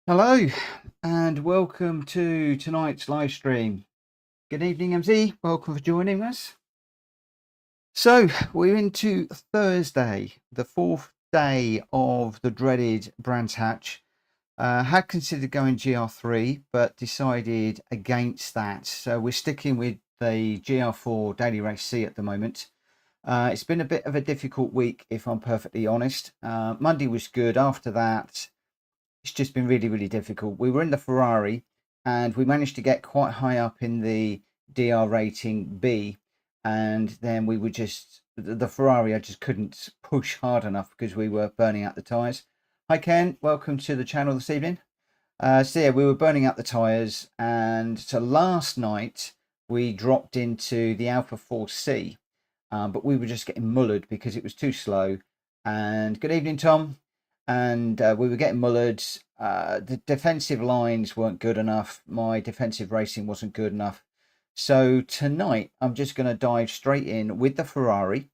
Hello and welcome to tonight's live stream. Good evening, MZ. Welcome for joining us. So we're into Thursday, the fourth day of the dreaded Brands Hatch. Had considered going GR3, but decided against that. So we're sticking with the GR4 Daily Race C at the moment. It's been a bit of a difficult week, if I'm perfectly honest. Monday was good. After that, it's just been really difficult. We were in the Ferrari and we managed to get quite high up in the DR rating B, and then we were just the Ferrari I just couldn't push hard enough because we were burning out the tires. Hi Ken, welcome to the channel this evening. So yeah, we were burning out the tires, and so last night we dropped into the Alpha 4C, but we were just getting mullered because it was too slow. And good evening, Tom. And we were getting mullered. The defensive lines weren't good enough. My defensive racing wasn't good enough. So tonight I'm just going to dive straight in with the Ferrari.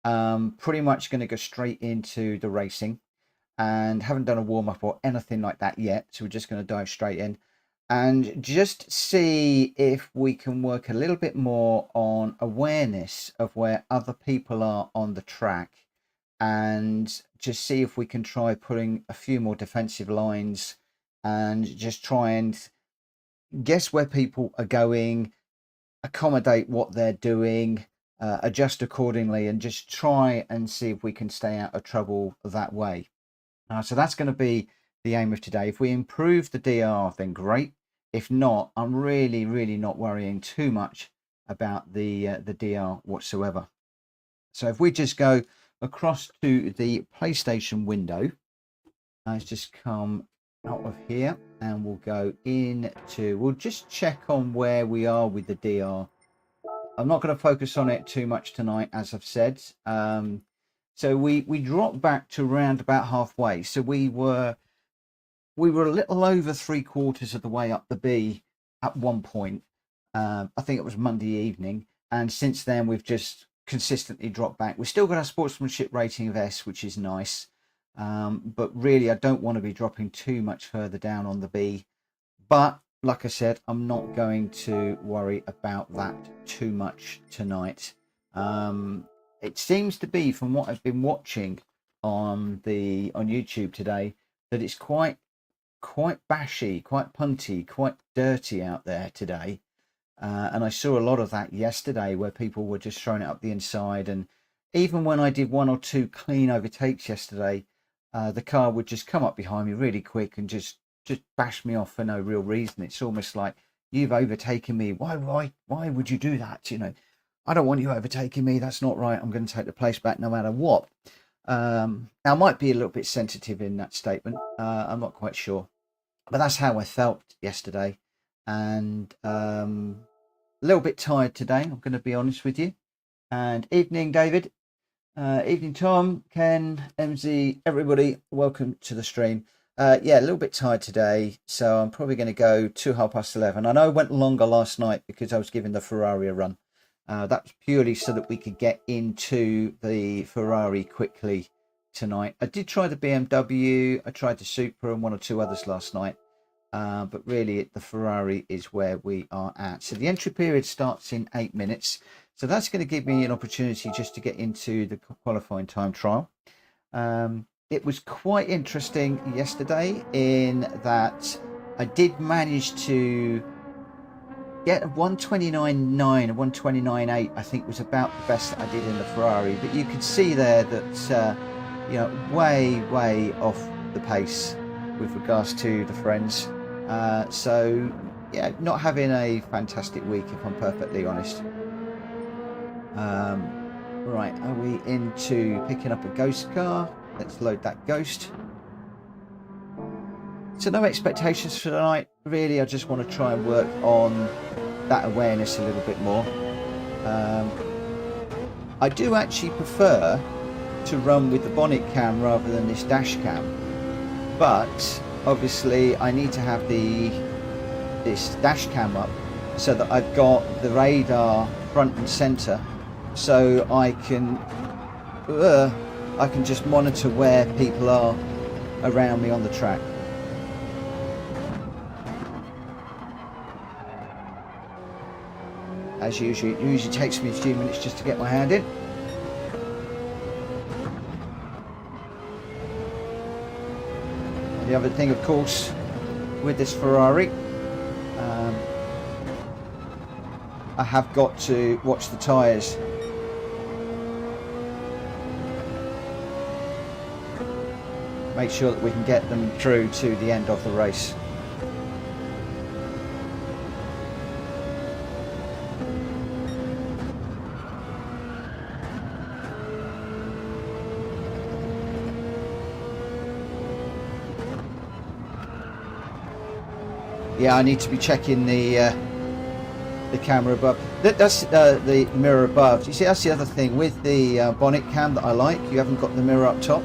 Pretty much going to go straight into the racing, and haven't done a warm-up or anything like that yet. So we're just going to dive straight in and just see if we can work a little bit more on awareness of where other people are on the track, and just see if we can try putting a few more defensive lines and just try and guess where people are going, accommodate what they're doing, adjust accordingly, and just try and see if we can stay out of trouble that way. So that's going to be the aim of today. If we improve the DR, then great. If not, I'm really not worrying too much about the DR whatsoever. So if we just go across to the PlayStation window, let's just come out of here and we'll go into, we'll just check on where we are with the DR. I'm not going to focus on it too much tonight, as I've said. So we dropped back to around about halfway. So we were a little over 3/4 of the way up the B at one point. I think it was Monday evening, and since then we've just consistently dropped back. We've still got our sportsmanship rating of S, which is nice, but really I don't want to be dropping too much further down on the B. But like I said, I'm not going to worry about that too much tonight. It seems to be, from what I've been watching on YouTube today, that it's quite bashy, quite punty, quite dirty out there today. And I saw a lot of that yesterday, where people were just throwing it up the inside. And even when I did one or two clean overtakes yesterday, the car would just come up behind me really quick and just bash me off for no real reason. It's almost like, you've overtaken me. Why would you do that? You know, I don't want you overtaking me. That's not right. I'm going to take the place back no matter what. Now, I might be a little bit sensitive in that statement. I'm not quite sure, but that's how I felt yesterday. And a little bit tired today, I'm going to be honest with you. And evening, David. Evening, Tom, Ken, MZ, everybody. Welcome to the stream. Yeah, a little bit tired today, so I'm probably going to go to 11:30. I know I went longer last night because I was giving the Ferrari a run. That was purely so that we could get into the Ferrari quickly tonight. I did try the BMW, I tried the Supra and one or two others last night. But really the Ferrari is where we are at. So the entry period starts in 8 minutes. So that's going to give me an opportunity just to get into the qualifying time trial. It was quite interesting yesterday in that I did manage to get a 129.9, a 129.8, I think was about the best that I did in the Ferrari. But you could see there that, you know, way off the pace with regards to the friends. So yeah, not having a fantastic week, if I'm perfectly honest. Right, are we into picking up a ghost car? Let's load that ghost. So no expectations for tonight, really. I just want to try and work on that awareness a little bit more. I do actually prefer to run with the bonnet cam rather than this dash cam, but obviously I need to have this dash cam up so that I've got the radar front and center, so I can just monitor where people are around me on the track. as usual. It usually takes me a few minutes just to get my hand in. The other thing, of course, with this Ferrari, I have got to watch the tyres. Make sure that we can get them through to the end of the race. Yeah, I need to be checking the camera above. That's the mirror above. You see, that's the other thing with the bonnet cam that I like. You haven't got the mirror up top,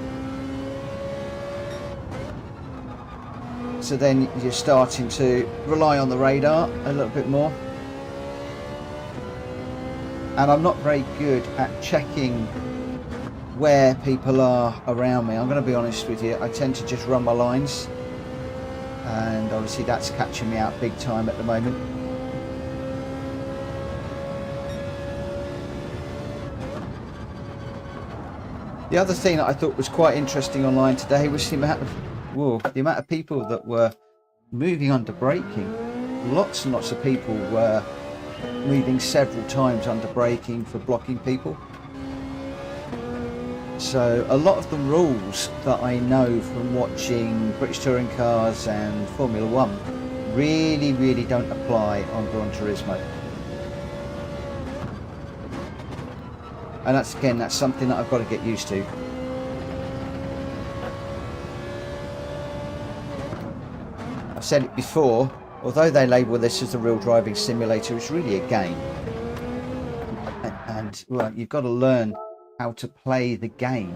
so then you're starting to rely on the radar a little bit more. And I'm not very good at checking where people are around me. I'm going to be honest with you. I tend to just run my lines, and obviously that's catching me out big time at the moment. The other thing that I thought was quite interesting online today was the amount of people that were moving under braking. Lots and lots of people were moving several times under braking for blocking people. So a lot of the rules that I know from watching British touring cars and Formula 1 really don't apply on Gran Turismo. And that's something that I've got to get used to. I've said it before, although they label this as a real driving simulator, it's really a game. And well, you've got to learn how to play the game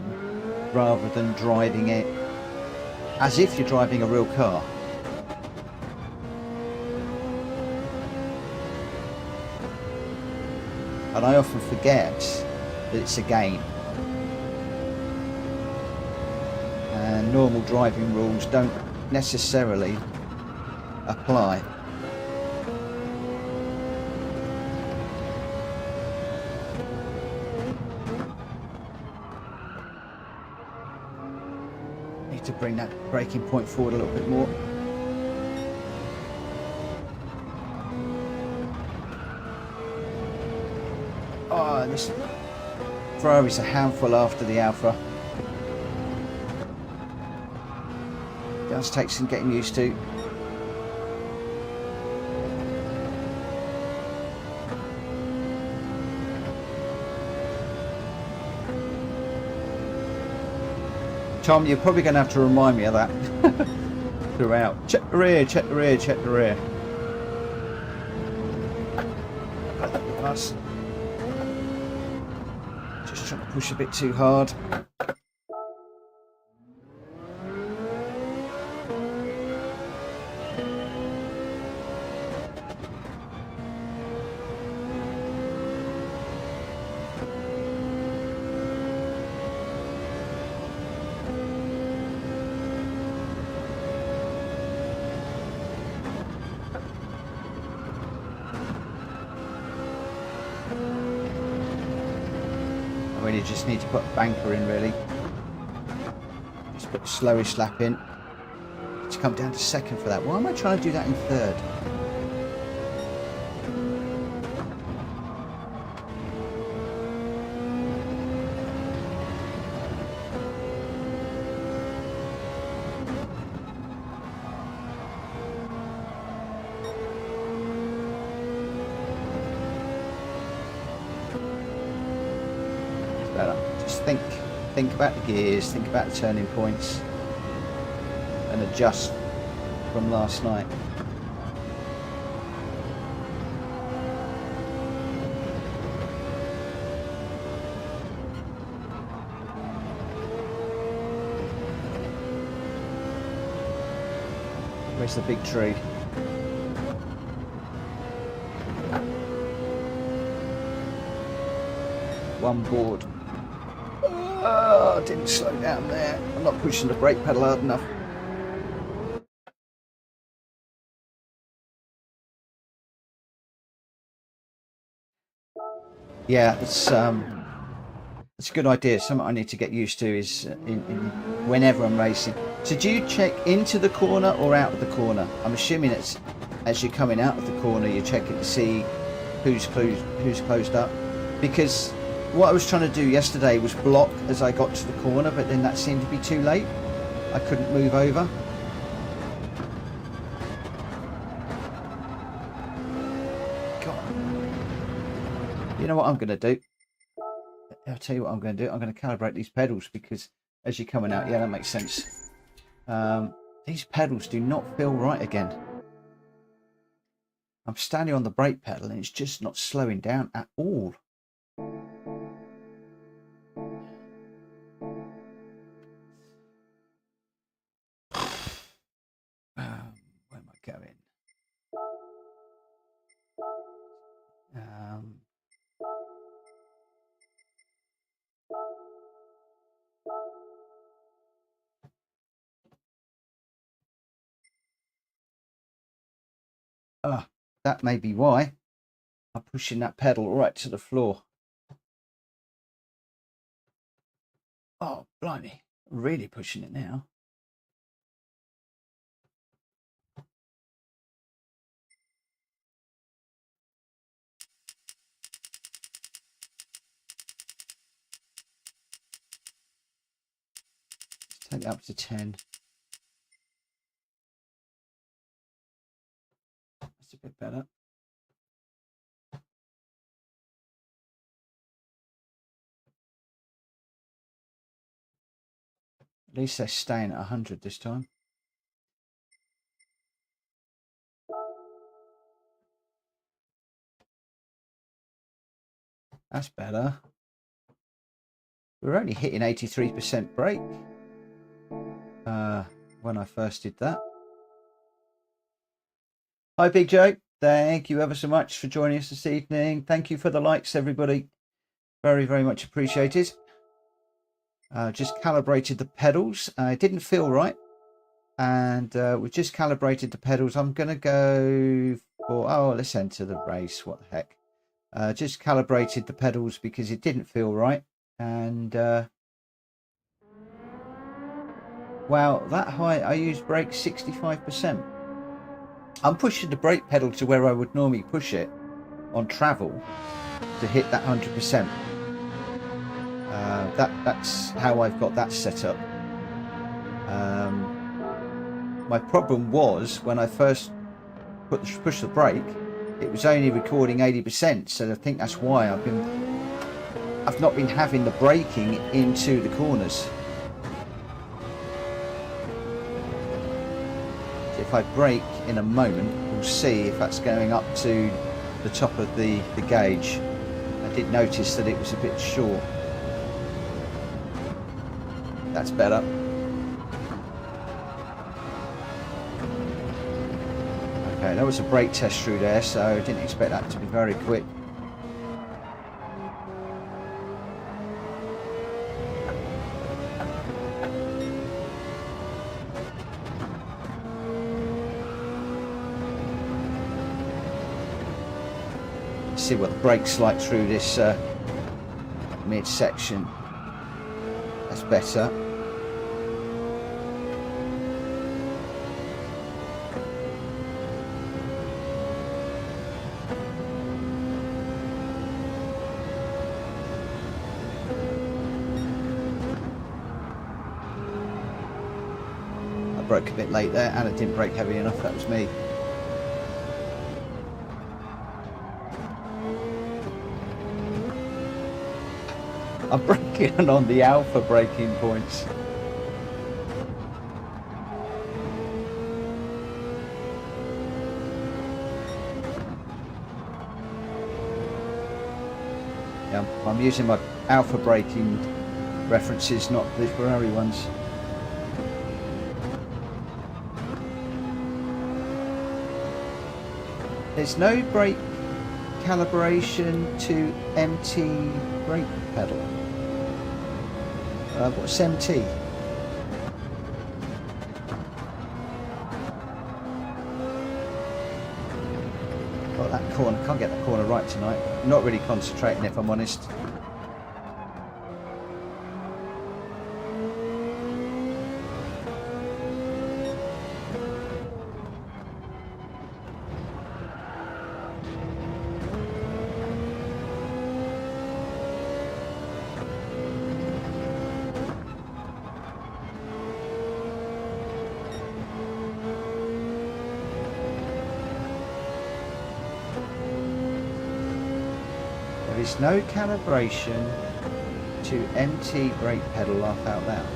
rather than driving it as if you're driving a real car. And I often forget that it's a game, and normal driving rules don't necessarily apply. Need to bring that braking point forward a little bit more. Oh, this Ferrari's a handful after the Alpha. Does take some getting used to. Tom, you're probably going to have to remind me of that throughout. Check the rear, check the rear, check the rear. Plus. Just trying to push a bit too hard. You just need to put a banker in, really. Just put the slowest lap in. To come down to second for that. Why am I trying to do that in third? Just think about the gears, think about the turning points, and adjust from last night. Where's the big tree? One board. Oh, didn't slow down there. I'm not pushing the brake pedal hard enough. Yeah, it's a good idea. Something I need to get used to is whenever I'm racing. So do you check into the corner or out of the corner? I'm assuming it's as you're coming out of the corner, you're checking to see who's closed up. Because what I was trying to do yesterday was block as I got to the corner, but then that seemed to be too late. I couldn't move over. God. You know what I'm going to do? I'll tell you what I'm going to do. I'm going to calibrate these pedals because as you're coming out, yeah, that makes sense. These pedals do not feel right again. I'm standing on the brake pedal and it's just not slowing down at all. Where am I going? That may be why I'm pushing that pedal right to the floor. Oh, blimey. Really pushing it now. Let's take it up to 10. That's a bit better. At least they're staying at 100 this time. That's better. We're only hitting 83% brake when I first did that. Hi, Big Joe. Thank you ever so much for joining us this evening. Thank you for the likes, everybody. Very, very much appreciated. Just calibrated the pedals. It didn't feel right. And we just calibrated the pedals. I'm going to go for... Oh, let's enter the race. What the heck? Just calibrated the pedals because it didn't feel right. And... wow, that high. I used brake 65%. I'm pushing the brake pedal to where I would normally push it on travel to hit that 100%. That's how I've got that set up. My problem was when I first pushed the brake, it was only recording 80%. So I think that's why I've not been having the braking into the corners. If I brake in a moment, we'll see if that's going up to the top of the gauge. I did notice that it was a bit short. That's better. Okay, that was a brake test through there, so I didn't expect that to be very quick. See what the brakes like through this mid-section. That's better. I broke a bit late there and I didn't brake heavy enough. That was me. I'm braking on the Alpha braking points. Yeah, I'm using my Alpha braking references, not the Ferrari ones. There's no brake calibration to MT brake pedal. What's MT? got that corner. Can't get that corner right tonight. Not really concentrating, if I'm honest. There is no calibration to MT brake pedal, laugh out loud.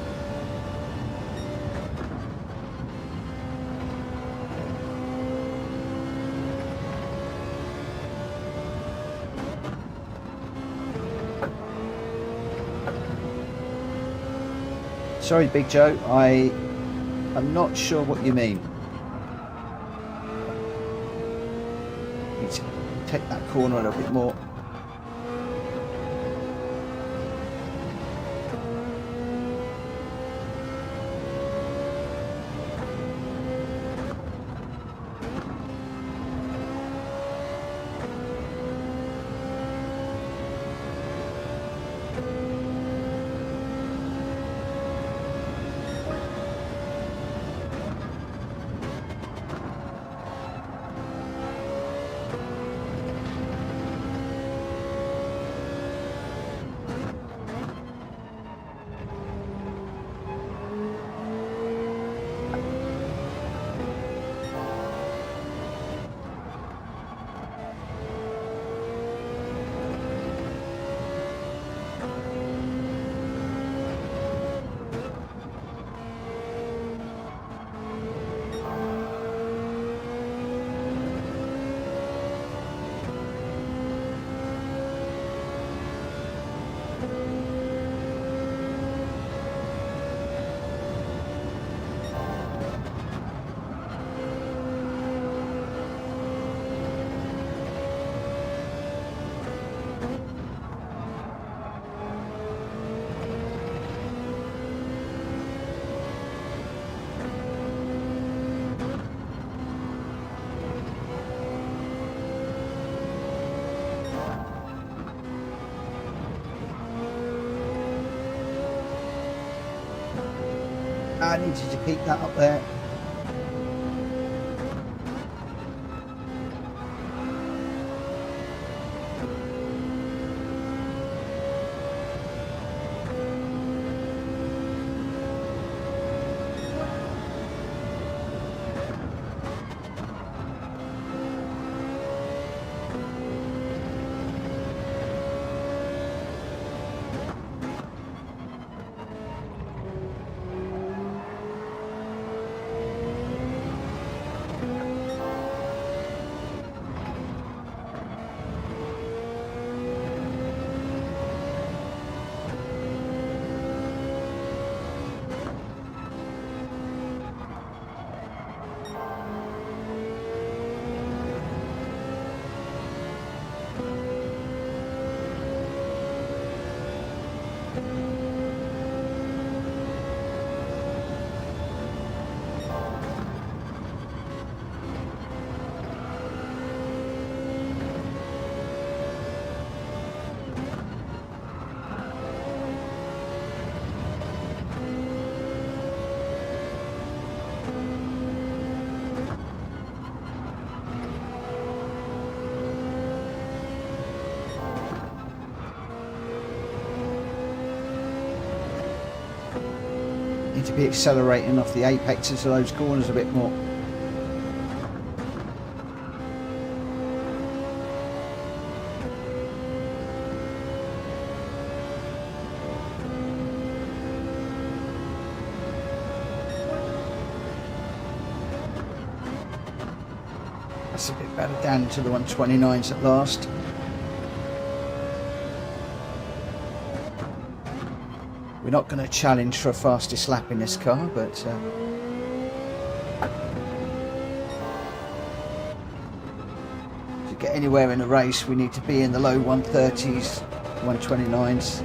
Sorry, Big Joe, I'm not sure what you mean. Need to take that corner a little bit more. I need you to keep that up there. Need to be accelerating off the apexes of those corners a bit more. That's a bit better, down to the 129s at last. We're not going to challenge for a fastest lap in this car, but to get anywhere in the race we need to be in the low 130s, 129s,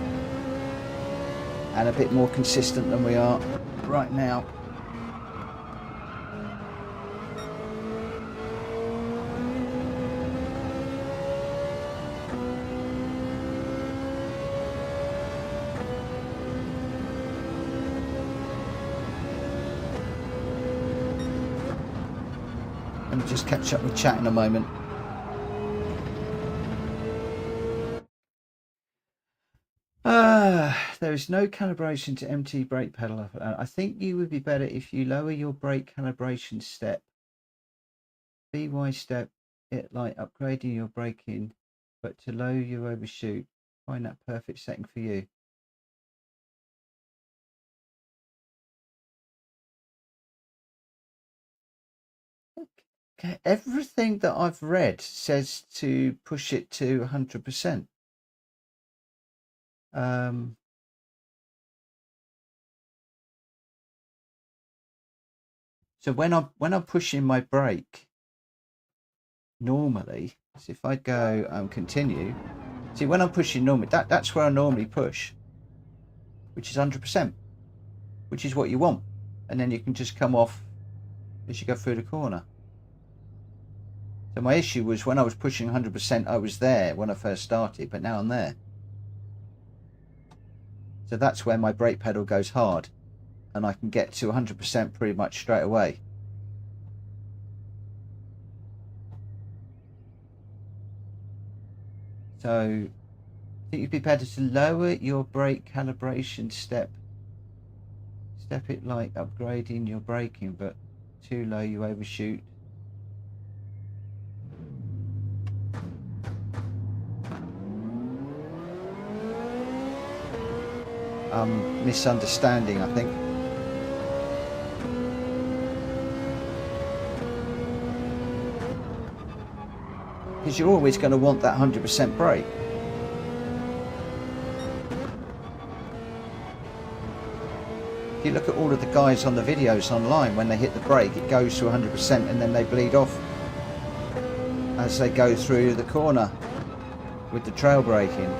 and a bit more consistent than we are right now. me just catch up with chat in a moment. There is no calibration to empty brake pedal up. I think you would be better if you lower your brake calibration step. BY step, it like upgrading your braking, but to low you overshoot. Find that perfect setting for you. Okay. Everything that I've read says to push it to 100%. So when I'm pushing my brake, normally, so if I go continue, see when I'm pushing normally, that's where I normally push, which is 100%, which is what you want, and then you can just come off as you go through the corner. So my issue was when I was pushing 100%, I was there when I first started, but now I'm there. So that's where my brake pedal goes hard, and I can get to 100% pretty much straight away. So I think you'd be better to lower your brake calibration step. Step it like upgrading your braking, but too low you overshoot. Misunderstanding, I think. Because you're always going to want that 100% brake. If you look at all of the guys on the videos online, when they hit the brake, it goes to 100% and then they bleed off as they go through the corner with the trail braking.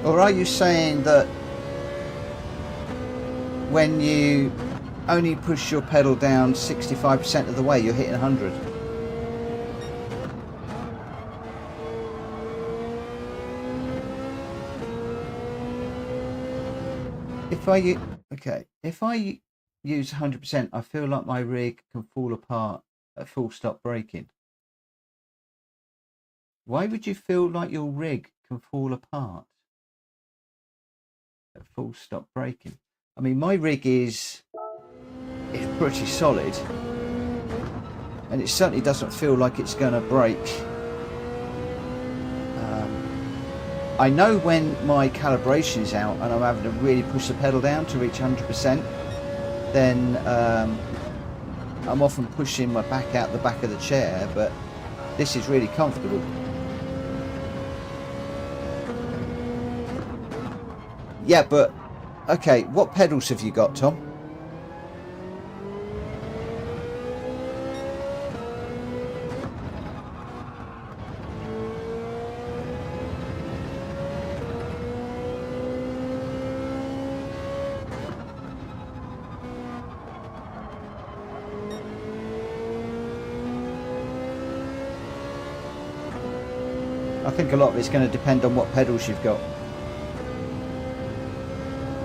Or are you saying that when you only push your pedal down 65% of the way, you're hitting 100? If I use 100%, I feel like my rig can fall apart at full stop braking. Why would you feel like your rig can fall apart at full stop braking? I mean, my rig is pretty solid, and it certainly doesn't feel like it's going to break. I know when my calibration is out and I'm having to really push the pedal down to reach 100%, then I'm often pushing my back out the back of the chair, but this is really comfortable. Yeah, but okay, what pedals have you got, Tom? I think a lot of it's going to depend on what pedals you've got.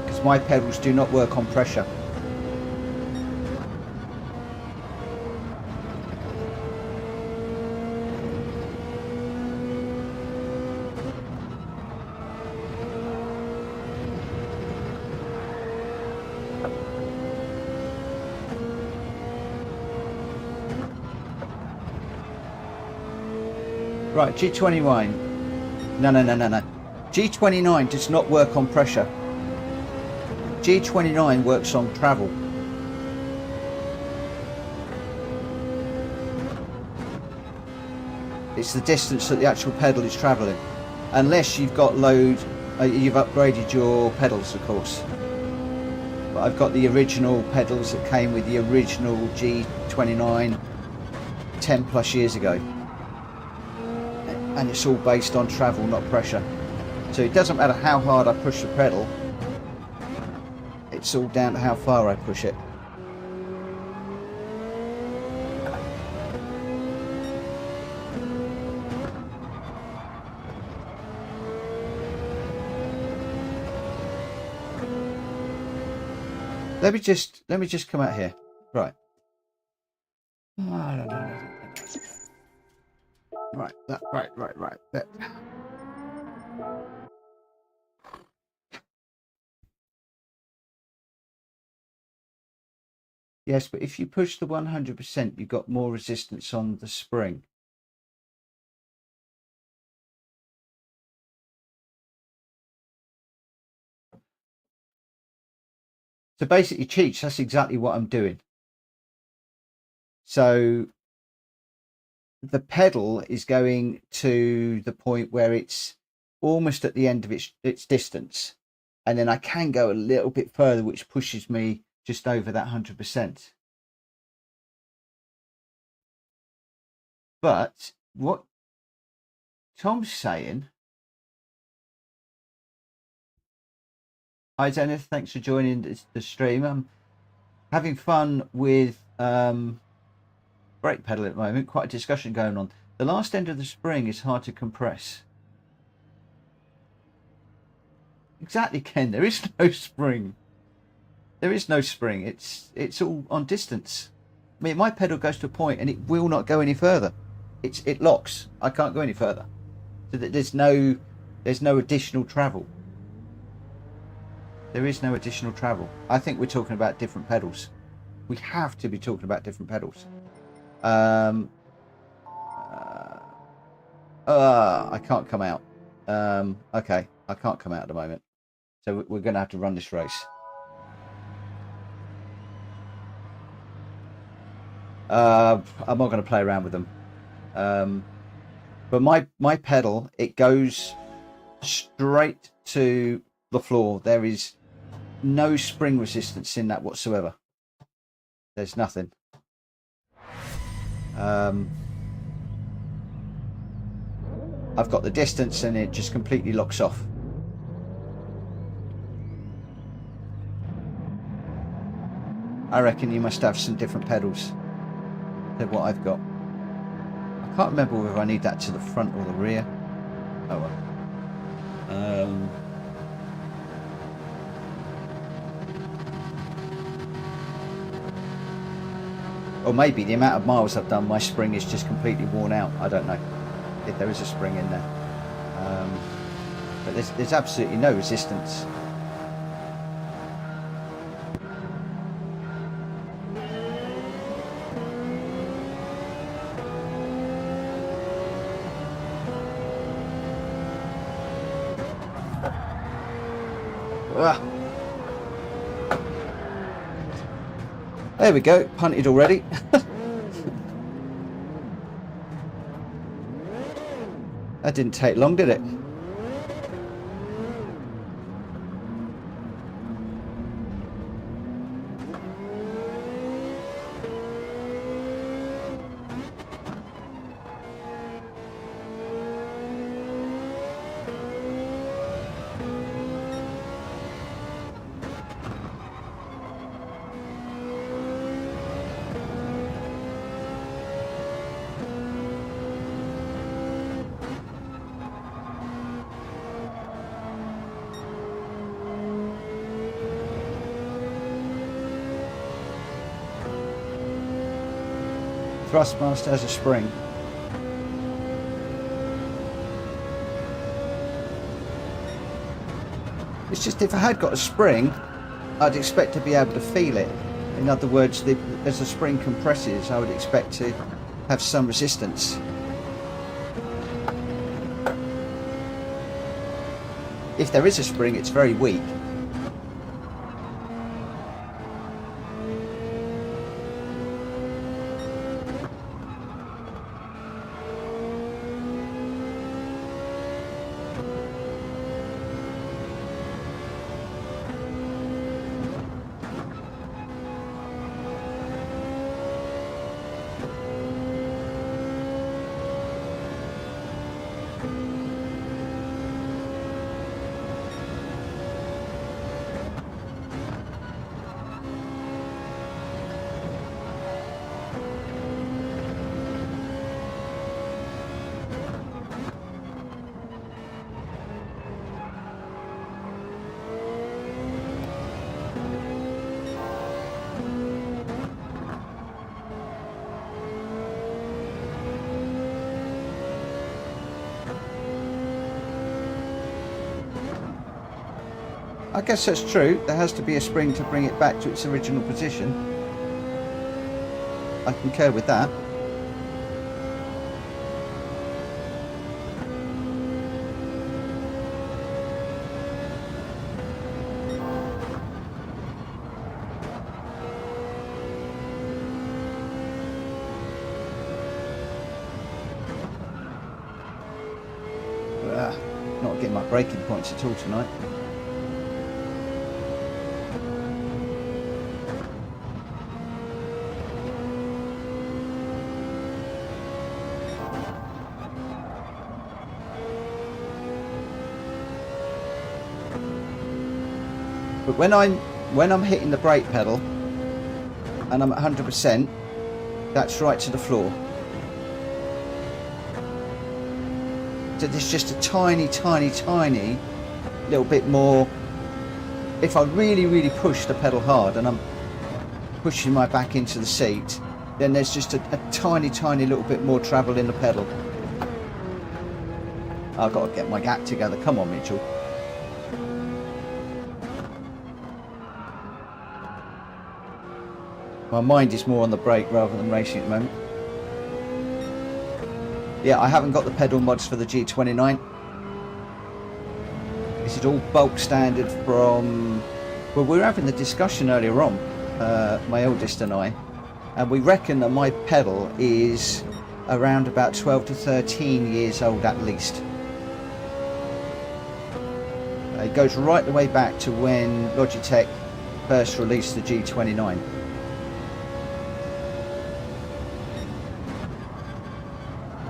Because my pedals do not work on pressure. Right, G29. No. G29 does not work on pressure. G29 works on travel. It's the distance that the actual pedal is travelling. Unless you've got you've upgraded your pedals, of course. But I've got the original pedals that came with the original G29 10 plus years ago. And it's all based on travel, not pressure. So it doesn't matter how hard I push the pedal. It's all down to how far I push it. Let me just come out here. Right. Right. Right. That. Yes, but if you push the 100%, you've got more resistance on the spring. So basically, Cheech, that's exactly what I'm doing. So the pedal is going to the point where it's almost at the end of its distance. And then I can go a little bit further, which pushes me just over that 100%. But what Tom's saying... Hi Zenith, thanks for joining the stream. I'm having fun with brake pedal at the moment. Quite a discussion going on. The last end of the spring is hard to compress. Exactly, Ken. There is no spring. There is no spring. It's all on distance. I mean, my pedal goes to a point and it will not go any further. It locks. I can't go any further. So that there's no additional travel. There is no additional travel. I think we're talking about different pedals. We have to be talking about different pedals. I can't come out. Okay, I can't come out at the moment. So we're going to have to run this race. I'm not going to play around with them. But my pedal, it goes straight to the floor. There is no spring resistance in that whatsoever. There's nothing. I've got the distance and it just completely locks off. I reckon you must have some different pedals than what I've got. I can't remember whether I need that to the front or the rear. Oh well. Or maybe the amount of miles I've done, my spring is just completely worn out. I don't know if there is a spring in there. But there's absolutely no resistance. There we go, punted already. That didn't take long, did it? Thrustmaster has a spring. It's just if I had got a spring, I'd expect to be able to feel it. In other words, as the spring compresses, I would expect to have some resistance. If there is a spring, it's very weak. I guess that's true. There has to be a spring to bring it back to its original position. I concur with that. Not getting my braking points at all tonight. But when I'm hitting the brake pedal and I'm at 100%, that's right to the floor. So there's just a tiny little bit more. If I really push the pedal hard and I'm pushing my back into the seat, then there's just a tiny little bit more travel in the pedal. I've got to get my act together. Come on, Mitchell. My mind is more on the brake rather than racing at the moment. Yeah, I haven't got the pedal mods for the G29. This is all bulk standard from... Well, we were having the discussion earlier on, my eldest and I, and we reckon that my pedal is around about 12 to 13 years old at least. It goes right the way back to when Logitech first released the G29.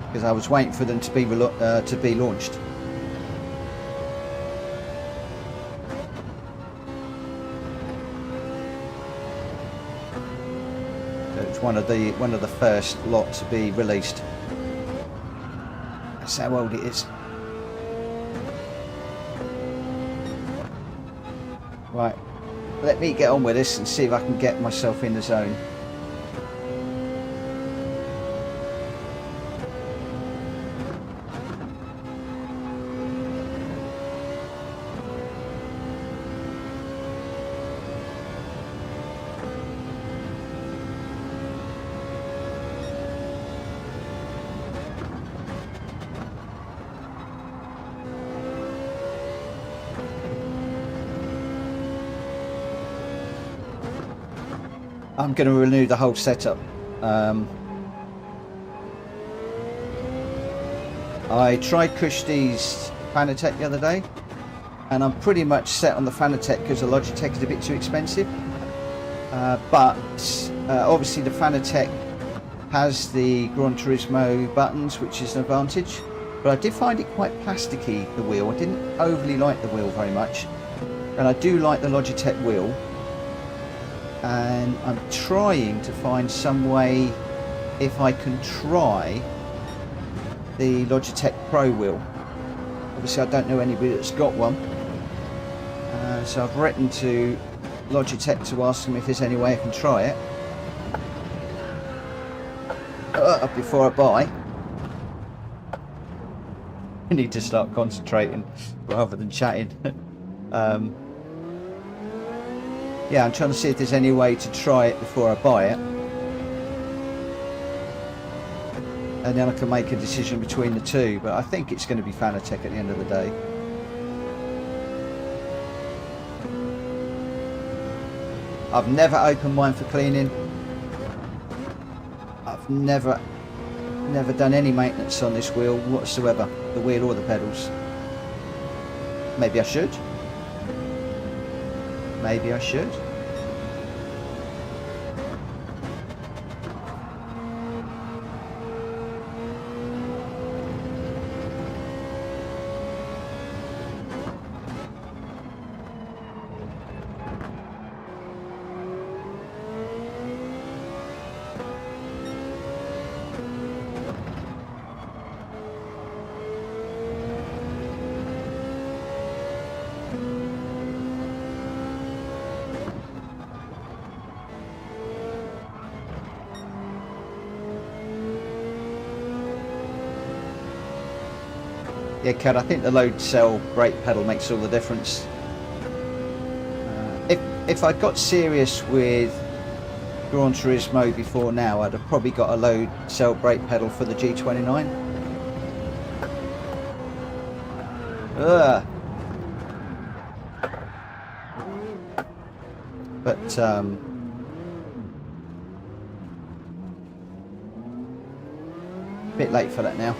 Because I was waiting for them to be launched. So it's one of the first lot to be released. That's how old it is. Right, let me get on with this and see if I can get myself in the zone. I'm going to renew the whole setup. I tried Kushti's Fanatec the other day, and I'm pretty much set on the Fanatec because the Logitech is a bit too expensive. But obviously the Fanatec has the Gran Turismo buttons, which is an advantage. But I did find it quite plasticky, the wheel. I didn't overly like the wheel very much, and I do like the Logitech wheel. And I'm trying to find some way if I can try the Logitech Pro wheel. Obviously I don't know anybody that's got one, so I've written to Logitech to ask them if there's any way I can try it before I buy. I need to start concentrating rather than chatting. Yeah, I'm trying to see if there's any way to try it before I buy it, and then I can make a decision between the two. But I think it's going to be Fanatec at the end of the day. I've never opened mine for cleaning. I've never done any maintenance on this wheel whatsoever, the wheel or the pedals. Maybe I should. Maybe I should. Yeah, Kat, I think the load cell brake pedal makes all the difference. If I got serious with Gran Turismo before now, I'd have probably got a load cell brake pedal for the G29. Ugh. But a bit late for that now.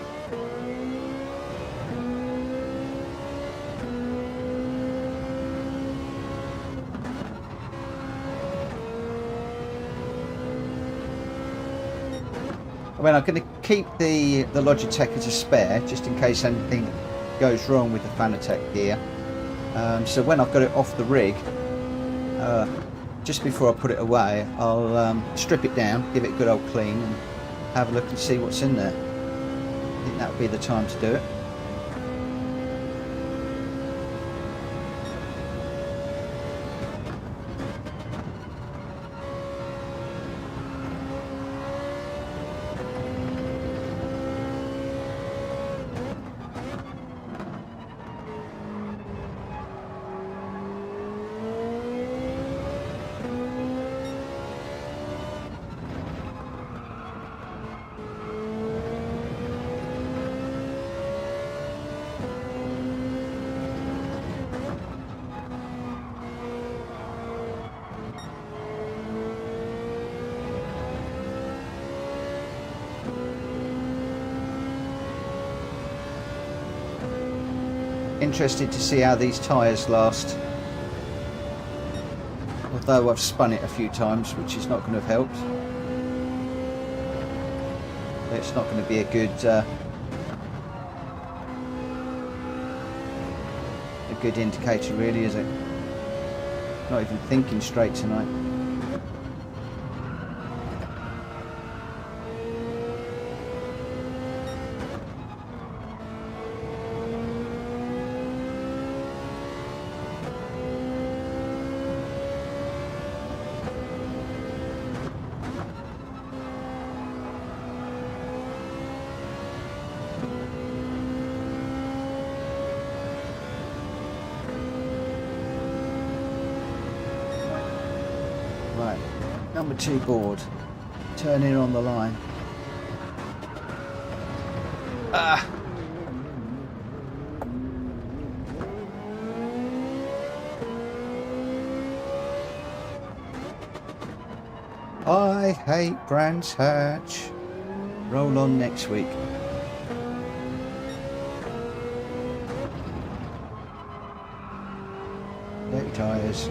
I mean, I'm going to keep the Logitech as a spare, just in case anything goes wrong with the Fanatec gear. So when I've got it off the rig, just before I put it away, I'll strip it down, give it a good old clean, and have a look and see what's in there. I think that would be the time to do it. Interested to see how these tyres last. Although I've spun it a few times, which is not going to have helped. It's not going to be a good indicator, really, is it? Not even thinking straight tonight. Right, number 2 board, turn in on the line. Ah! I hate Brands Hatch. Roll on next week. Dirty tyres.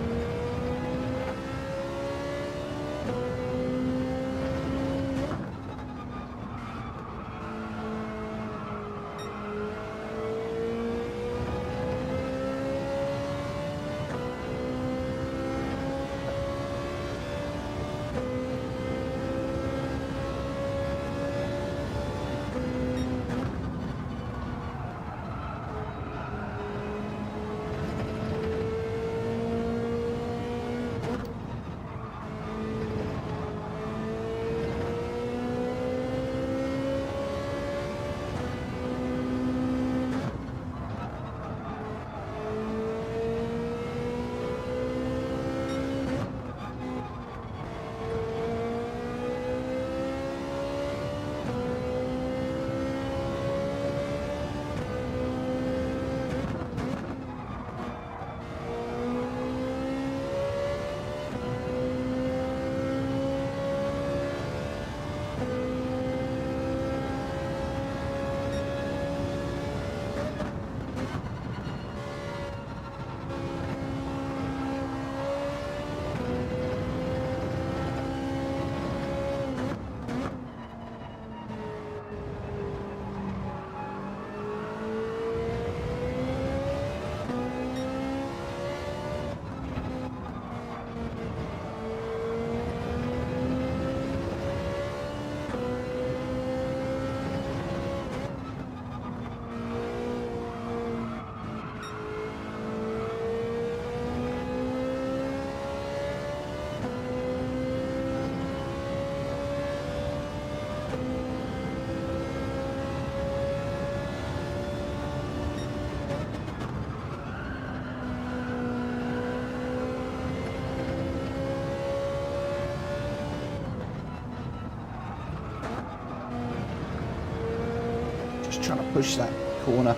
trying to push that corner,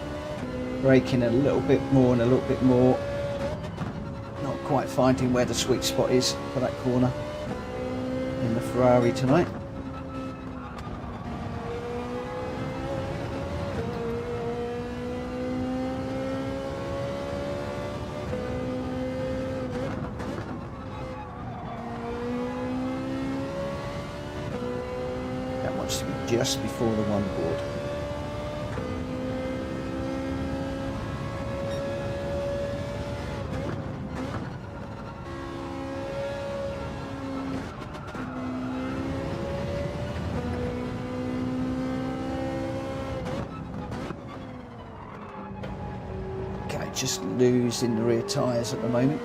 braking a little bit more and a little bit more. Not quite finding where the sweet spot is for that corner in the Ferrari tonight. That wants to be just before the one board. Just losing the rear tyres at the moment.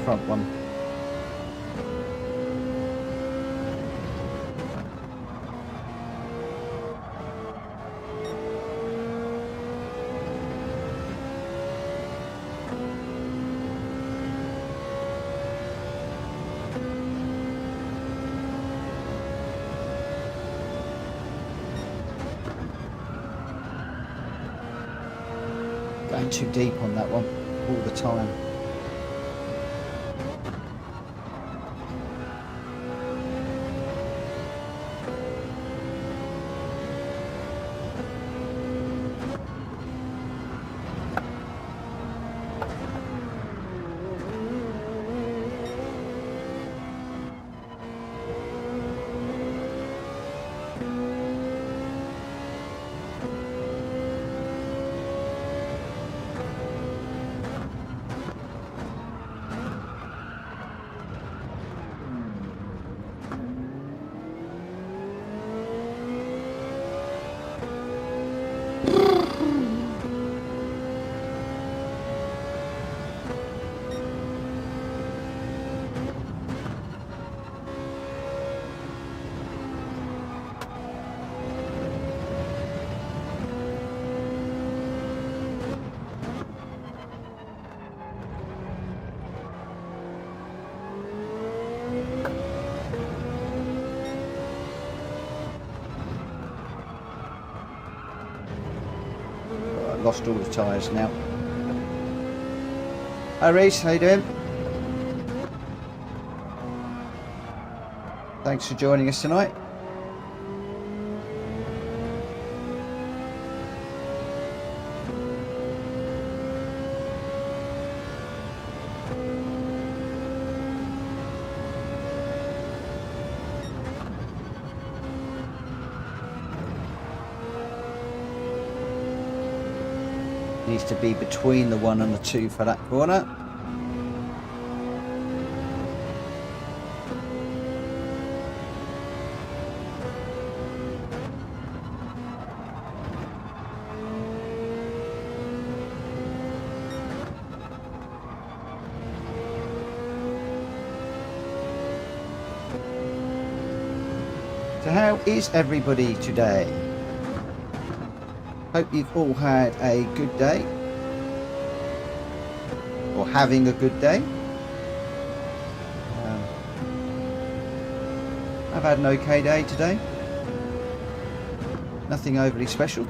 Front one. Going too deep on that one all the time. Lost all the tyres now. Hi Reese, how you doing? Thanks for joining us tonight. Needs to be between the 1 and the 2 for that corner. So how is everybody today? Hope you've all had a good day, or having a good day. I've had an okay day today. Nothing overly special.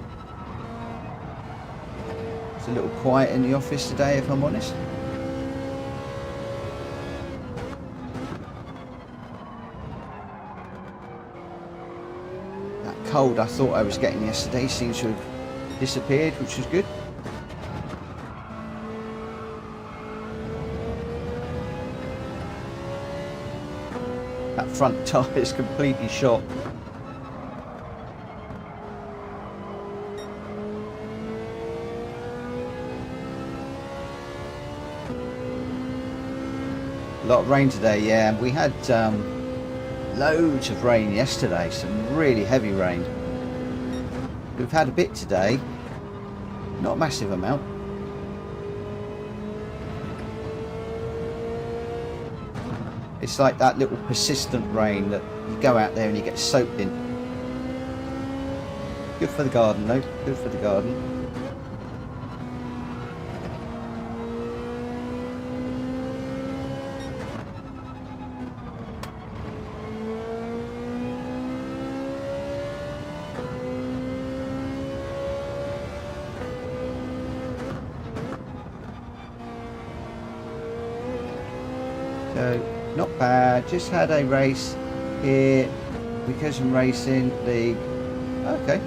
It's a little quiet in the office today, if I'm honest. That cold I thought I was getting yesterday seems to have disappeared, which was good. That front tyre is completely shot. A lot of rain today, yeah. We had loads of rain yesterday, some really heavy rain. We've had a bit today, not a massive amount. It's like that little persistent rain that you go out there and you get soaked in. Good for the garden though, good for the garden. So not bad. Just had a race here because I'm racing league. Okay.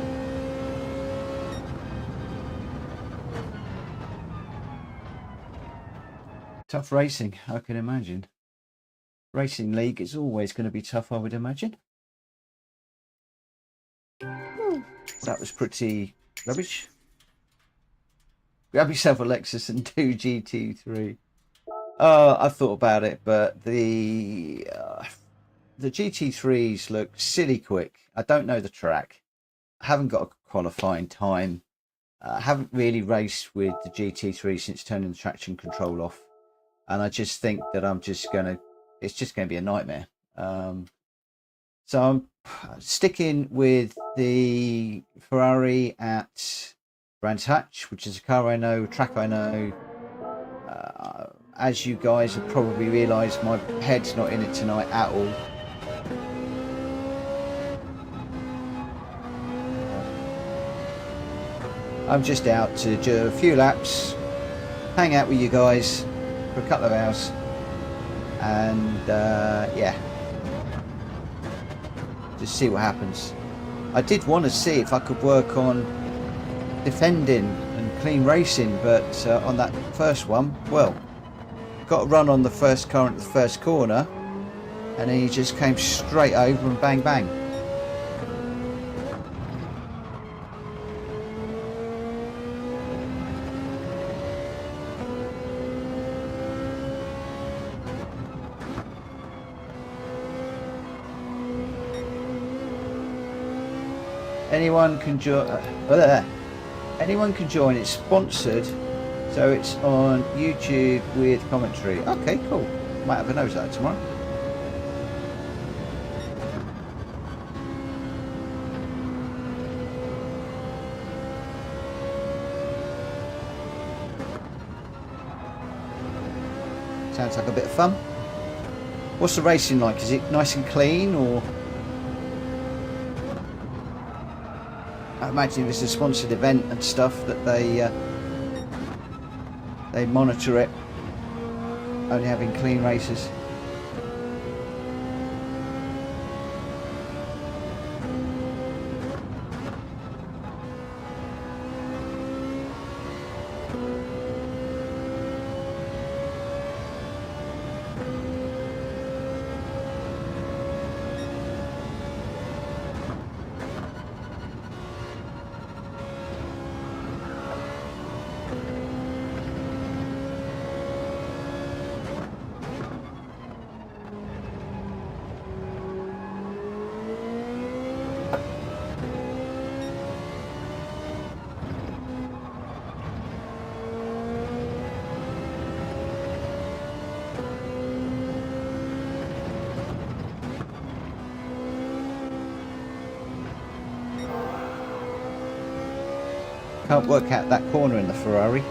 Tough racing, I can imagine. Racing league is always going to be tough, I would imagine. That was pretty rubbish. Grab yourself a Lexus and do GT3. I thought about it, but the GT3s look silly quick. I don't know the track. I haven't got a qualifying time. I haven't really raced with the GT3 since turning the traction control off, and I just think that it's just going to be a nightmare. So I'm sticking with the Ferrari at Brands Hatch, which is a car I know, a track I know. As you guys have probably realised, my head's not in it tonight at all. I'm just out to do a few laps, hang out with you guys for a couple of hours, and yeah, just see what happens. I did want to see if I could work on defending and clean racing, but on that first one, well, got a run on the first car at the first corner, and then he just came straight over and bang bang. Anyone can join. Anyone can join. It's sponsored, so it's on YouTube with commentary. Okay, cool. Might have a nose at that tomorrow. Sounds like a bit of fun. What's the racing like? Is it nice and clean, or? I imagine if it's a sponsored event and stuff that they monitor it, only having clean races. Can't work out that corner in the Ferrari.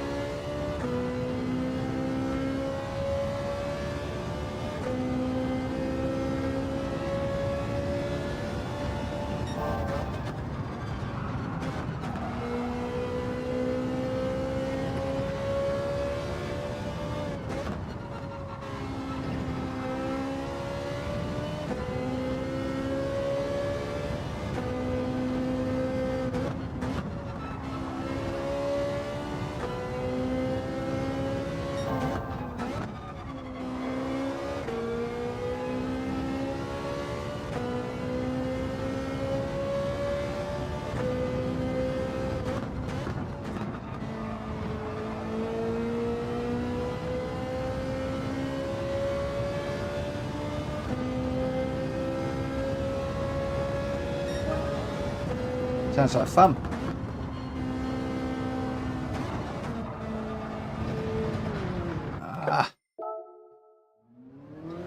Sounds like fun.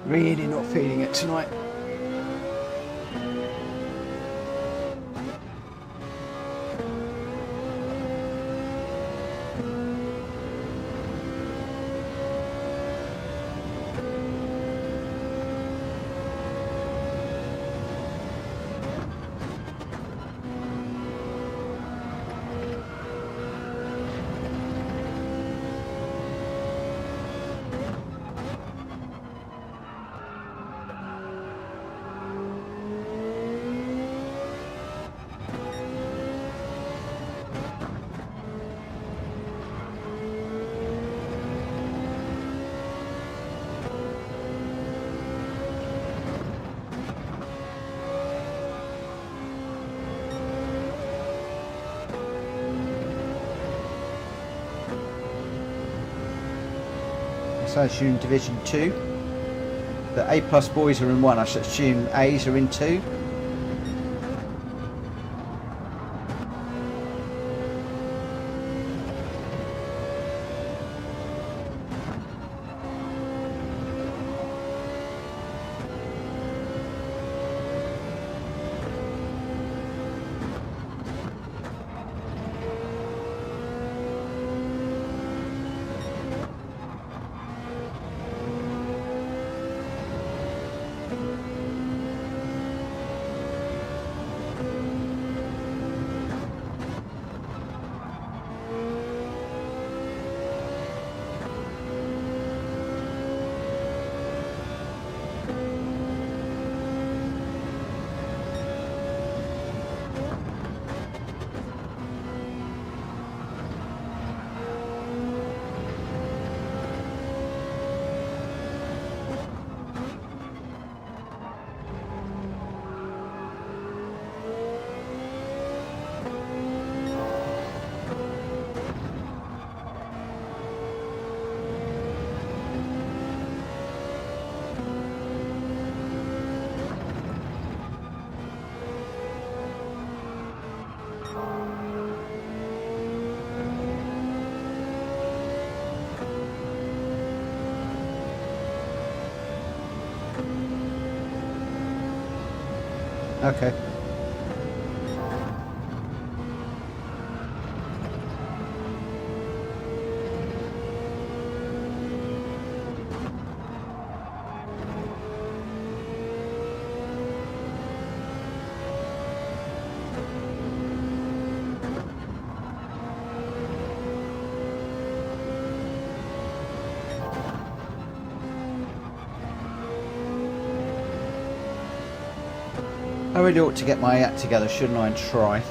Really not feeling it tonight. So I assume Division 2. The A plus boys are in 1. I should assume A's are in 2. Okay. I really ought to get my act together, shouldn't I, and try.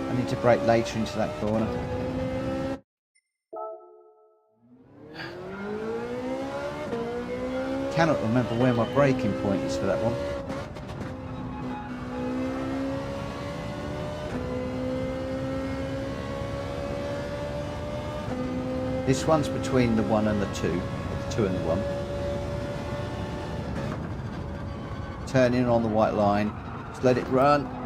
I need to brake later into that corner. Cannot remember where my braking point is for that one. This one's between the 1 and the 2, or the 2 and the 1. Turn in on the white line, just let it run.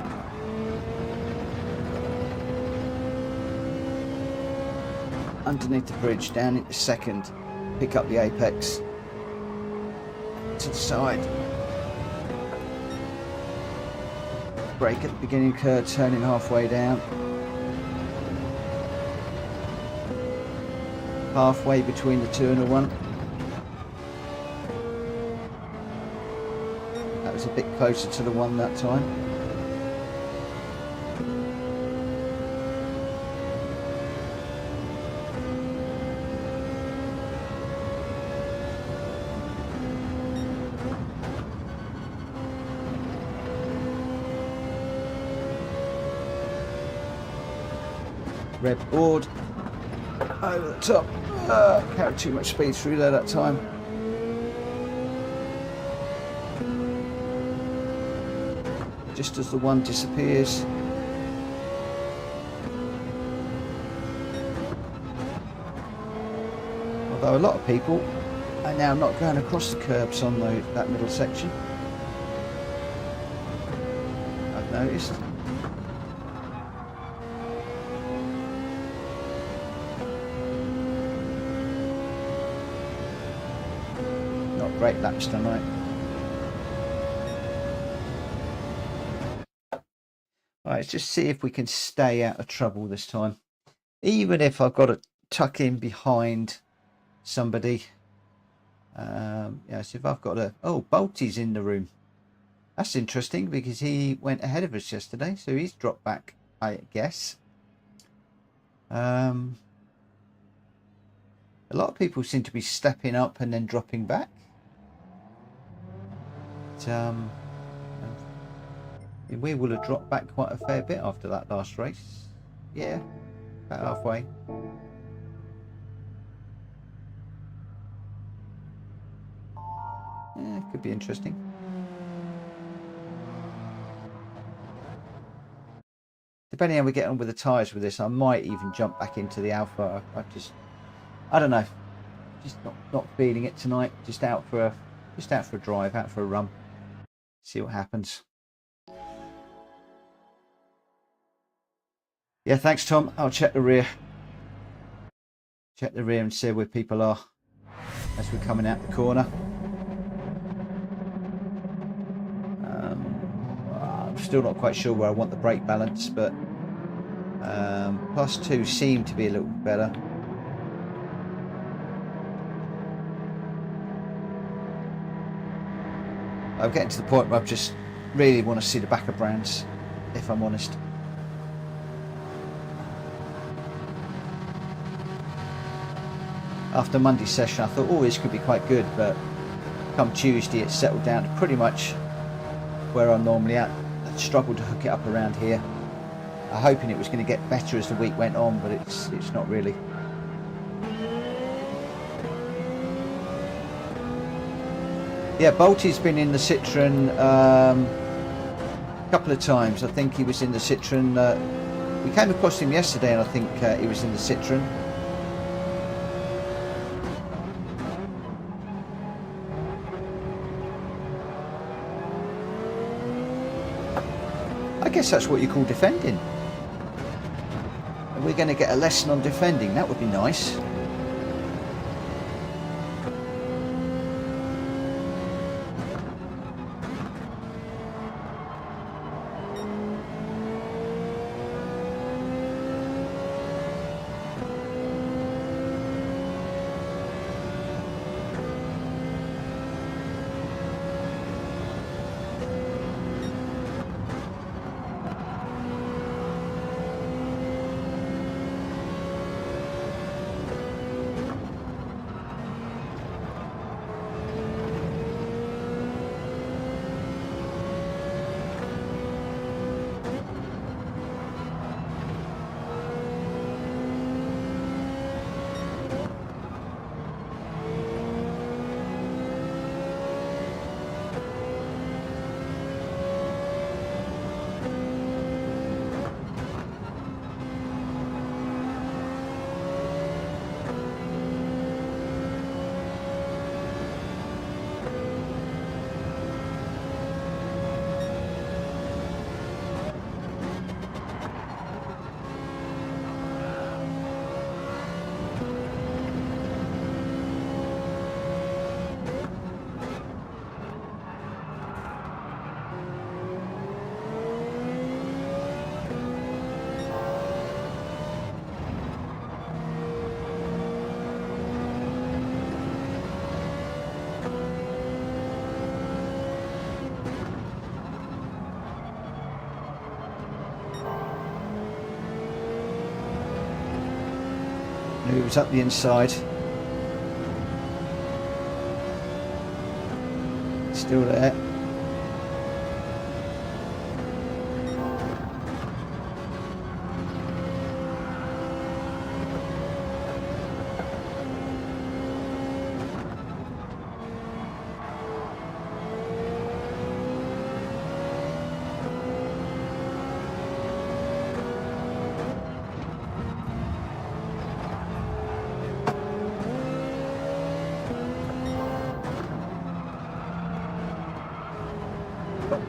Underneath the bridge, down into second, pick up the apex. To the side. Brake at the beginning curve, turning halfway down. Halfway between the 2 and the 1. That was a bit closer to the 1 that time. Red board over the top. Carried too much speed through there that time. Just as the 1 disappears. Although a lot of people are now not going across the curbs on that middle section, I've noticed. Great laps tonight. Right, let's just see if we can stay out of trouble this time. Even if I've got tuck in behind somebody. Yeah, so if I've got a... Oh, Bolty's in the room. That's interesting because he went ahead of us yesterday, so he's dropped back, I guess. A lot of people seem to be stepping up and then dropping back. But, we will have dropped back quite a fair bit after that last race. Yeah, about halfway. Yeah, could be interesting. Depending on how we get on with the tyres with this, I might even jump back into the Alpha. I don't know. Just not feeling it tonight. Just out for a drive, out for a run. See what happens. Yeah, thanks, Tom. I'll check the rear. Check the rear and see where people are as we're coming out the corner. I'm still not quite sure where I want the brake balance, but +2 seem to be a little better. I'm getting to the point where I just really want to see the back of brands, if I'm honest. After Monday's session, I thought, oh, this could be quite good, but come Tuesday, it's settled down to pretty much where I'm normally at. I struggled to hook it up around here. I'm hoping it was going to get better as the week went on, but it's not really. Yeah, Bolty's been in the Citroen a couple of times. I think he was in the Citroen. We came across him yesterday, and I think he was in the Citroen. I guess that's what you call defending. And we're going to get a lesson on defending. That would be nice. Moves up the inside. Still there.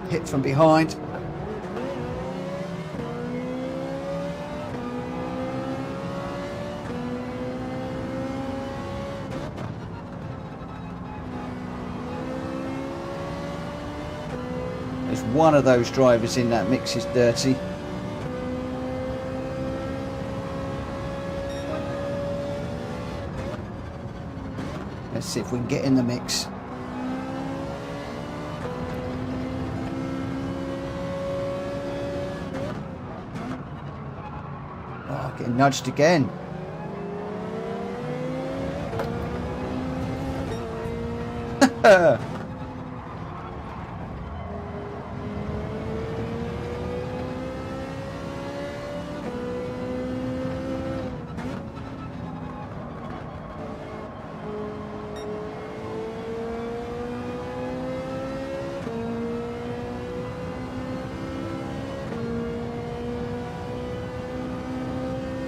Hit from behind. There's one of those drivers in that mix is dirty. Let's see if we can get in the mix. Oh, getting nudged again.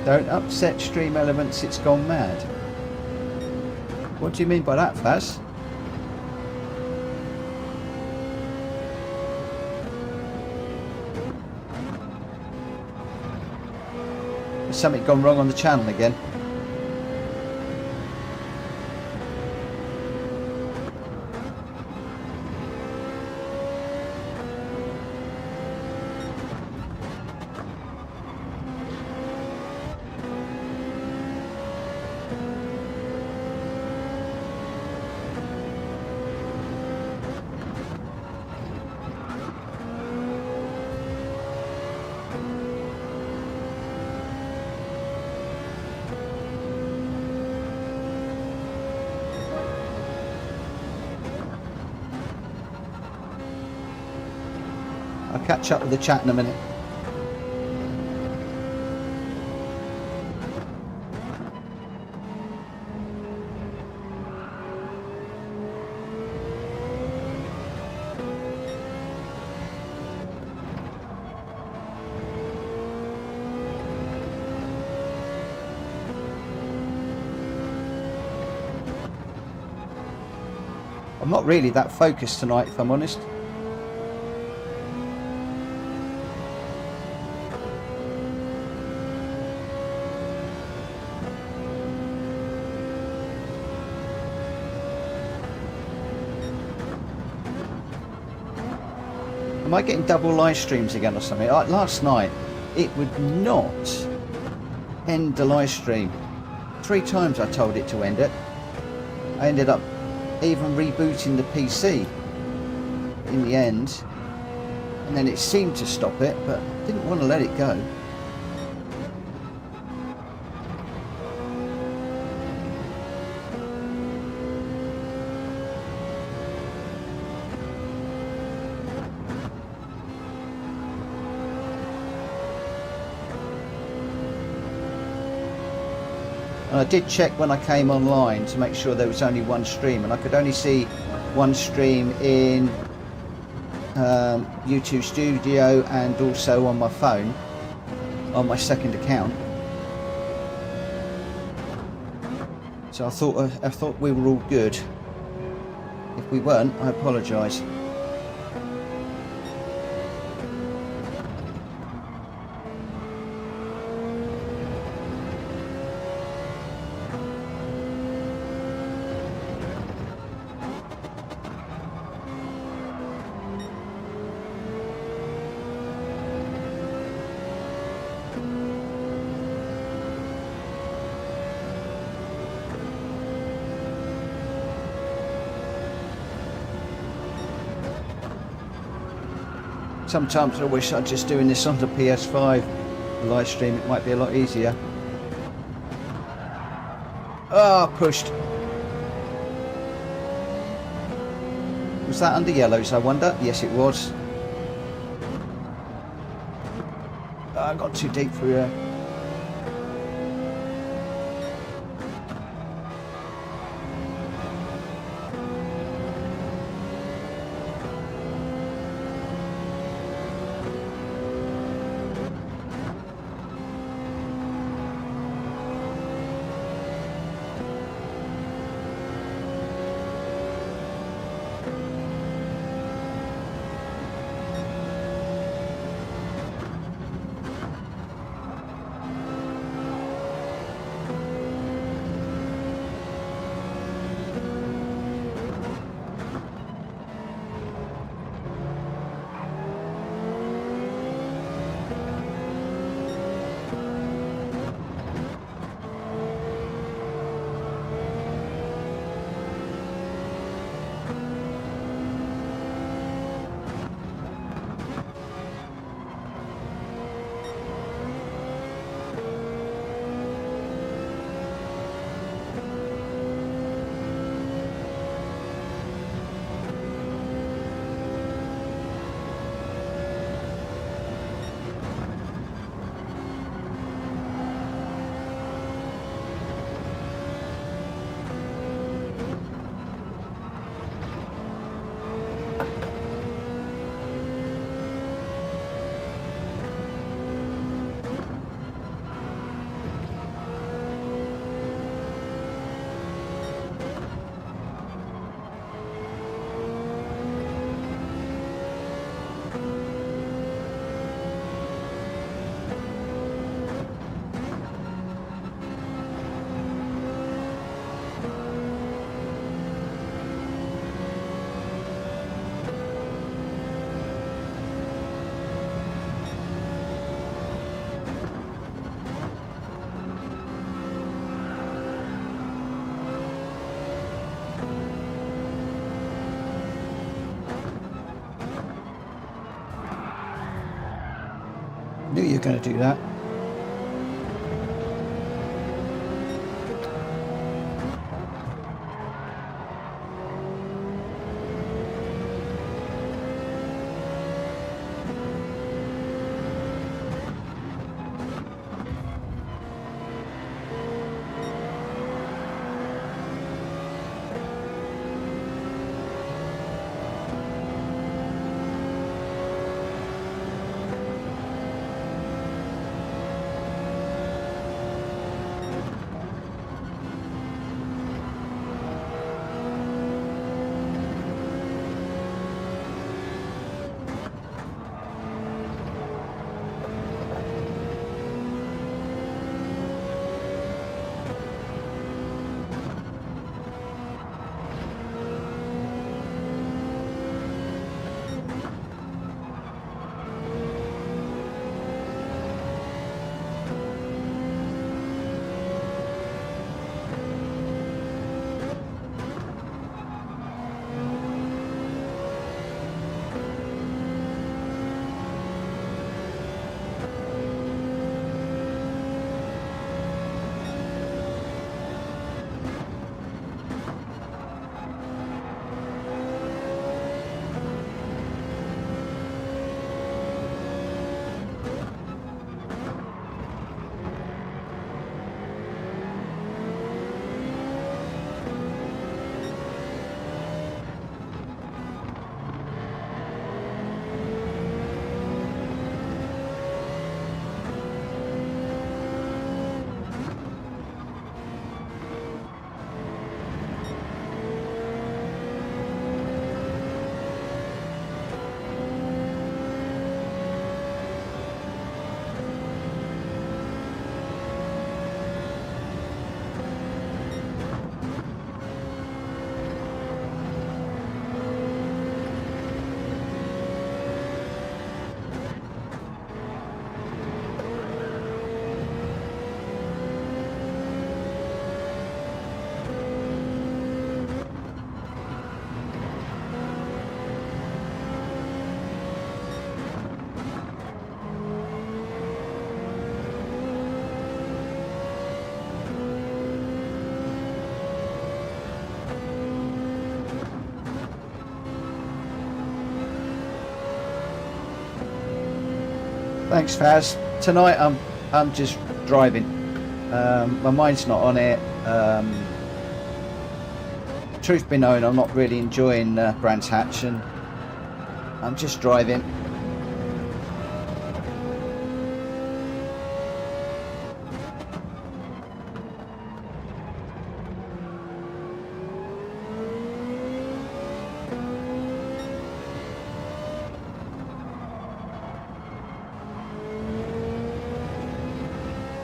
Don't upset stream elements, it's gone mad. What do you mean by that, Faz? Has something gone wrong on the channel again? I'll catch up with the chat in a minute. I'm not really that focused tonight, if I'm honest. Am I getting double live streams again or something? Like last night, it would not end the live stream. 3 times I told it to end it. I ended up even rebooting the PC in the end, and then it seemed to stop it, but didn't want to let it go. And I did check when I came online to make sure there was only one stream, and I could only see one stream in YouTube Studio and also on my phone, on my second account. So I thought we were all good. If we weren't, I apologise. Sometimes I wish I'd just doing this on the PS5 live stream. It might be a lot easier. Ah, pushed. Was that under yellows, I wonder? Yes, it was. I got too deep for here. going to do that. Thanks, Faz. Tonight I'm just driving. My mind's not on it. Truth be known, I'm not really enjoying Brands Hatch, and I'm just driving.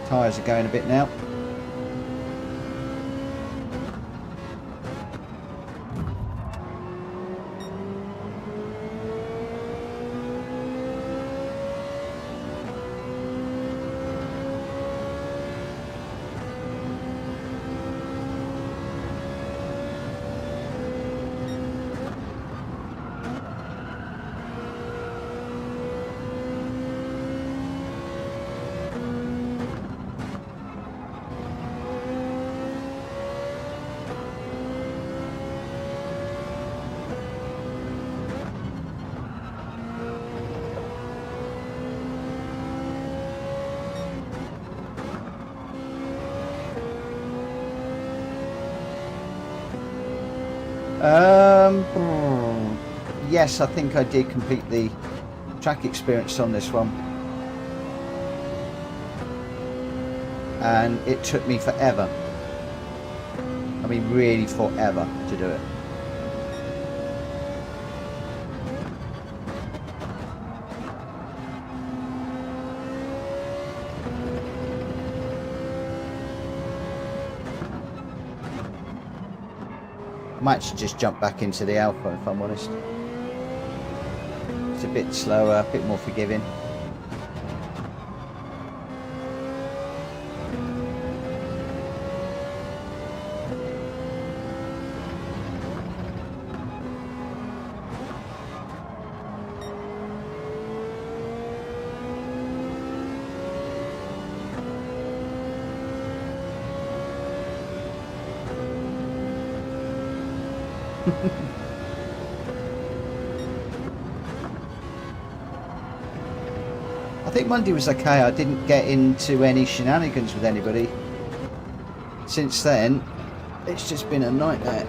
Tyres are going a bit now. Yes, I think I did complete the track experience on this one, and it took me forever. I mean, really forever to do it. I might just jump back into the Alpha if I'm honest. It's a bit slower, a bit more forgiving. I think Monday was okay. I didn't get into any shenanigans with anybody. Since then, it's just been a nightmare.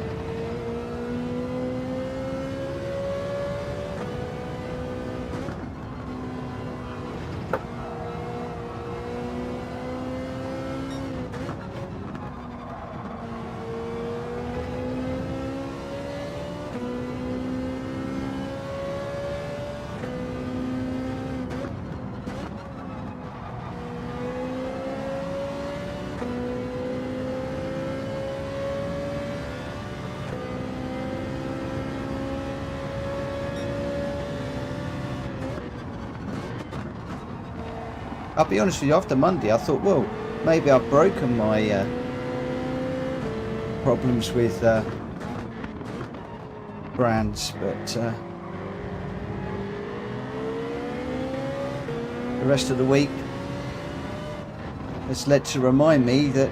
I'll be honest with you, after Monday I thought, well, maybe I've broken my problems with brands, but the rest of the week has led to remind me that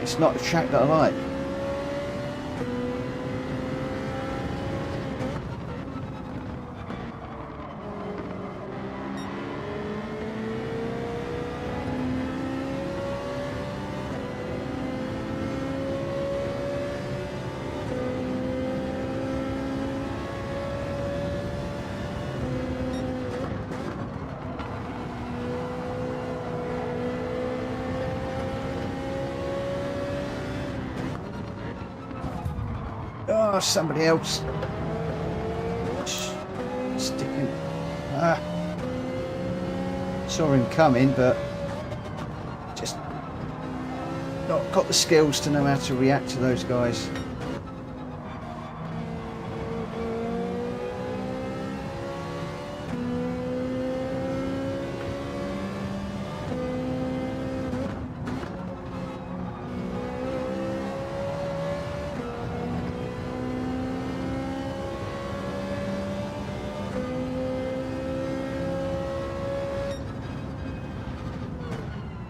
it's not a track that I like. Oh, somebody else sticking. Saw him coming, but just not got the skills to know how to react to those guys.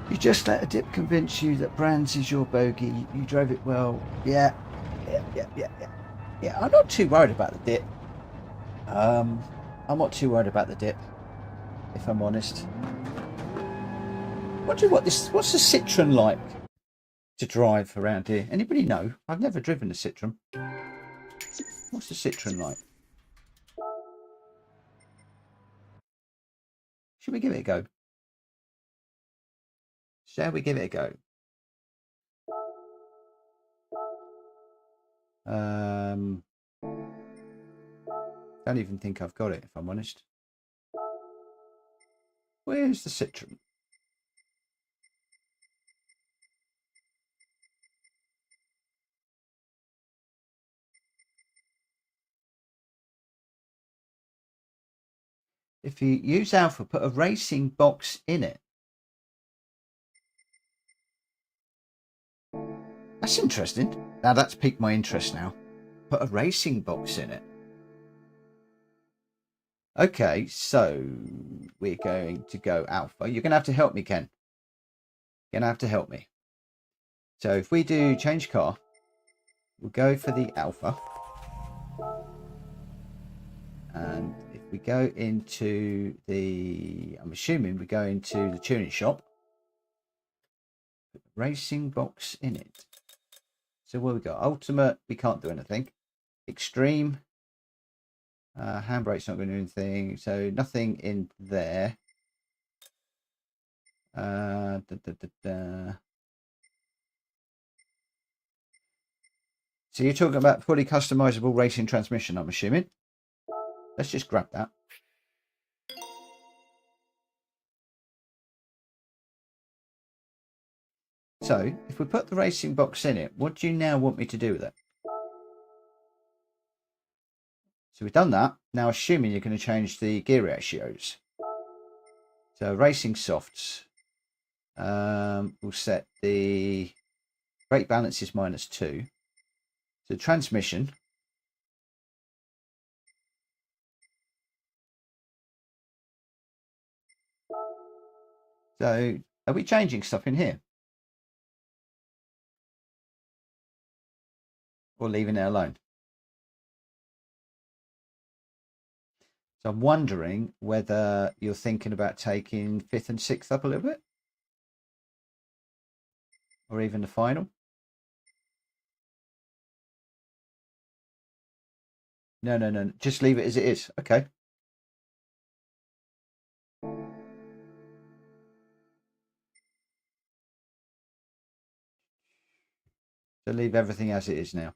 You just let a dip convince you that Brands is your bogey. You drove it well. Yeah. I'm not too worried about the dip. I'm not too worried about the dip, if I'm honest. What's the Citroen like to drive around here? Anybody know? I've never driven a Citroen. What's the Citroen like? Should we give it a go? Shall we give it a go? Don't even think I've got it, if I'm honest. Where's the Citroen? If you use Alpha, put a racing box in it. That's interesting. Now that's piqued my interest now. Put a racing box in it. Okay, so we're going to go Alpha. You're going to have to help me, Ken. You're going to have to help me. So if we do change car, we'll go for the Alpha. And if we go into I'm assuming we go into the tuning shop. Put a racing box in it. So what we got? Ultimate, we can't do anything. Extreme. Handbrake's not going to do anything. So nothing in there. So you're talking about fully customizable racing transmission, I'm assuming. Let's just grab that. So if we put the racing box in it, what do you now want me to do with it? So we've done that. Now assuming you're going to change the gear ratios. So racing softs. We'll set the brake balance is -2. So transmission. So are we changing stuff in here? or leaving it alone. So I'm wondering whether you're thinking about taking 5th and 6th up a little bit, or even the final. No, just leave it as it is. Okay. So leave everything as it is now.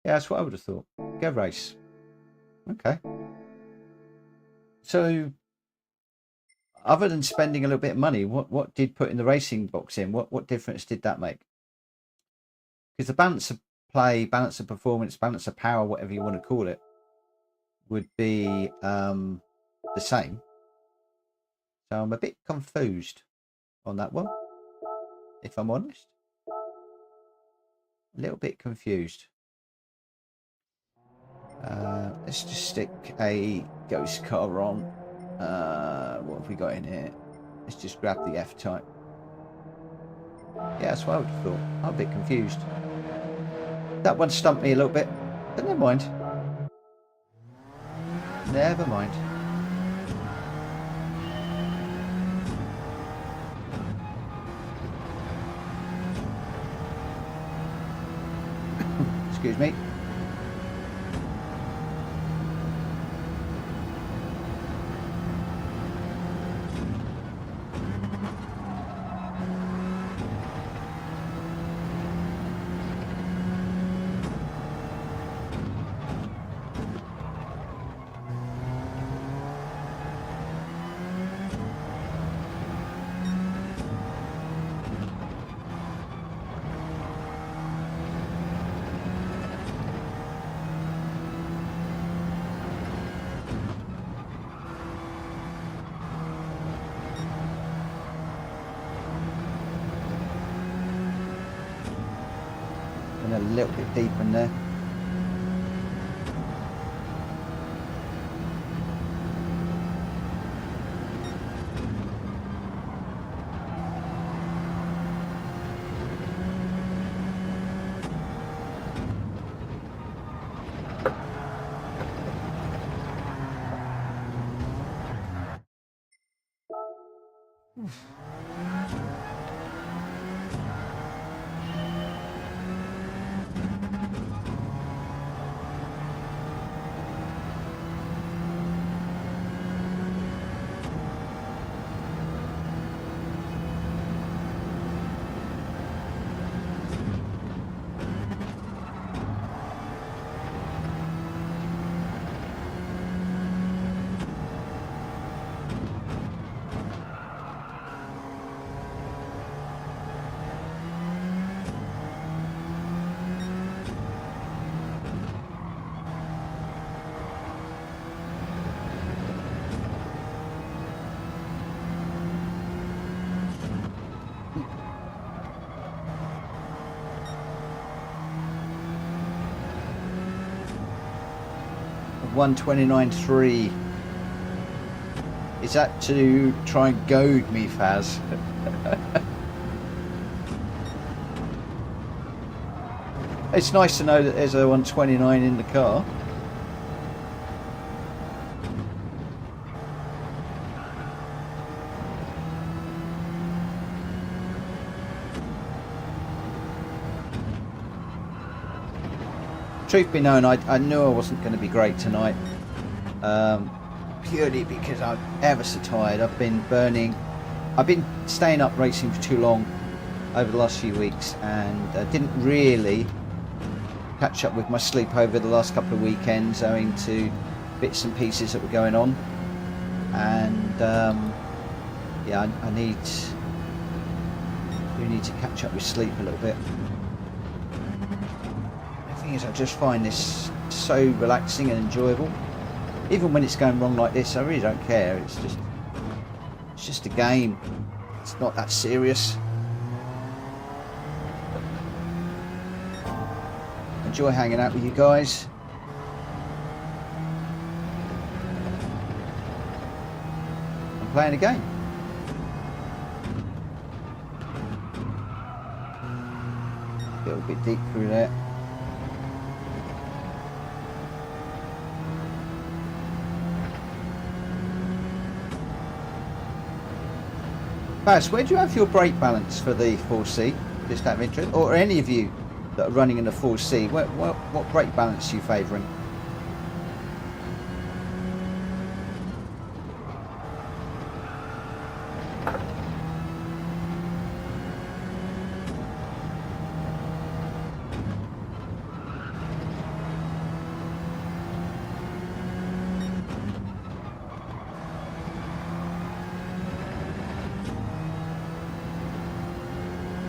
Yeah, that's what I would have thought. Go race. Okay. So, other than spending a little bit of money, what did putting the racing box in? What difference did that make? Because the balance of play, balance of performance, balance of power, whatever you want to call it, would be the same. So I'm a bit confused on that one, if I'm honest. A little bit confused. Let's just stick a ghost car on. What have we got in here? Let's just grab the F-Type. Yeah, that's what I would have thought. I'm a bit confused. That one stumped me a little bit, but never mind. Never mind. Excuse me. And a little bit deep in there. $129.3. Is that to try and goad me, Faz? It's nice to know that there's a 129 in the car. Truth be known, I knew I wasn't going to be great tonight, purely because I'm ever so tired. I've been staying up racing for too long over the last few weeks, and didn't really catch up with my sleep over the last couple of weekends owing to bits and pieces that were going on. And yeah, I need to catch up with sleep a little bit. The thing is, I just find this so relaxing and enjoyable. Even when it's going wrong like this, I really don't care. It's just a game. It's not that serious. Enjoy hanging out with you guys. playing a game. A little bit deep through there. Baz, where do you have your brake balance for the 4C? Just out of interest, or any of you that are running in a 4C, what brake balance are you favouring?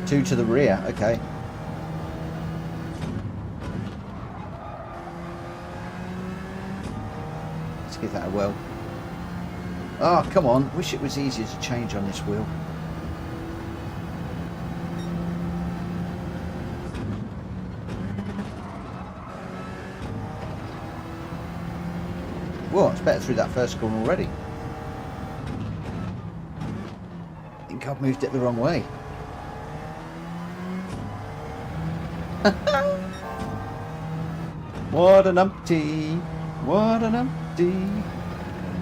Two to the rear, okay. Let's give that a whirl. Oh, come on. Wish it was easier to change on this wheel. Whoa, it's better through that first corner already. I think I've moved it the wrong way. What an umpty, what an umpty,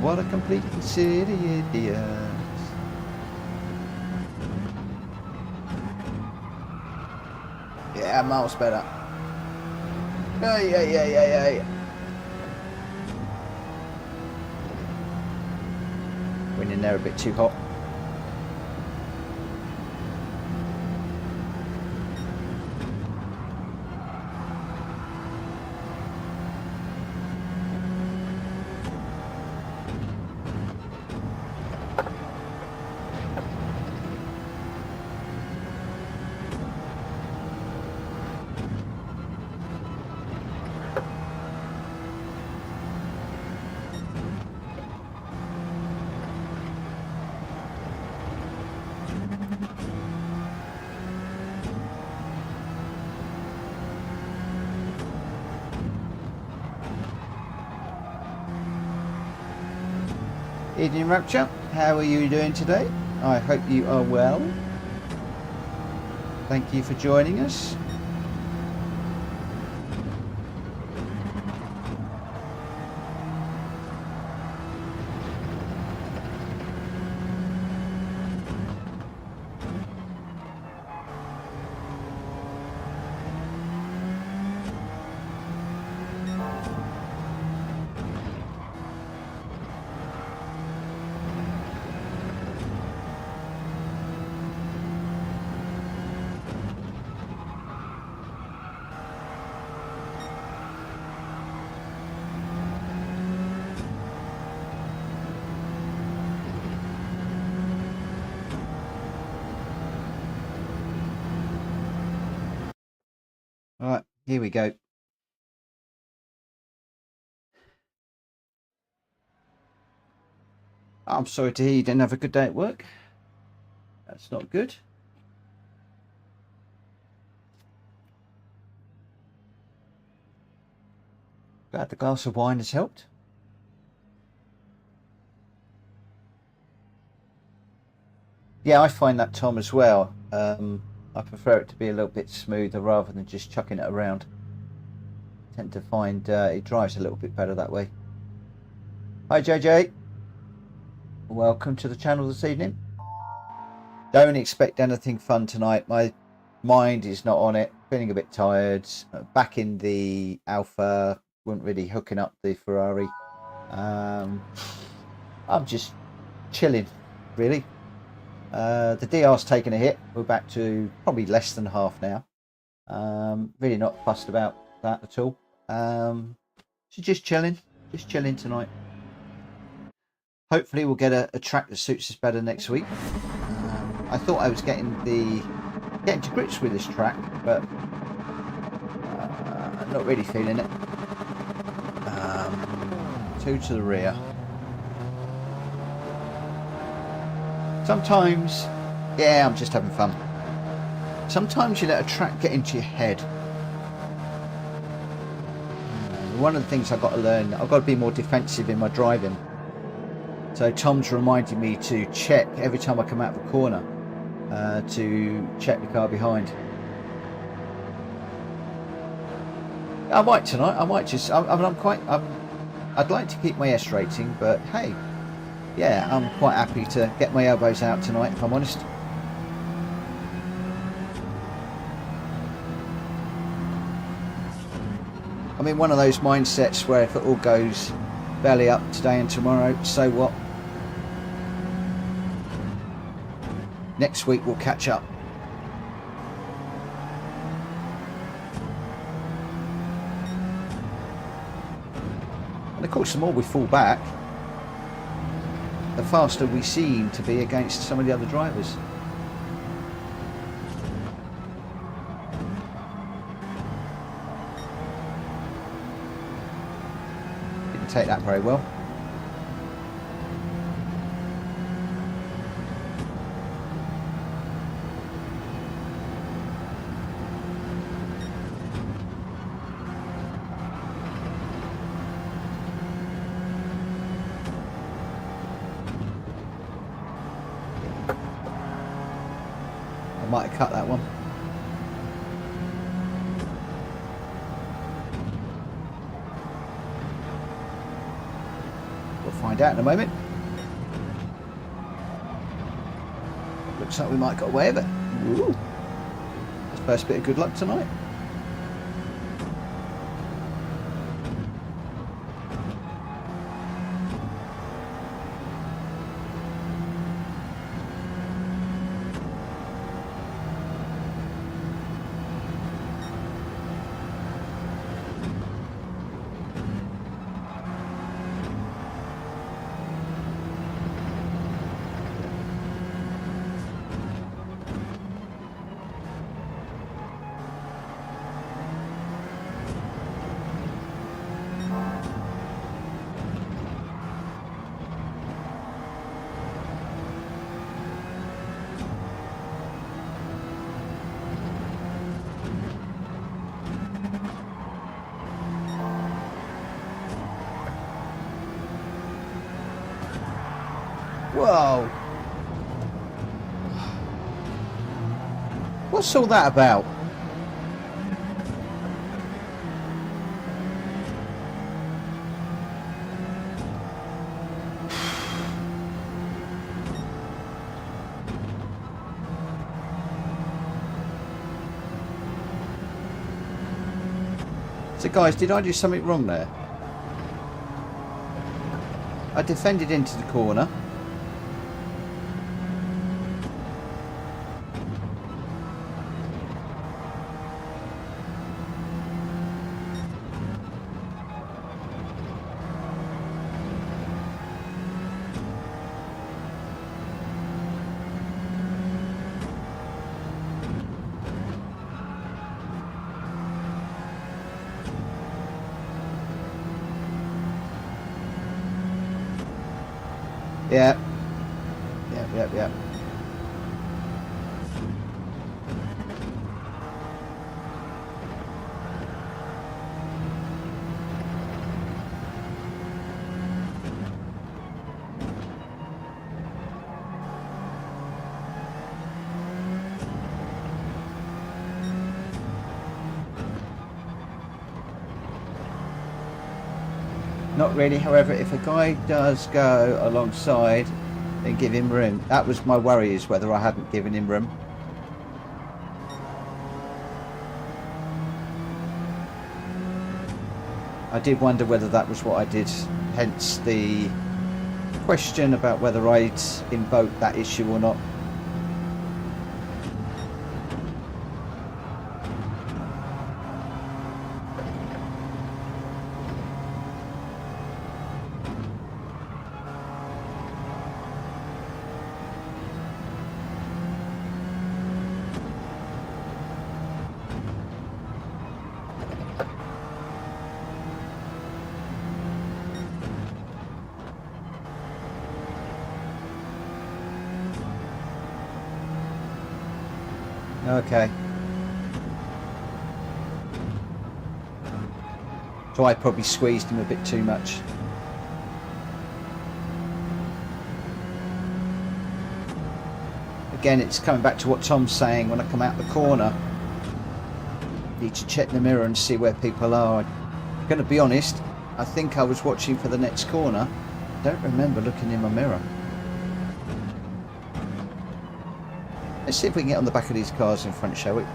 what a complete city idiot. Yeah, miles better. Yeah. Went in there a bit too hot. Evening Rapture, how are you doing today? I hope you are well. Thank you for joining us. All right, here we go. I'm sorry to hear you didn't have a good day at work. That's not good. Glad the glass of wine has helped. Yeah, I find that, Tom, as well. I prefer it to be a little bit smoother rather than just chucking it around. I tend to find it drives a little bit better that way. Hi, JJ. Welcome to the channel this evening. Don't expect anything fun tonight. My mind is not on it. Feeling a bit tired. Back in the Alpha. Weren't really hooking up the Ferrari. I'm just chilling, really. The DR's taken a hit. We're back to probably less than half now. Really not fussed about that at all. So just chilling tonight. Hopefully we'll get a track that suits us better next week. I thought I was getting to grips with this track, but I'm not really feeling it. Two to the rear. Sometimes, yeah, I'm just having fun. Sometimes you let a track get into your head. One of the things I've got to learn, I've got to be more defensive in my driving. So Tom's reminding me to check every time I come out of a corner to check the car behind. I might tonight. I might just. I'd like to keep my S rating, but hey, yeah, I'm quite happy to get my elbows out tonight, if I'm honest. I'm in one of those mindsets where if it all goes belly up today and tomorrow, so what? Next week we'll catch up. And of course, the more we fall back, the faster we seem to be against some of the other drivers. Didn't take that very well. I might have cut that one. We'll find out in a moment. Looks like we might get away with it. Ooh. That's the first bit of good luck tonight. Whoa! What's all that about? So guys, did I do something wrong there? I defended into the corner. Yeah. Yep. Not really, however, if a guy does go alongside, then give him room. That was my worry, is whether I hadn't given him room. I did wonder whether that was what I did, hence the question about whether I'd invoked that issue or not. Okay. So I probably squeezed him a bit too much. again, it's coming back to what Tom's saying. When I come out the corner, need to check the mirror and see where people are. I'm going to be honest, I think I was watching for the next corner. I don't remember looking in my mirror. Let's see if we can get on the back of these cars in front, shall we?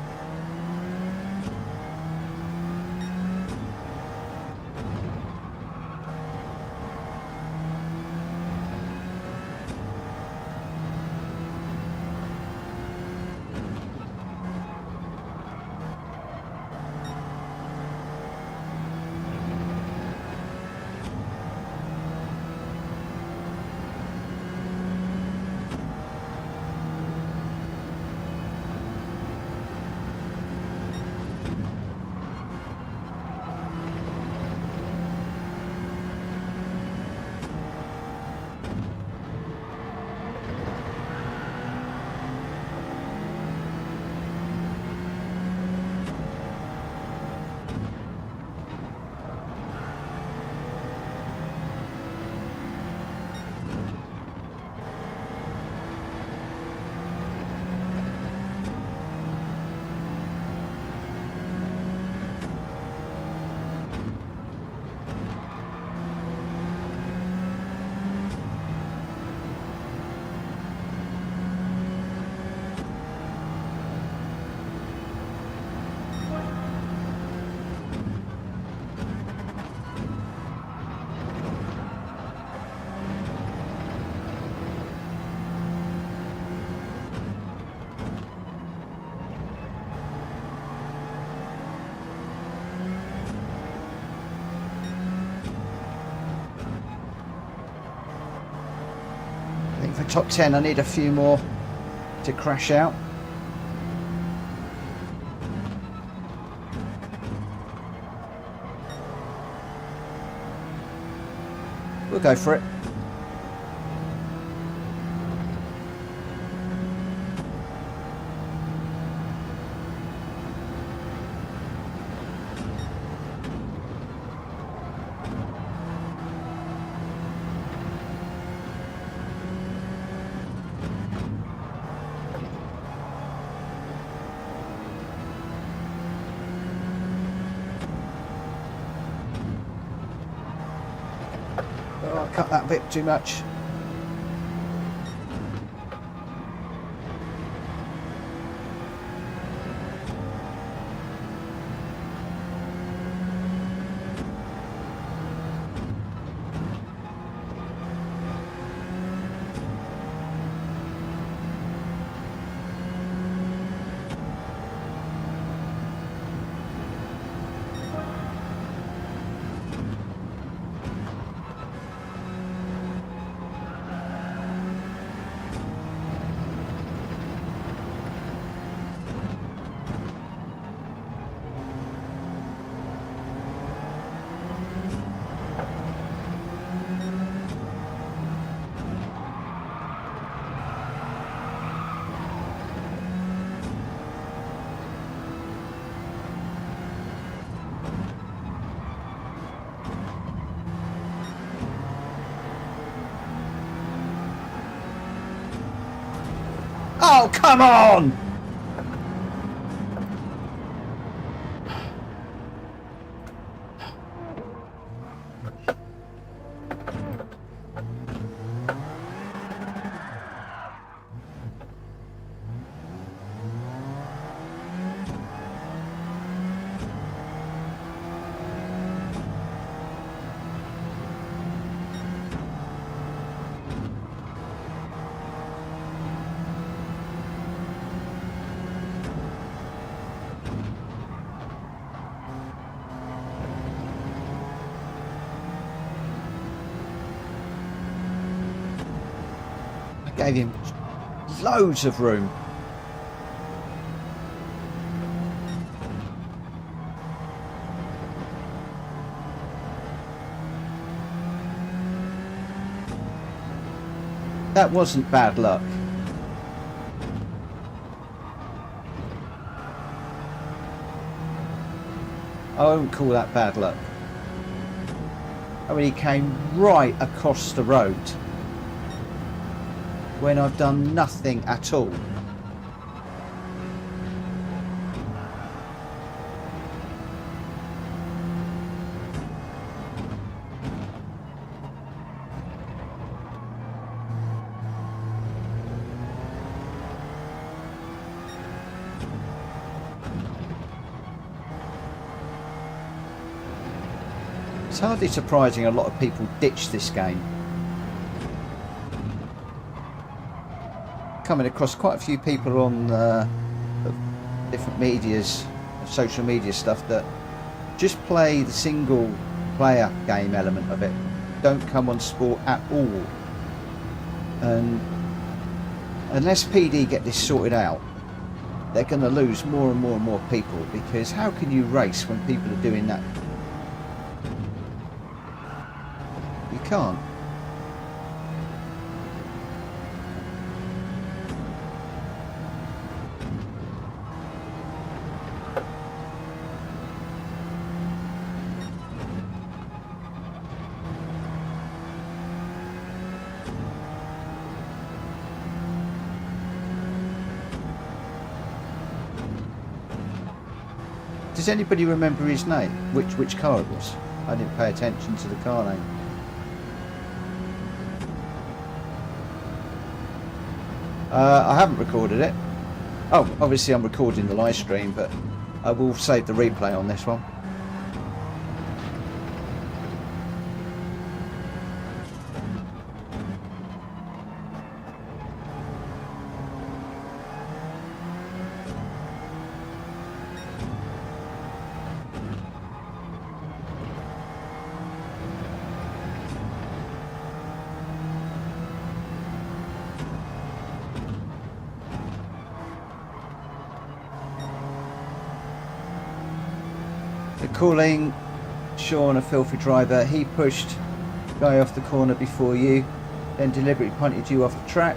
For top 10 I need a few more to crash out. We'll go for it. Oh, I cut that bit too much. Oh, come on! Gave him loads of room. That wasn't bad luck. I won't call that bad luck. I mean, he came right across the road when I've done nothing at all. It's hardly surprising a lot of people ditch this game. Coming across quite a few people on different medias, social media stuff, that just play the single player game element of it, don't come on sport at all. And unless PD get this sorted out, they're going to lose more and more and more people, because how can you race when people are doing that? You can't. Does anybody remember his name? Which car it was? I didn't pay attention to the car name. I haven't recorded it. Oh, obviously I'm recording the live stream, but I will save the replay on this one. Calling Sean a filthy driver. He pushed guy off the corner before you, then deliberately punted you off the track.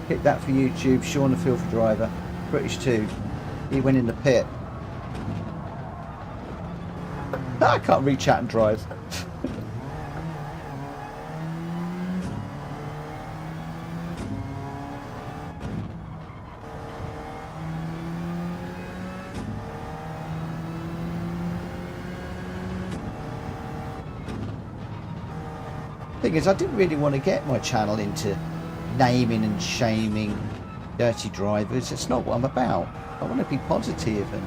Hit that for YouTube. Sean a filthy driver. British 2. He went in the pit. I can't read chat and drive. Thing is, I didn't really want to get my channel into naming and shaming dirty drivers. It's not what I'm about. I want to be positive and,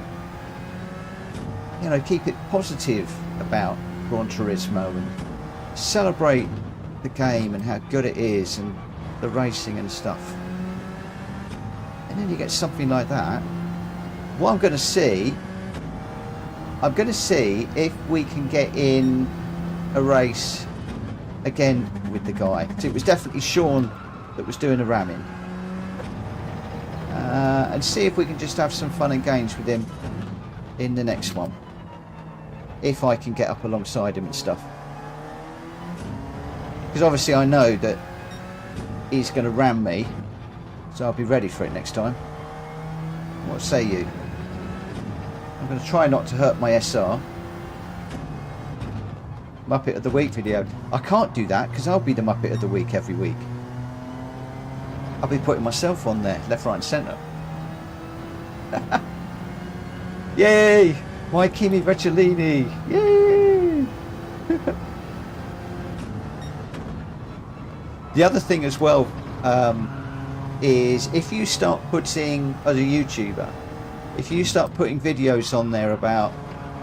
you know, keep it positive about Gran Turismo and celebrate the game and how good it is and the racing and stuff. And then you get something like that. What I'm going to see if we can get in a race again with the guy. So it was definitely Sean that was doing the ramming, and see if we can just have some fun and games with him in the next one, if I can get up alongside him and stuff, because obviously I know that he's going to ram me, so I'll be ready for it next time. What say you? I'm going to try not to hurt my SR. Muppet of the Week video. I can't do that because I'll be the Muppet of the Week every week. I'll be putting myself on there, left, right and centre. Yay! My Kimi Vecellini! Yay! The other thing as well is if you start putting, as a YouTuber, if you start putting videos on there about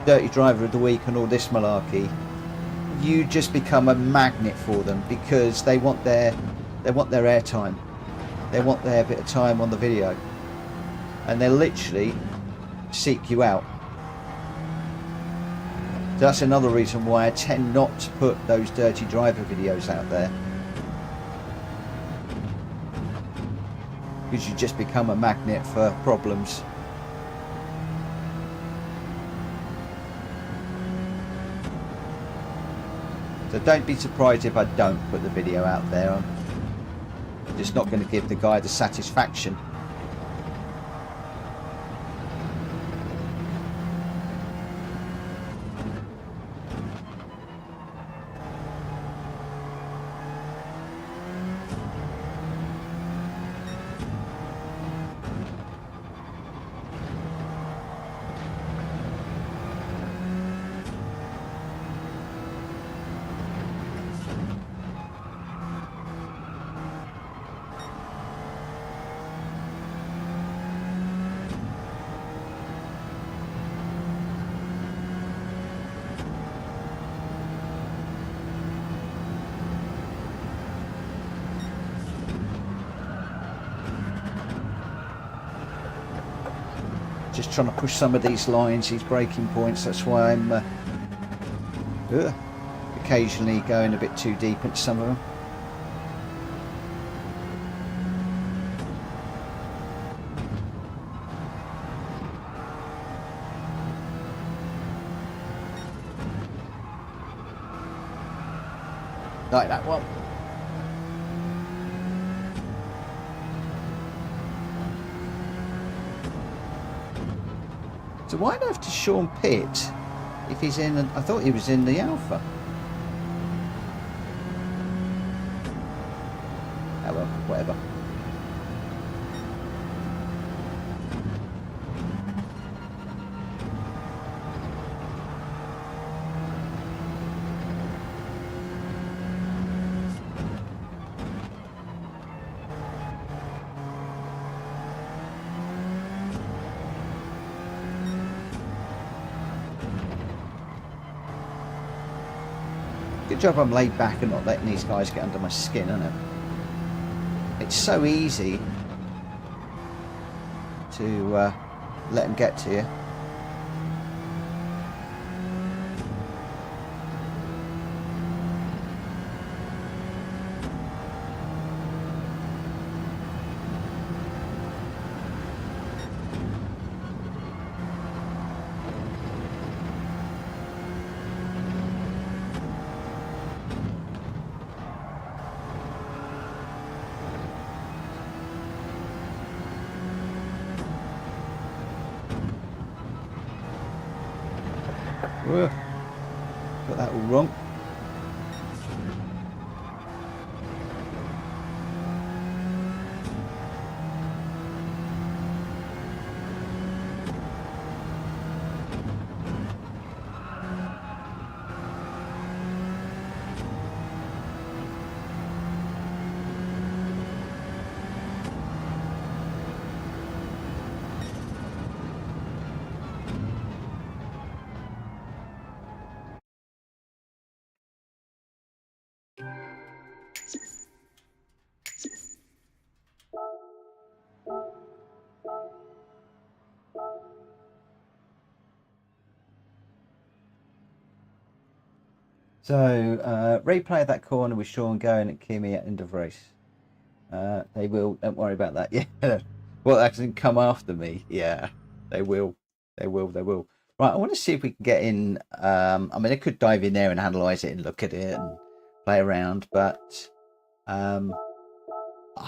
Dirty Driver of the Week and all this malarkey, you just become a magnet for them, because they want their airtime, they want their bit of time on the video, and they literally seek you out. So that's another reason why I tend not to put those dirty driver videos out there, because you just become a magnet for problems. So don't be surprised if I don't put the video out there. I'm just not going to give the guy the satisfaction. just trying to push some of these lines, these braking points. That's why I'm occasionally going a bit too deep into some of them. Like that one. So why not to Sean Pitt if he's in? I thought he was in the Alpha. Oh well, whatever. Good job I'm laid back and not letting these guys get under my skin, isn't it? It's so easy to let them get to you. Whoa. Got that all wrong. So, replay of that corner with Sean going at Kimi at end of race. They will, don't worry about that. Yeah. Well, that doesn't come after me. Yeah, they will. They will. They will. Right, I want to see if we can get in. I mean, I could dive in there and analyse it and look at it and play around, but I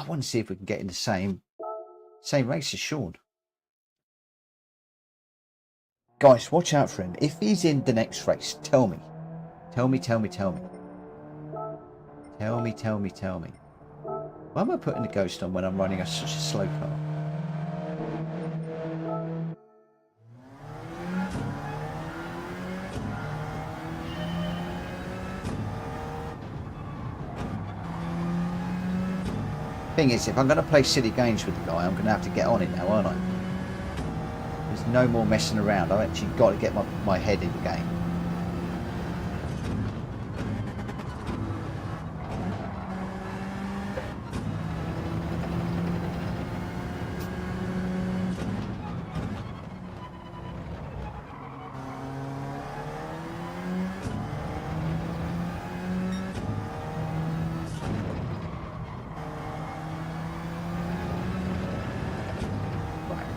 want to see if we can get in the same race as Sean. Guys, watch out for him. If he's in the next race, tell me. Tell me. Tell me. Why am I putting the ghost on when I'm running such a slow car? Thing is, if I'm going to play silly games with the guy, I'm going to have to get on it now, aren't I? There's no more messing around. I've actually got to get my head in the game.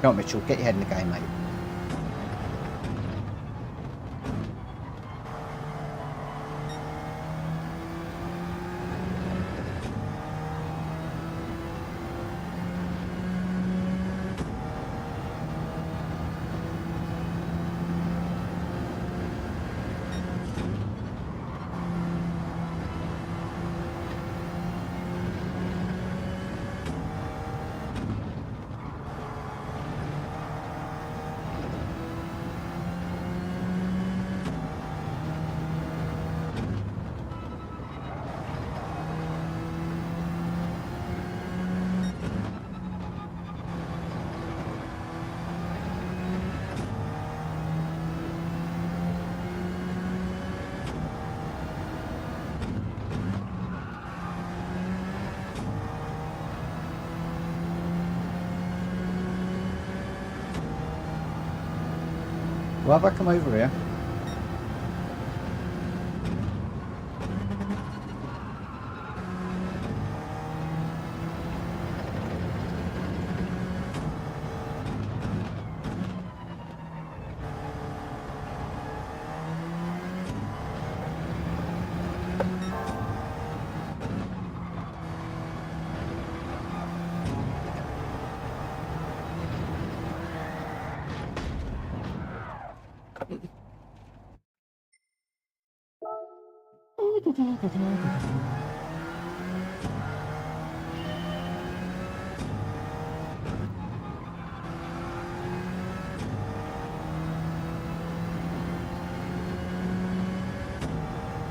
Come on, Mitchell, get your head in the game, mate. Why have I come over here?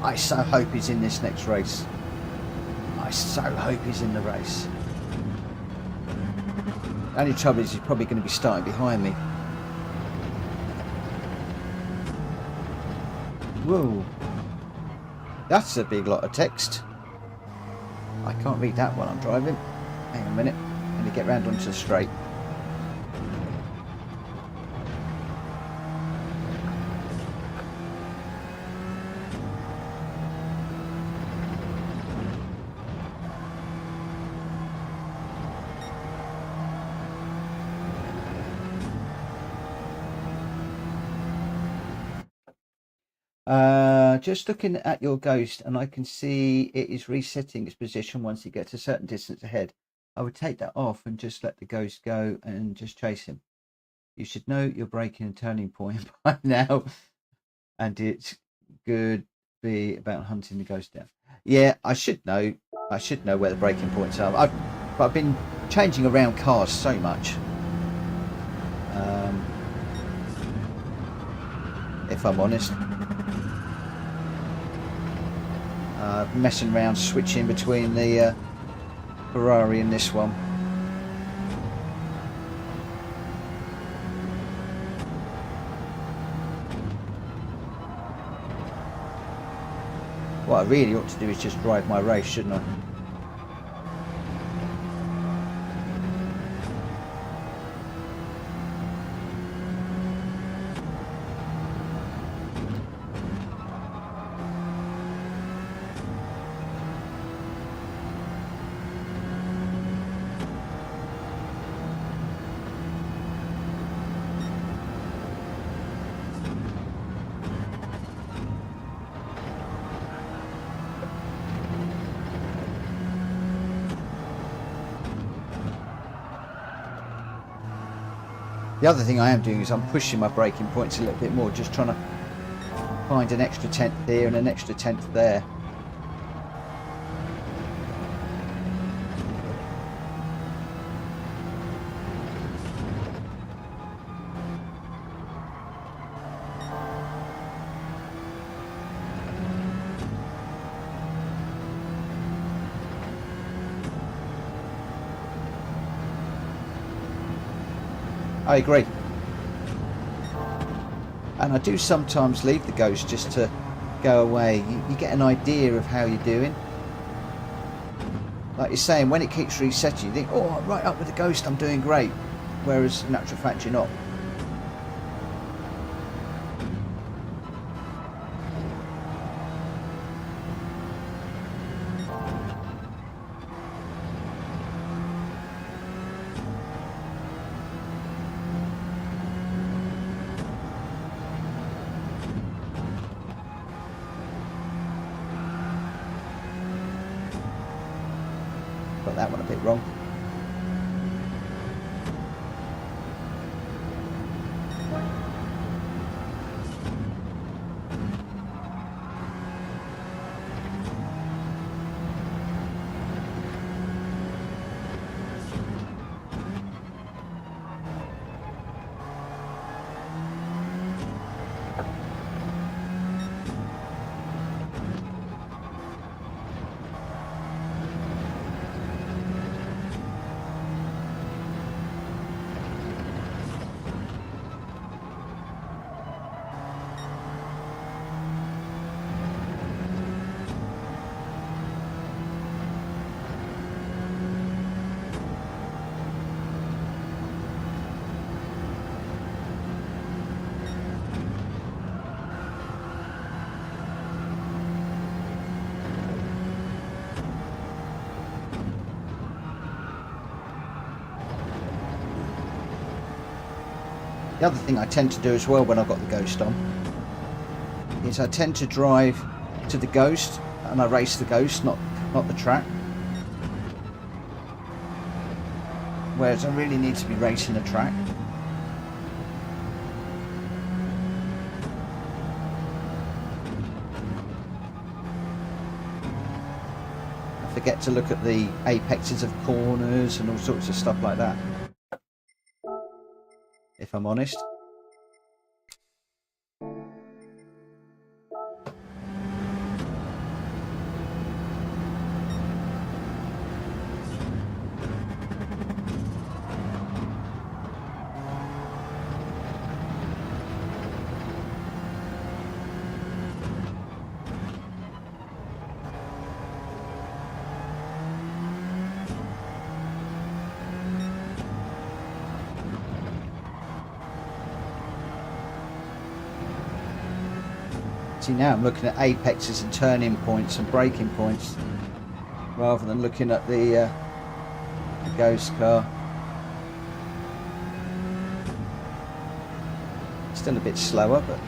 I so hope he's in this next race. I so hope he's in the race. The only trouble is he's probably going to be starting behind me. Whoa. That's a big lot of text. I can't read that while I'm driving. Hang on a minute. Let me get round onto the straight. Just looking at your Ghost, and I can see it is resetting its position once it gets a certain distance ahead. I would take that off and just let the Ghost go and just chase him. You should know your braking and turning point by now, and it's good be about hunting the Ghost down. Yeah, I should know. I should know where the braking points are. But I've been changing around cars so much. If I'm honest. Messing around, switching between the Ferrari and this one. What I really ought to do is just drive my race, shouldn't I? The other thing I am doing is I'm pushing my braking points a little bit more, just trying to find an extra tenth here and an extra tenth there. I agree. And I do sometimes leave the Ghost just to go away. You get an idea of how you're doing. Like you're saying, when it keeps resetting, you think, oh, I'm right up with the Ghost, I'm doing great. Whereas in actual fact, you're not. Got that one a bit wrong. The other thing I tend to do as well when I've got the Ghost on is I tend to drive to the Ghost and I race the Ghost, not the track. Whereas I really need to be racing a track. I forget to look at the apexes of corners and all sorts of stuff like that, if I'm honest. See, now I'm looking at apexes and turning points and braking points rather than looking at the Ghost car. Still a bit slower, but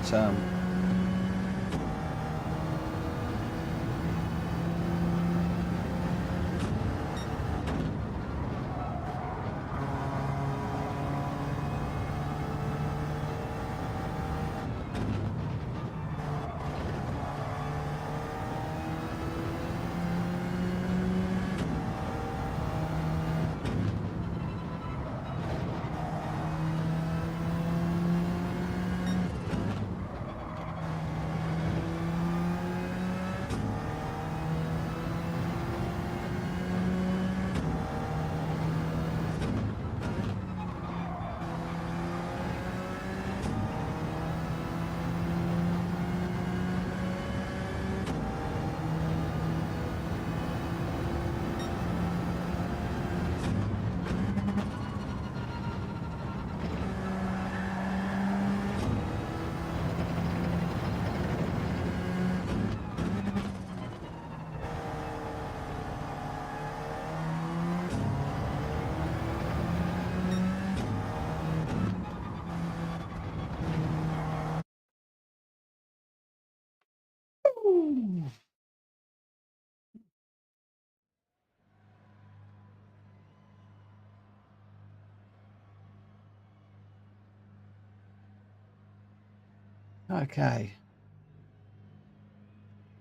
okay.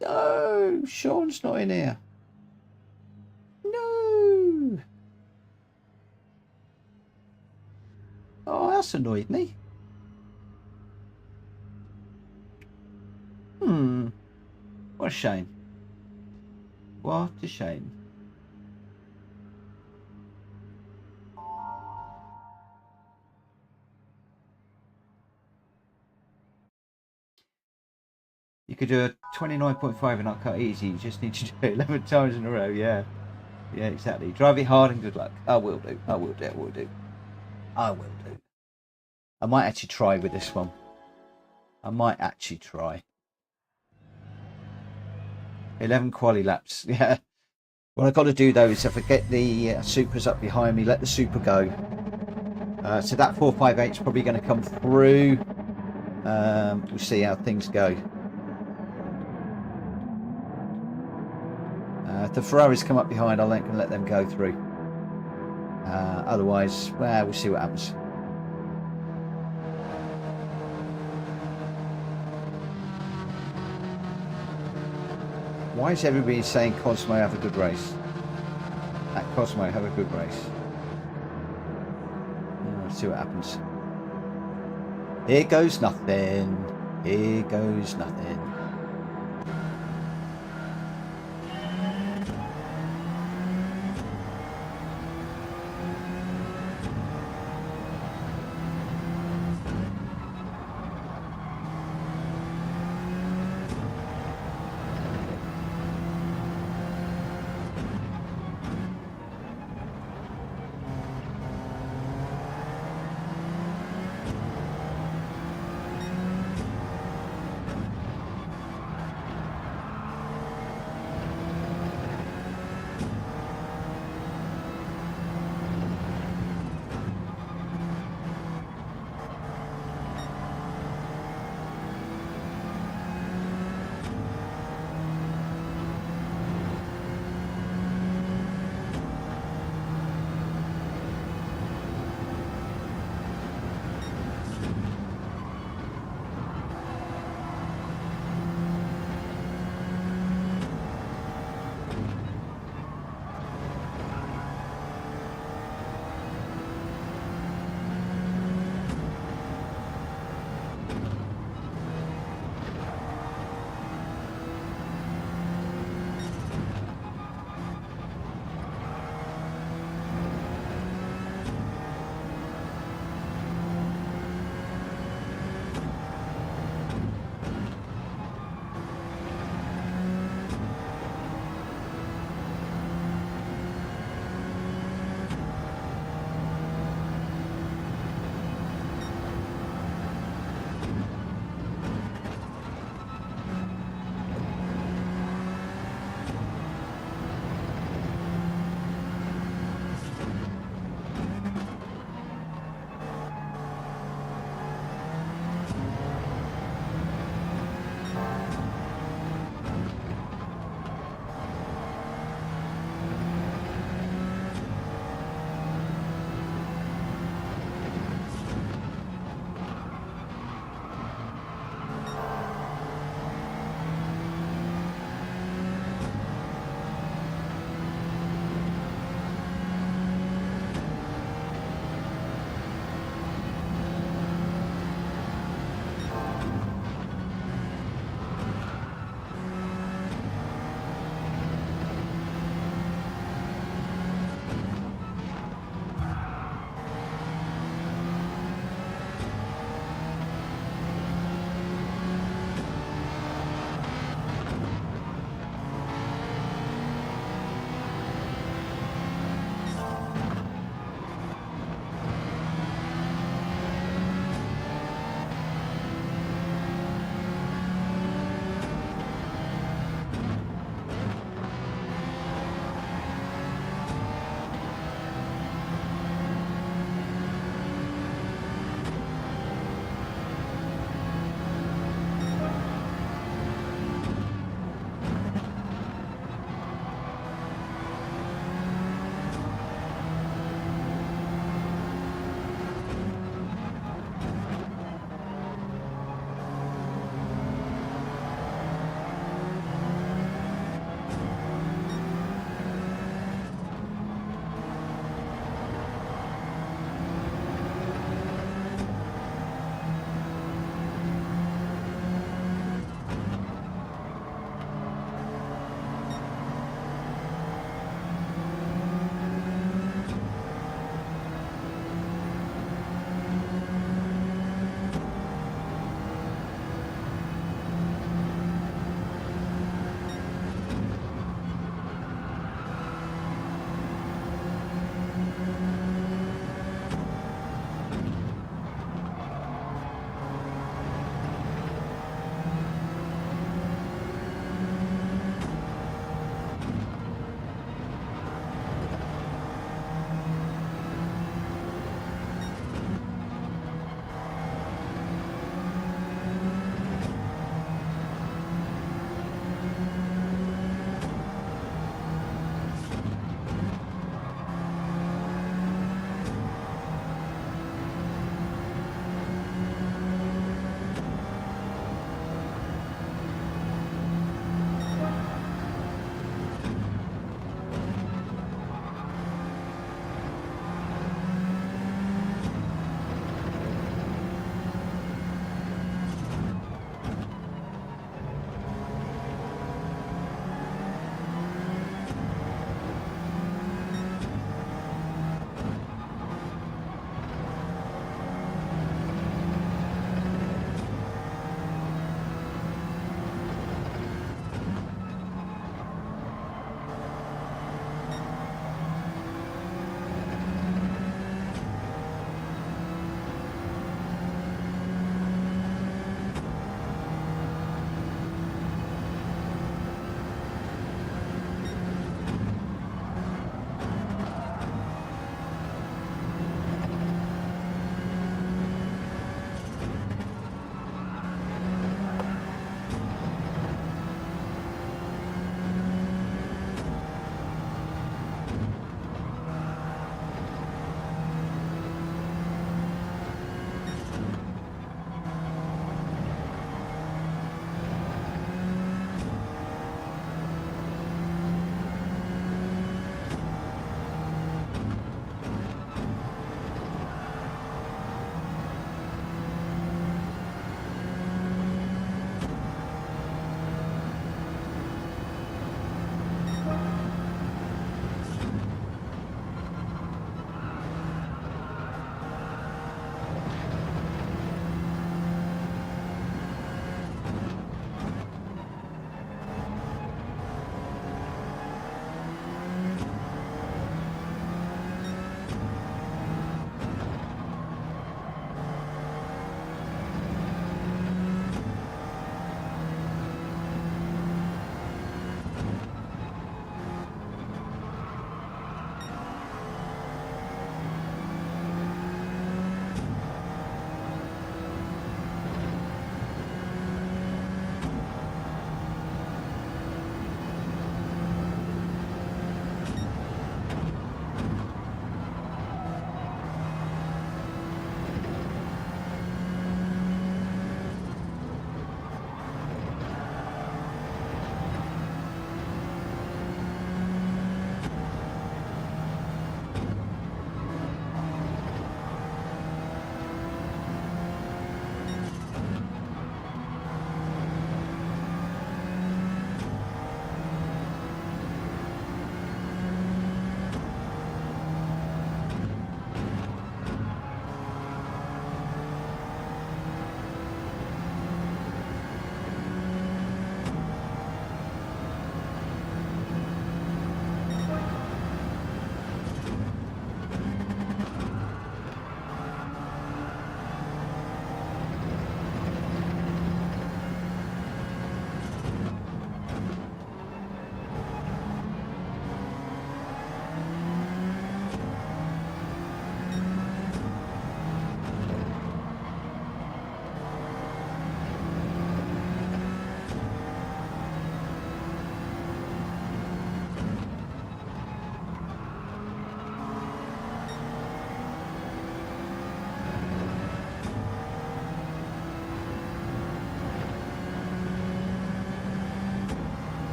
No, Sean's not in here. No. Oh, that's annoyed me. What a shame. What a shame. You could do a 29.5 and not cut easy. You just need to do it 11 times in a row. Yeah. Yeah, exactly. Drive it hard and good luck. I will do. I will do. I will do. I will do. I might actually try with this one. I might actually try. 11 quali laps. Yeah. What I've got to do though is if I get the supers up behind me, let the super go. So that 458 is probably going to come through. We'll see how things go. If the Ferraris come up behind, I'll let them go through. Otherwise, well, we'll see what happens. Why is everybody saying Cosmo have a good race? At Cosmo have a good race. Let's see what happens. Here goes nothing. Here goes nothing.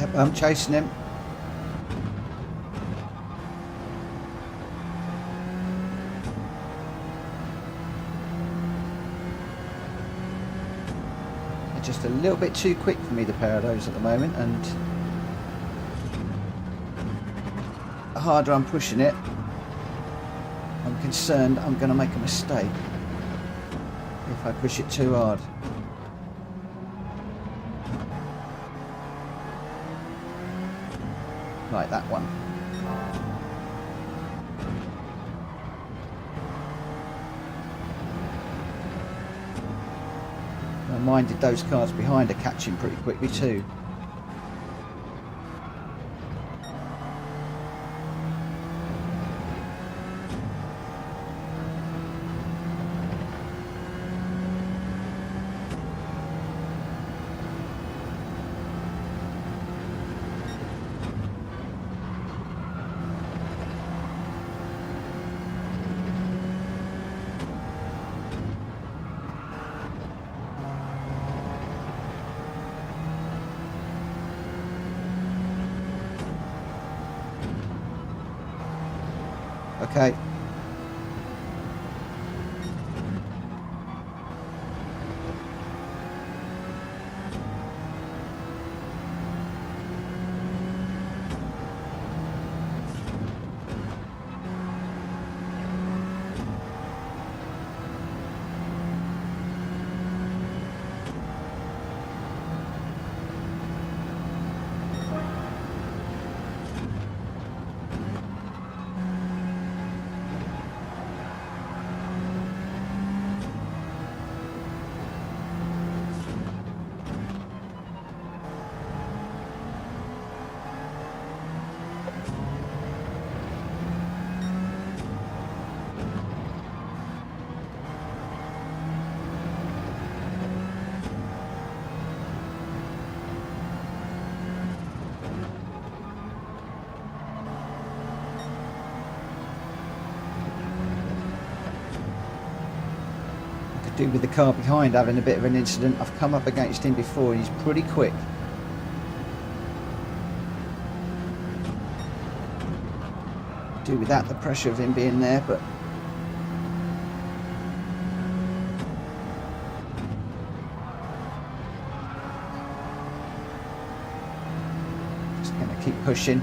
Yep, I'm chasing him. They're just a little bit too quick for me, the pair of those at the moment, and the harder I'm pushing it, I'm concerned I'm going to make a mistake if I push it too hard. Like that one. I minded those cars behind are catching pretty quickly too. Okay. Do with the car behind having a bit of an incident. I've come up against him before and he's pretty quick. Do without the pressure of him being there, but just going to keep pushing.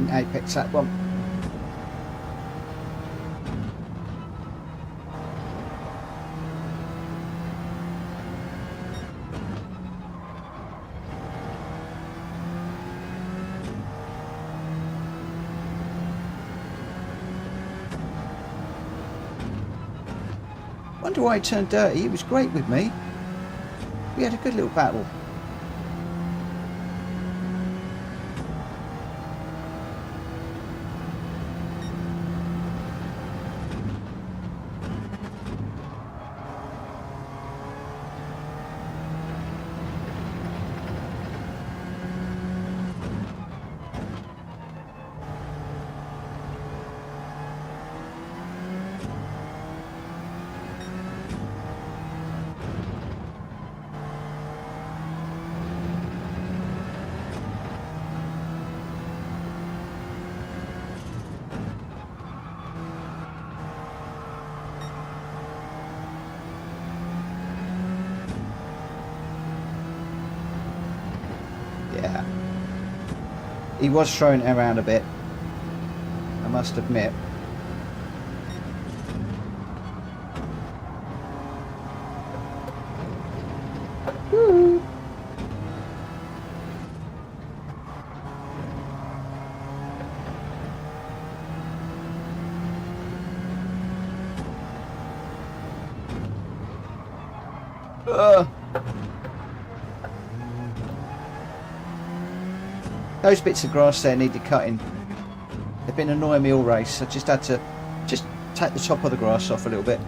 didn't apex that one. Wonder why he turned dirty. He was great with me. We had a good little battle. Yeah. He was throwing it around a bit, I must admit. Woo. Those bits of grass there needed cutting. They've been annoying me all race. I just had to just take the top of the grass off a little bit.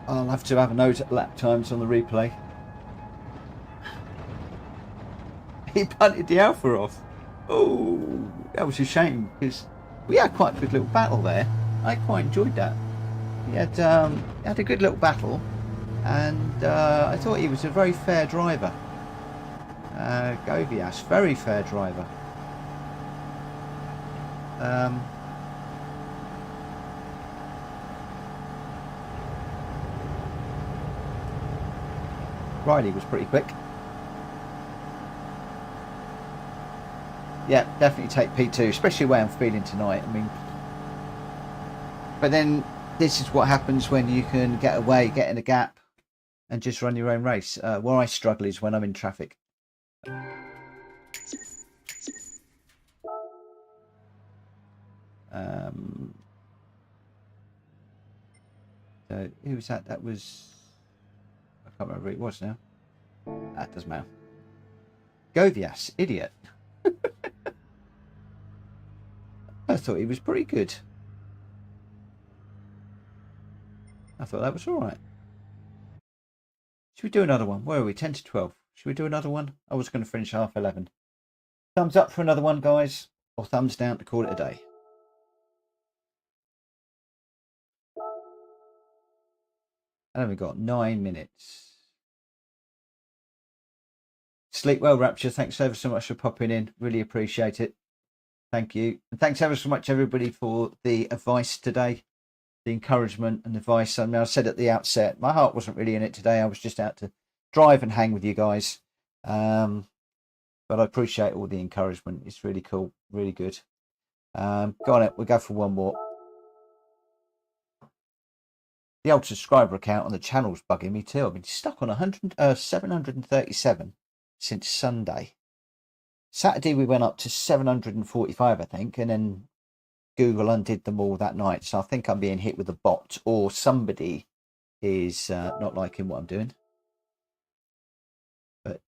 I'll have to have a note at lap times on the replay. He punted the Alpha off. Oh, that was a shame because we had quite a good little battle there. I quite enjoyed that. He had a good little battle, and I thought he was a very fair driver. Govias, very fair driver. Riley was pretty quick. Yeah, definitely take P2, especially the way I'm feeling tonight. I mean, but then this is what happens when you can get away, get in a gap, and just run your own race. Where I struggle is when I'm in traffic. So who was that? That was, I can't remember who it was now. That doesn't matter. Govias, idiot. I thought he was pretty good. I thought that was all right. Should we do another one? Where are we? 10 to 12. Should we do another one? I was going to finish half 11. Thumbs up for another one, guys, or thumbs down to call it a day. And then we've got 9 minutes. Sleep well, Rapture. Thanks ever so much for popping in. Really appreciate it. Thank you. And thanks ever so much, everybody, for the advice today, the encouragement and advice. I mean, I said at the outset, my heart wasn't really in it today. I was just out to drive and hang with you guys. But I appreciate all the encouragement. It's really cool. Really good. Go on it. We'll go for one more. The old subscriber account on the channel's bugging me too. I've been stuck on 737 since Sunday. Saturday we went up to 745, I think, and then Google undid them all that night. So I think I'm being hit with a bot, or somebody is not liking what I'm doing. But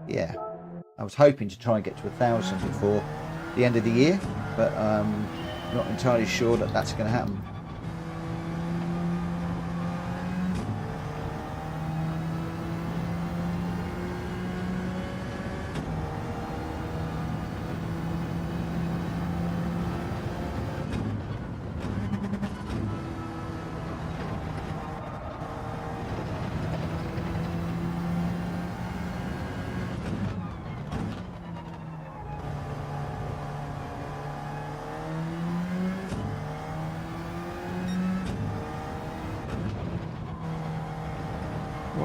yeah, I was hoping to try and get to 1,000 before the end of the year, but not entirely sure that that's going to happen.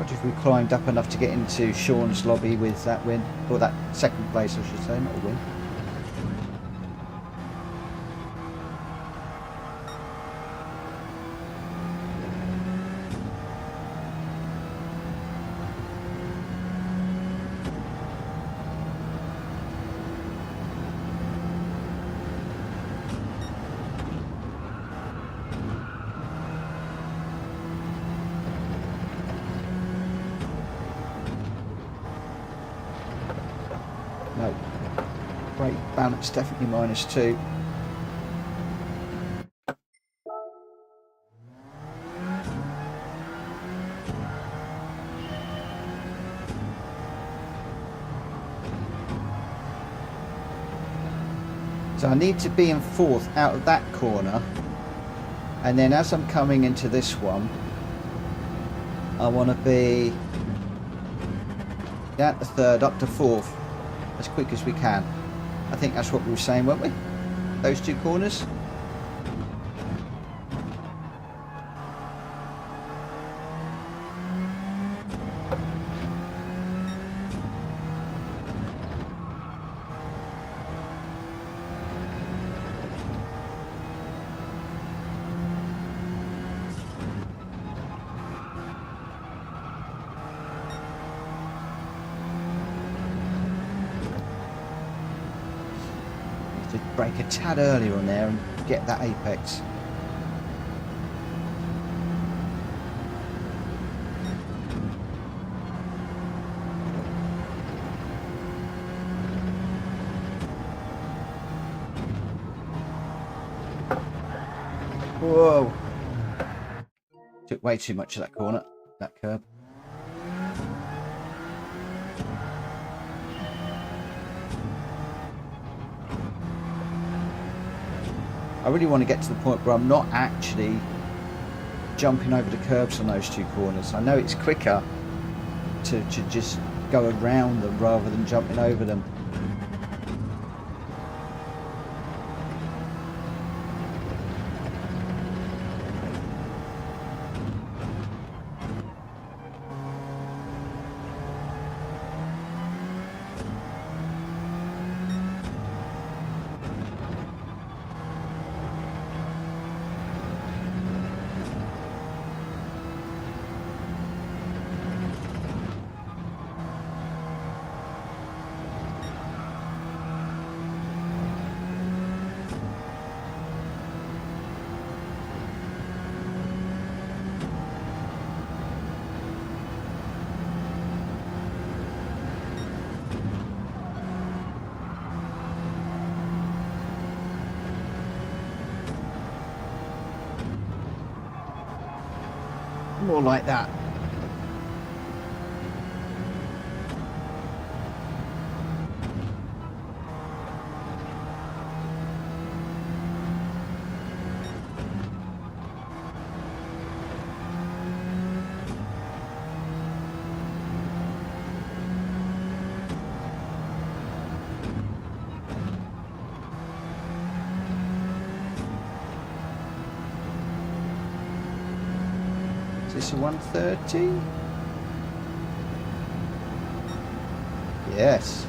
What if we climbed up enough to get into Sean's lobby with that win? Or that second place, I should say, not a win. No. Brake balance definitely -2. So I need to be in fourth out of that corner, and then as I'm coming into this one, I want to be down to third, up to fourth, as quick as we can. I think that's what we were saying, weren't we? Those two corners. Brake a tad earlier on there and get that apex. Whoa! Took way too much of that corner, that curb. I really want to get to the point where I'm not actually jumping over the curbs on those two corners. I know it's quicker to just go around them rather than jumping over them. More like that. Is this a 130? Yes.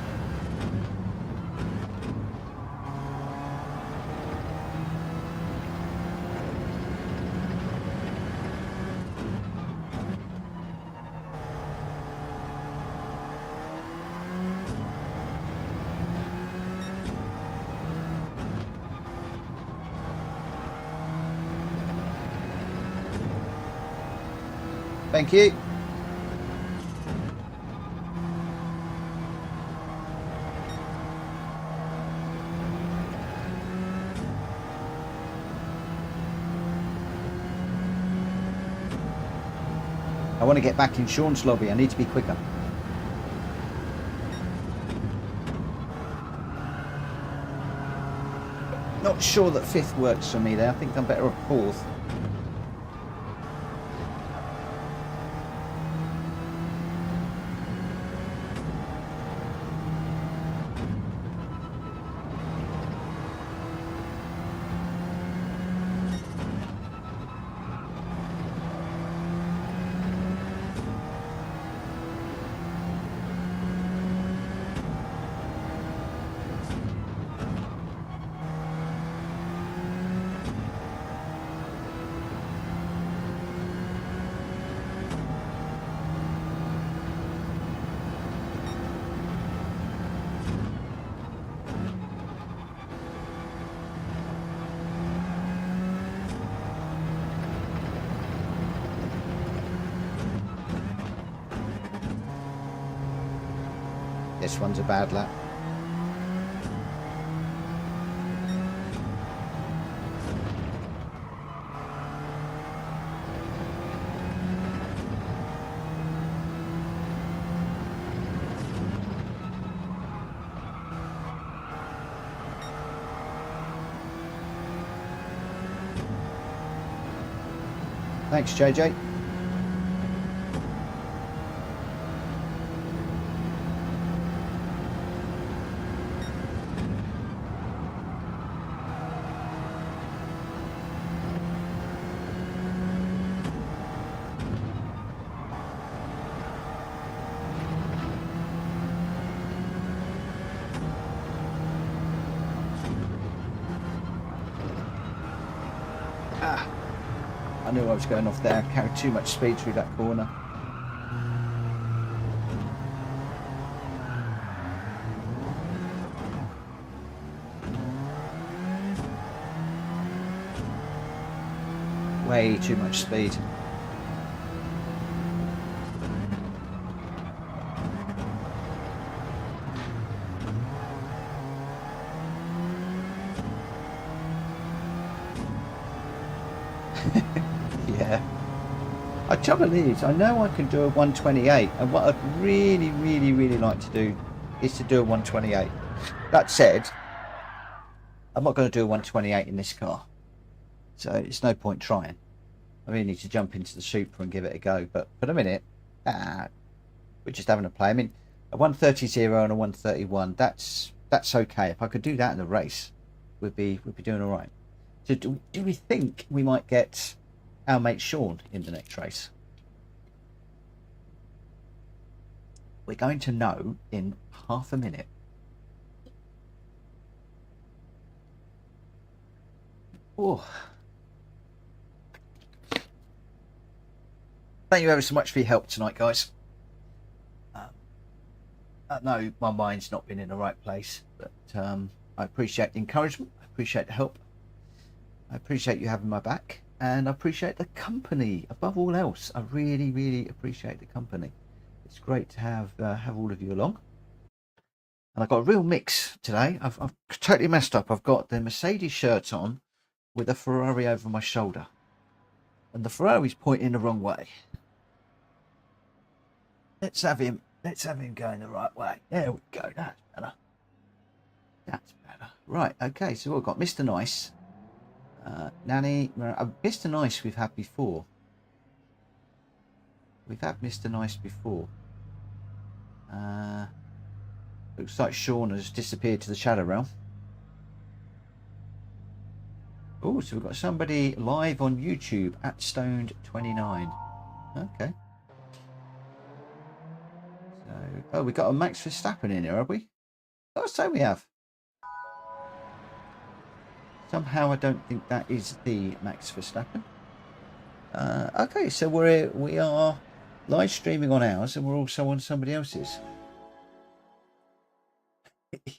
Thank you. I want to get back in Sean's lobby. I need to be quicker. Not sure that fifth works for me there. I think I'm better off fourth. this one's a bad lap. Thanks, JJ. I knew I was going off there. Carried too much speed through that corner. Way too much speed. Yeah. The trouble is, I know I can do a 128, and what I'd really like to do is to do a 128. That said, I'm not going to do a 128 in this car, so it's no point trying. I really need to jump into the Supra and give it a go, but for the minute, we're just having a play. I mean, a 130 and a 131, that's okay. If I could do that in a race, we'd be doing all right. So do we think we might get our mate Sean in the next race? We're going to know in half a minute. Oh. Thank you ever so much for your help tonight, guys. I know my mind's not been in the right place, but I appreciate the encouragement. I appreciate the help. I appreciate you having my back, and I appreciate the company above all else. I really appreciate the company. It's great to have all of you along. And I've got a real mix today. I've totally messed up. I've got the Mercedes shirt on with a Ferrari over my shoulder, and the Ferrari's pointing the wrong way. Let's have him going the right way. There we go. That's better. That's better. Right. Okay. So we've got Mr. Nice. Nanny, Mr. Nice we've had before. We've had Mr. Nice before. Looks like Sean has disappeared to the Shadow Realm. Oh, so we've got somebody live on YouTube at Stoned29. Okay. So, oh, we got a Max Verstappen in here, have we? Oh, so we have. Somehow I don't think that is the Max Verstappen. Okay, so we are live streaming on ours, and we're also on somebody else's.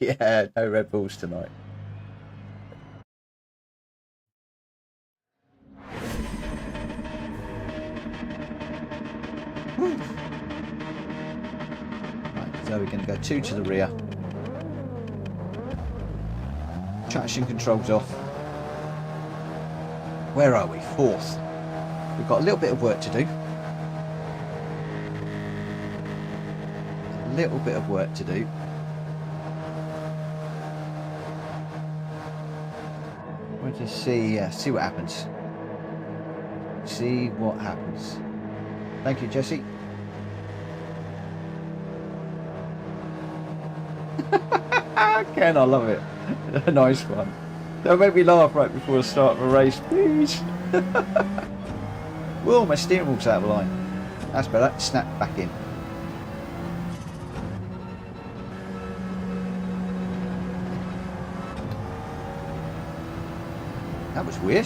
Yeah, no Red Bulls tonight. Right, so we're going to go 2 to the rear. Traction controls off. Where are we? 4th. We've got a little bit of work to do. A little bit of work to do. We'll just see what happens. See what happens. Thank you, Jesse. Ken, I love it. A nice one. Don't make me laugh right before the start of a race, please. Whoa, my steering wheel's out of line. That's better. Snap back in. That was weird.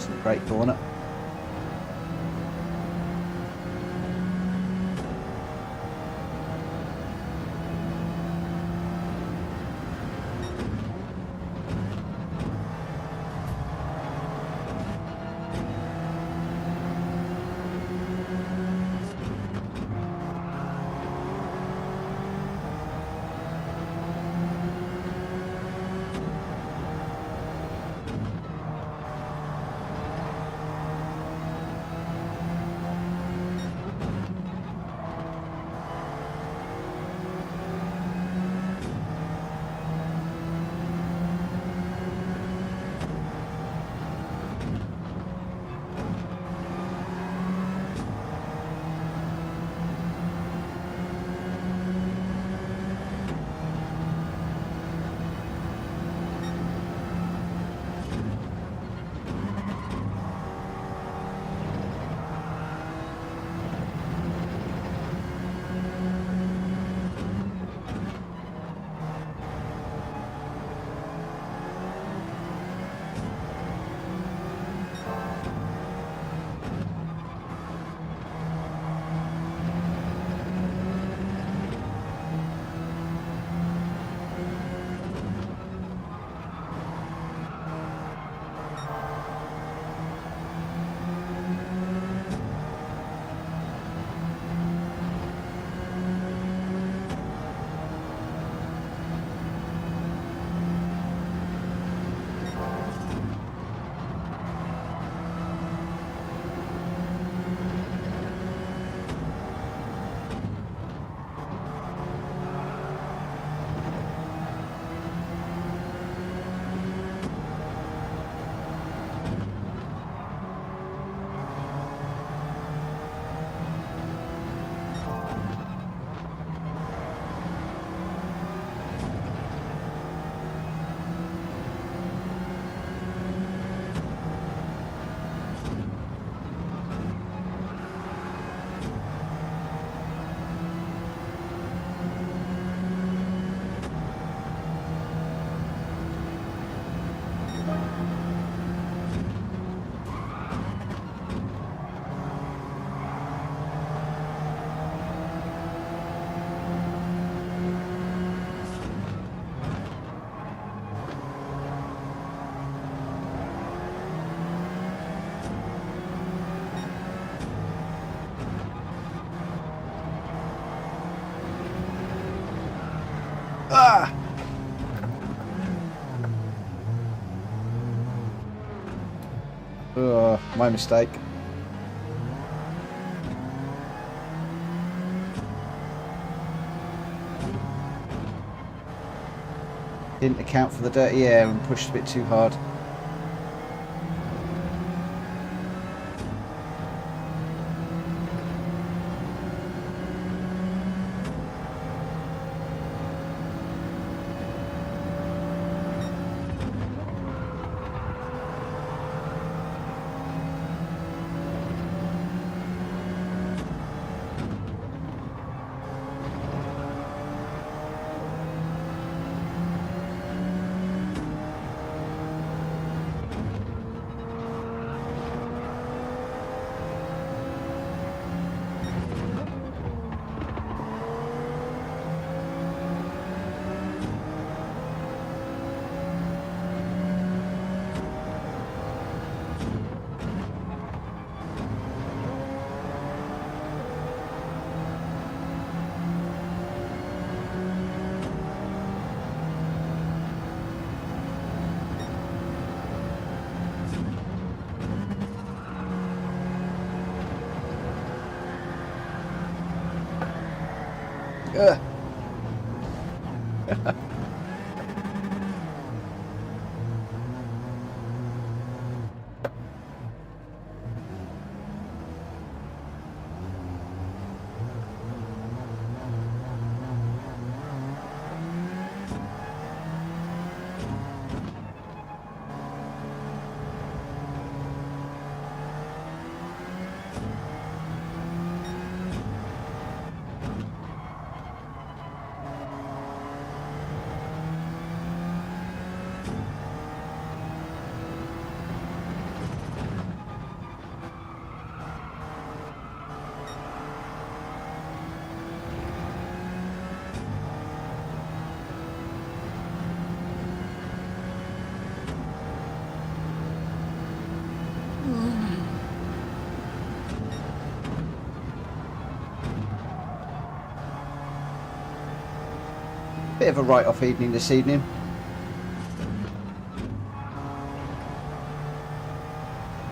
wasn't a great corner. Ah! My mistake. Didn't account for the dirty air and pushed a bit too hard. Ugh. Bit of a write-off evening this evening.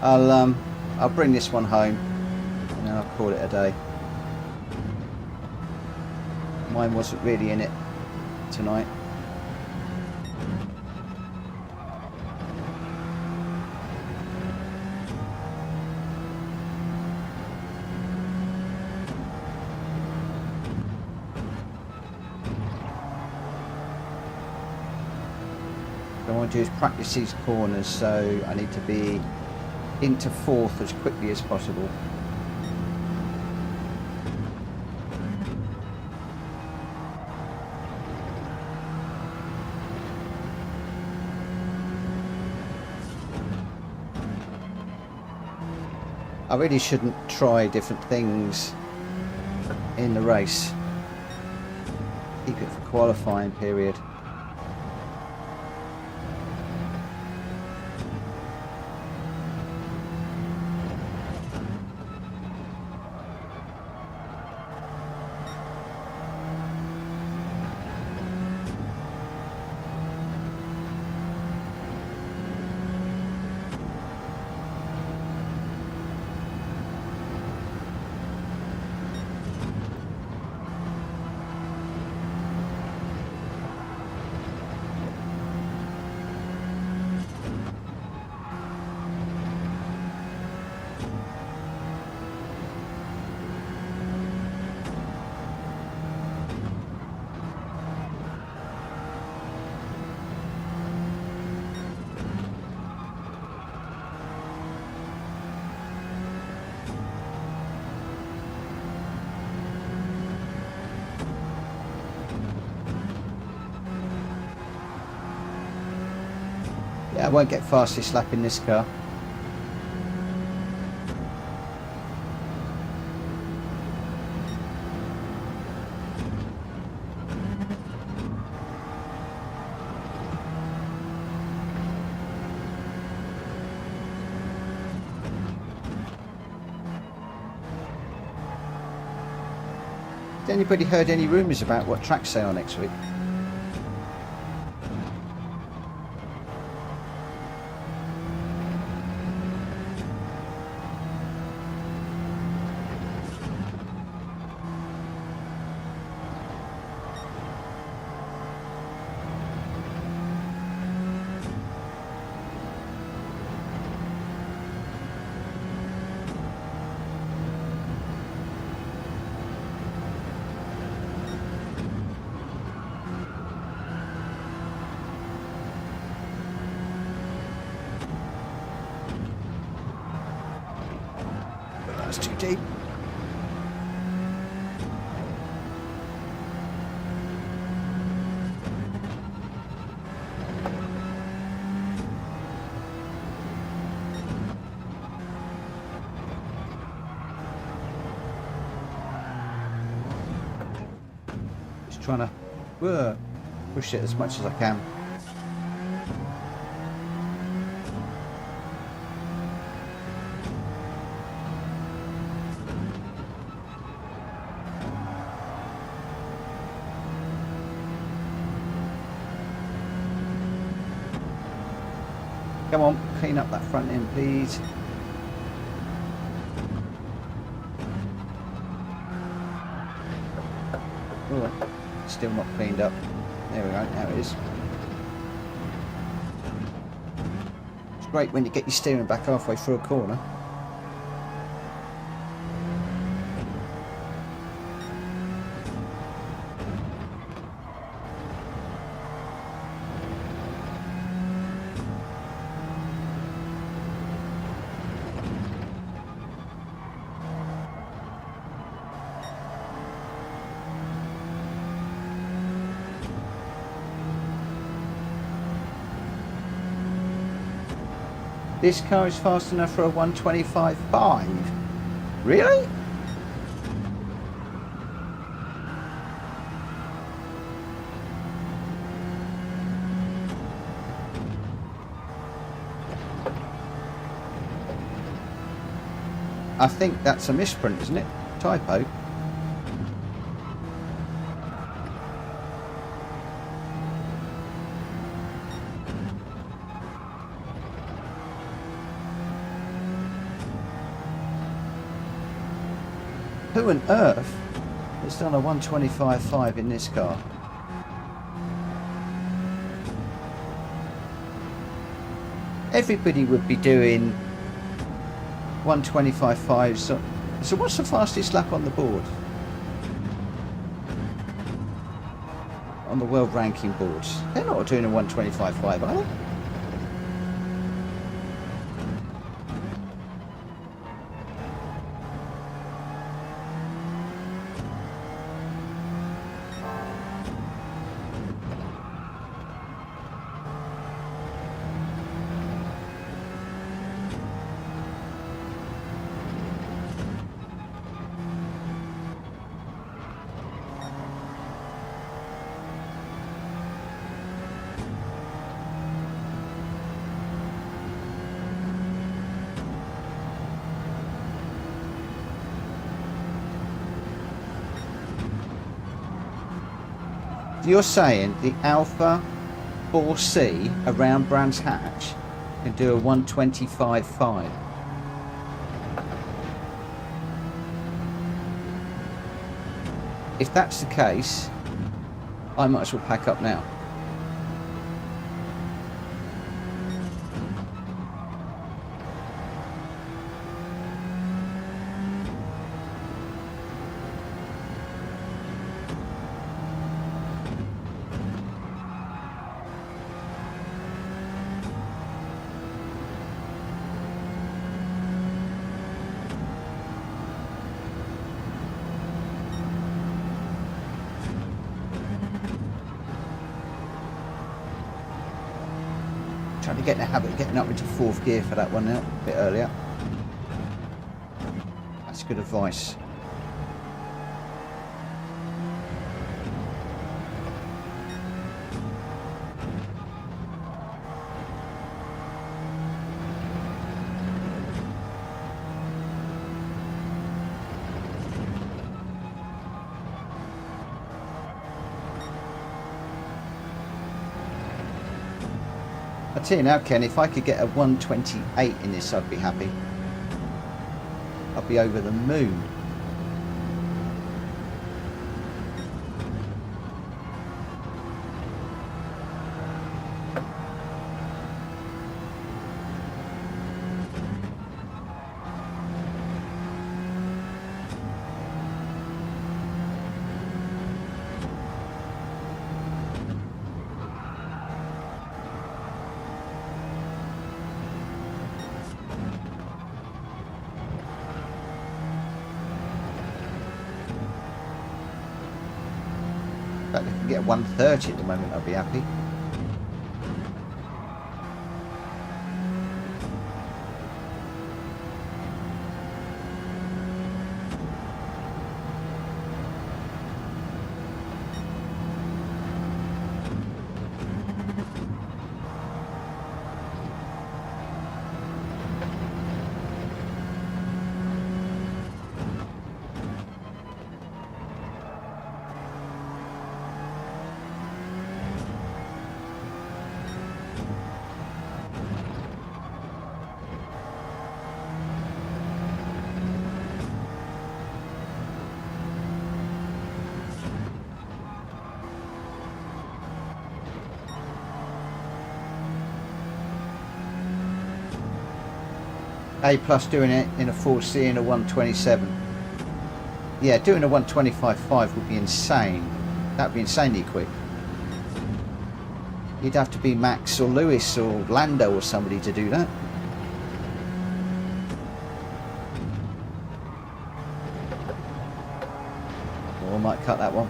I'll bring this one home and then I'll call it a day. Mine wasn't really in it tonight. What I want to do is practice these corners, so I need to be into fourth as quickly as possible. I really shouldn't try different things in the race. Keep it for qualifying period. Yeah, I won't get fastest lap in this car. Has anybody heard any rumours about what tracks they are next week? That's too deep. Just trying to push it as much as I can. Come on, clean up that front end, please. Oh, still not cleaned up. There we go, now it is. It's great when you get your steering back halfway through a corner. This car is fast enough for a 125.5. Really? I think that's a misprint, isn't it? Typo. Who on earth has done a 125.5 in this car? Everybody would be doing 125.5. So what's the fastest lap on the board? On the world ranking boards. They're not doing a 125.5, are they? You're saying the Alpha 4C around Brands Hatch can do a 125.5? If that's the case, I might as well pack up now. Trying to get in the habit of getting up into fourth gear for that one now, a bit earlier. That's good advice. I tell you now, Ken, if I could get a 128 in this, I'd be happy. I'd be over the moon. In fact, if I can get 130 at the moment, I'd be happy. A plus doing it in a 4C and a 127. Yeah, doing a 125.5 would be insane. That'd be insanely quick. You'd have to be Max or Lewis or Lando or somebody to do that. Or I might cut that one.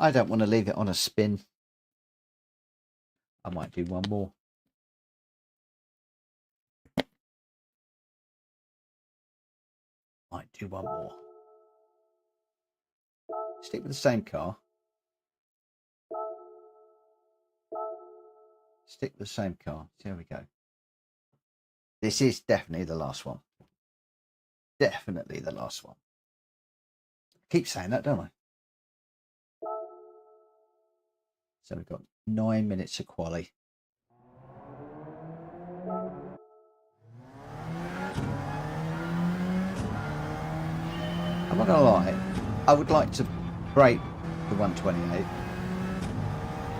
I don't want to leave it on a spin. I might do one more. Might do one more. Stick with the same car. Stick with the same car. There we go. This is definitely the last one. Definitely the last one. I keep saying that, don't I? So we've got 9 minutes of quali. I'm not going to lie. I would like to break the 128.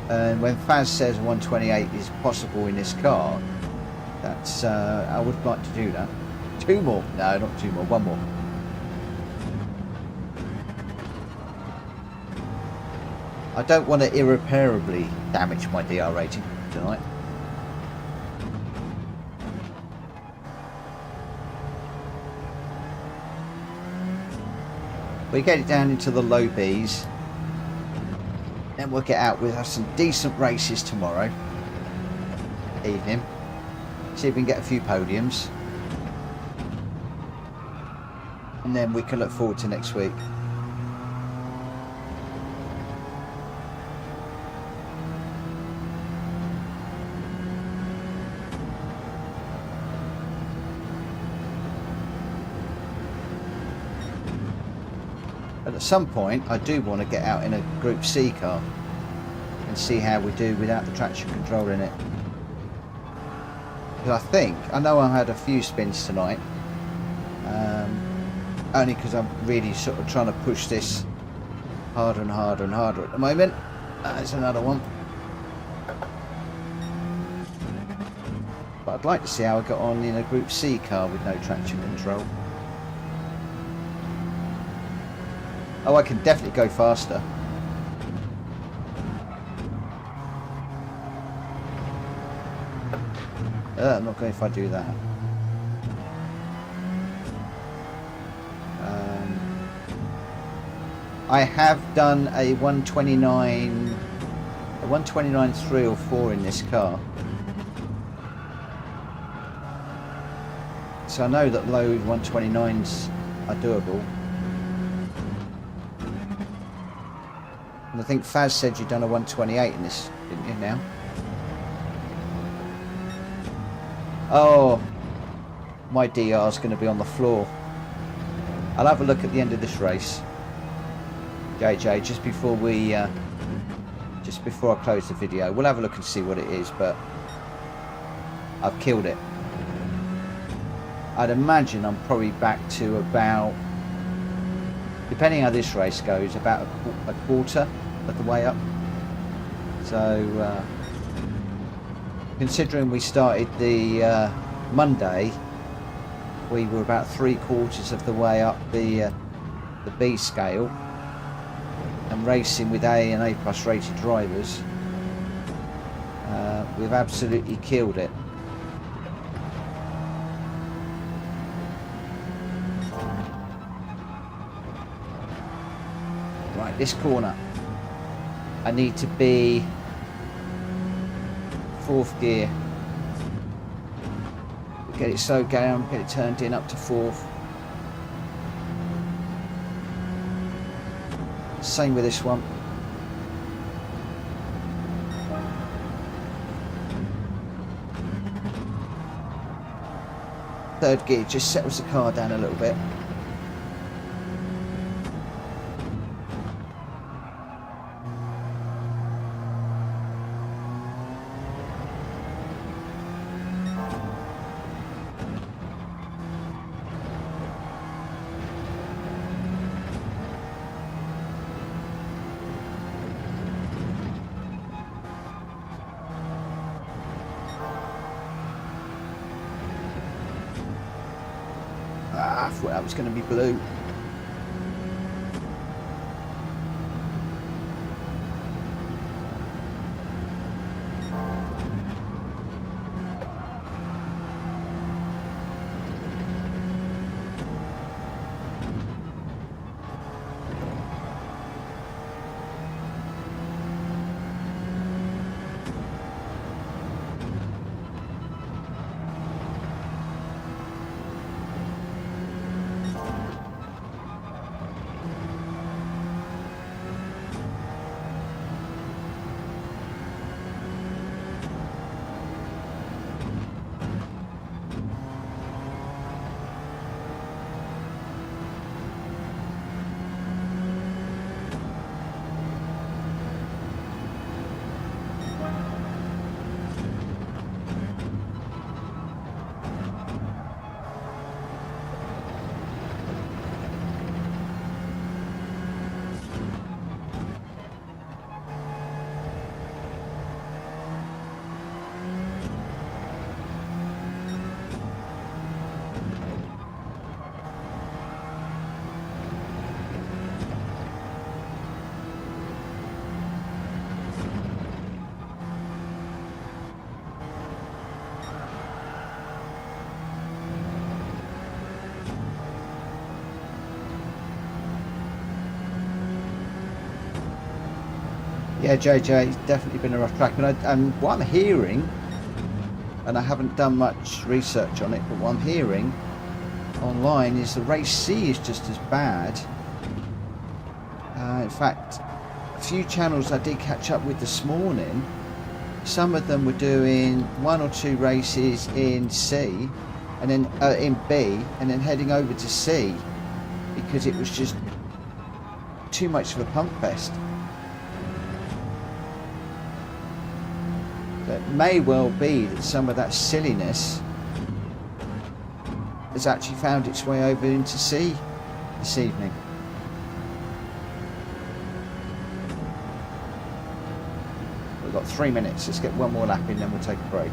And when Faz says 128 is possible in this car, that's I would like to do that. 2 more. No, not 2 more. 1 more. I don't want to irreparably damage my DR rating tonight. We get it down into the low Bs. Then we'll get out with some decent races tomorrow evening. See if we can get a few podiums. And then we can look forward to next week. But at some point, I do want to get out in a Group C car and see how we do without the traction control in it. Because I know I had a few spins tonight, only because I'm really sort of trying to push this harder and harder and harder at the moment. There's another one. But I'd like to see how I got on in a Group C car with no traction control. Oh, I can definitely go faster. I'm not going if I do that. I have done a 129 3 or 4 in this car. So I know that low 129s are doable. And I think Faz said you'd done a 128 in this, didn't you, now? Oh, my DR's going to be on the floor. I'll have a look at the end of this race, JJ, just before I close the video. We'll have a look and see what it is, but I've killed it. I'd imagine I'm probably back to about, depending how this race goes, about a quarter of the way up. So considering we started the Monday, we were about 3/4 of the way up the B scale and racing with A and A plus rated drivers. We've absolutely killed it. Right, this corner I need to be 4th gear. Get it slowed down, get it turned in up to 4th. Same with this one. Third gear just settles the car down a little bit. I thought that was going to be blue. Yeah, JJ, it's definitely been a rough track. And what I'm hearing, and I haven't done much research on it, but what I'm hearing online is the race C is just as bad. In fact, a few channels I did catch up with this morning, some of them were doing 1 or 2 races in C, and then in B, and then heading over to C because it was just too much of a pump fest. So it may well be that some of that silliness has actually found its way over into C this evening. We've got 3 minutes. Let's get one more lap in, then we'll take a break.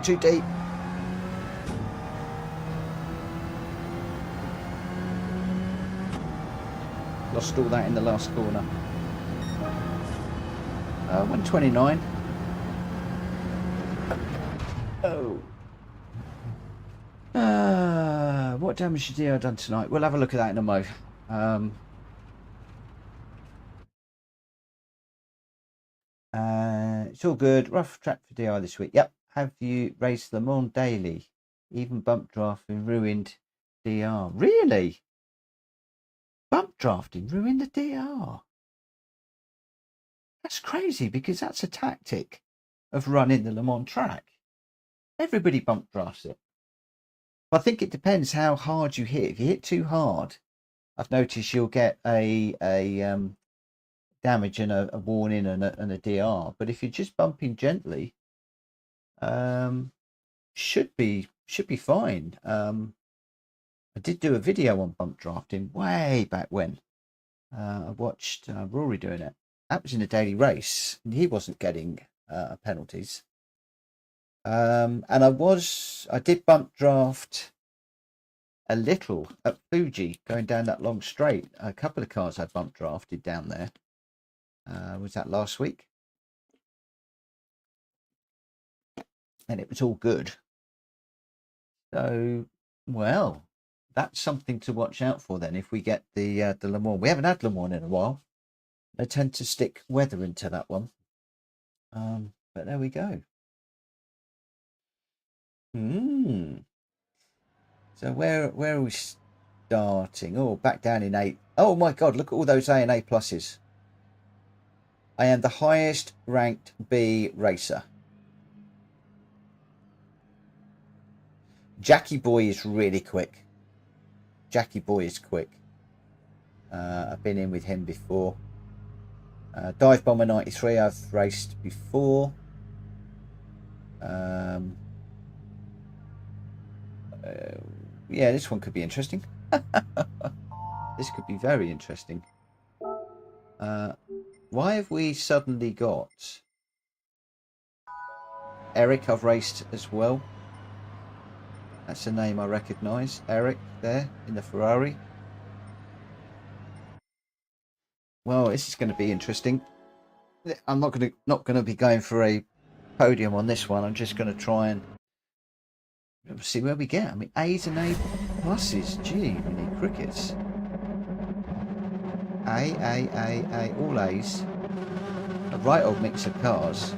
Too deep. Lost all that in the last corner. 129. Oh. What damage did I done tonight? We'll have a look at that in a mo. It's all good. Rough track for DI this week. Yep. Have you raced Le Mans daily? Even bump drafting ruined DR. Really? Bump drafting ruined the DR. That's crazy because that's a tactic of running the Le Mans track. Everybody bump drafts it. I think it depends how hard you hit. If you hit too hard, I've noticed you'll get a damage and a warning and a DR. But if you're just bumping gently, should be fine. I did do a video on bump drafting way back when. I watched Rory doing it. That was in a daily race, and he wasn't getting penalties. And I did bump draft a little at Fuji going down that long straight. A couple of cars I bump drafted down there. Was that last week? And it was all good. So, well, that's something to watch out for then. If we get the Le Mans, we haven't had Le Mans in a while. They tend to stick weather into that one. But there we go. So where are we starting? Oh, back down in 8. Oh my God! Look at all those A and A pluses. I am the highest ranked B racer. Jackie Boy is really quick. Jackie Boy is quick. I've been in with him before. Dive Bomber 93 I've raced before. Yeah, this one could be interesting. This could be very interesting. Why have we suddenly got Eric? I've raced as well. That's a name I recognise. Eric there in the Ferrari. Well, this is going to be interesting. I'm not going to be going for a podium on this one. I'm just going to try and see where we get. I mean, A's and A pluses. Gee, we need crickets. all A's. A right old mix of cars.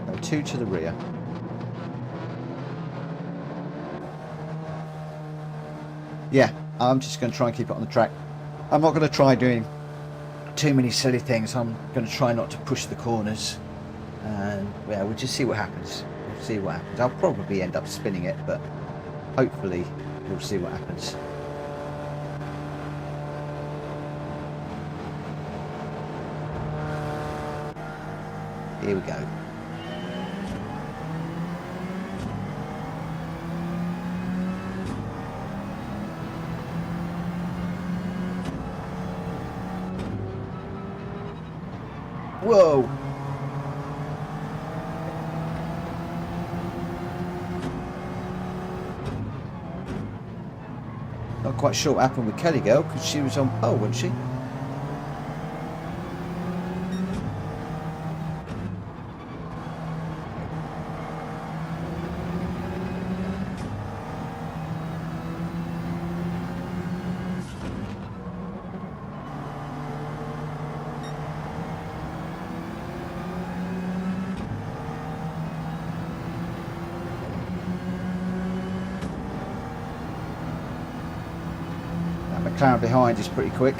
So 2 to the rear. Yeah, I'm just going to try and keep it on the track. I'm not going to try doing too many silly things. I'm going to try not to push the corners. And yeah, we'll just see what happens. We'll see what happens. I'll probably end up spinning it, but hopefully we'll see what happens. Here we go. Whoa! Not quite sure what happened with Kelly Girl because she was on pole, wasn't she? McLaren behind is pretty quick.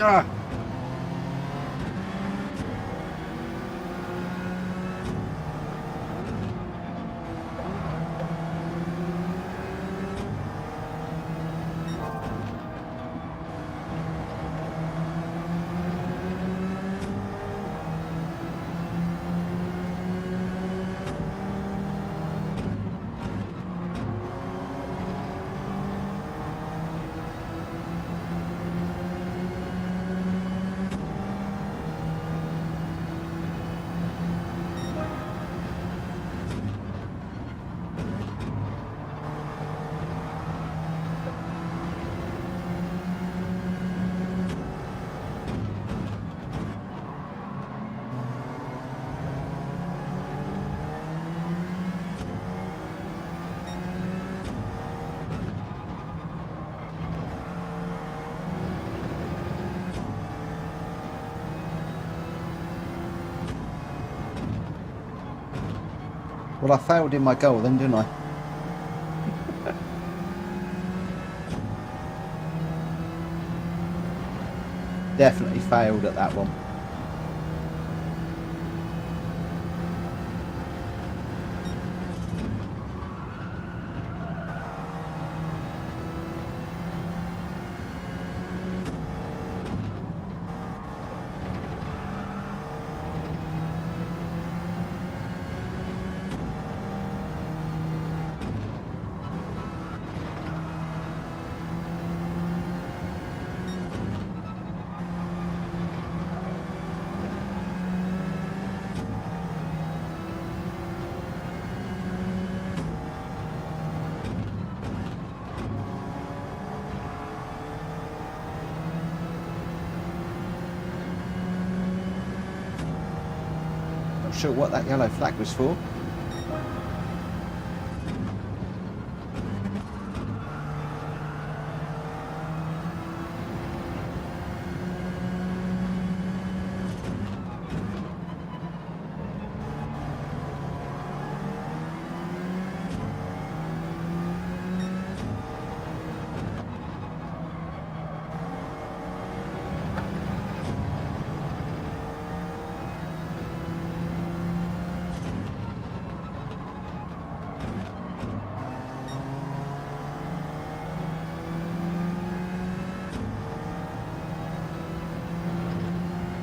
Ah. Well, I failed in my goal then, didn't I? Definitely failed at that one. Not sure what that yellow flag was for.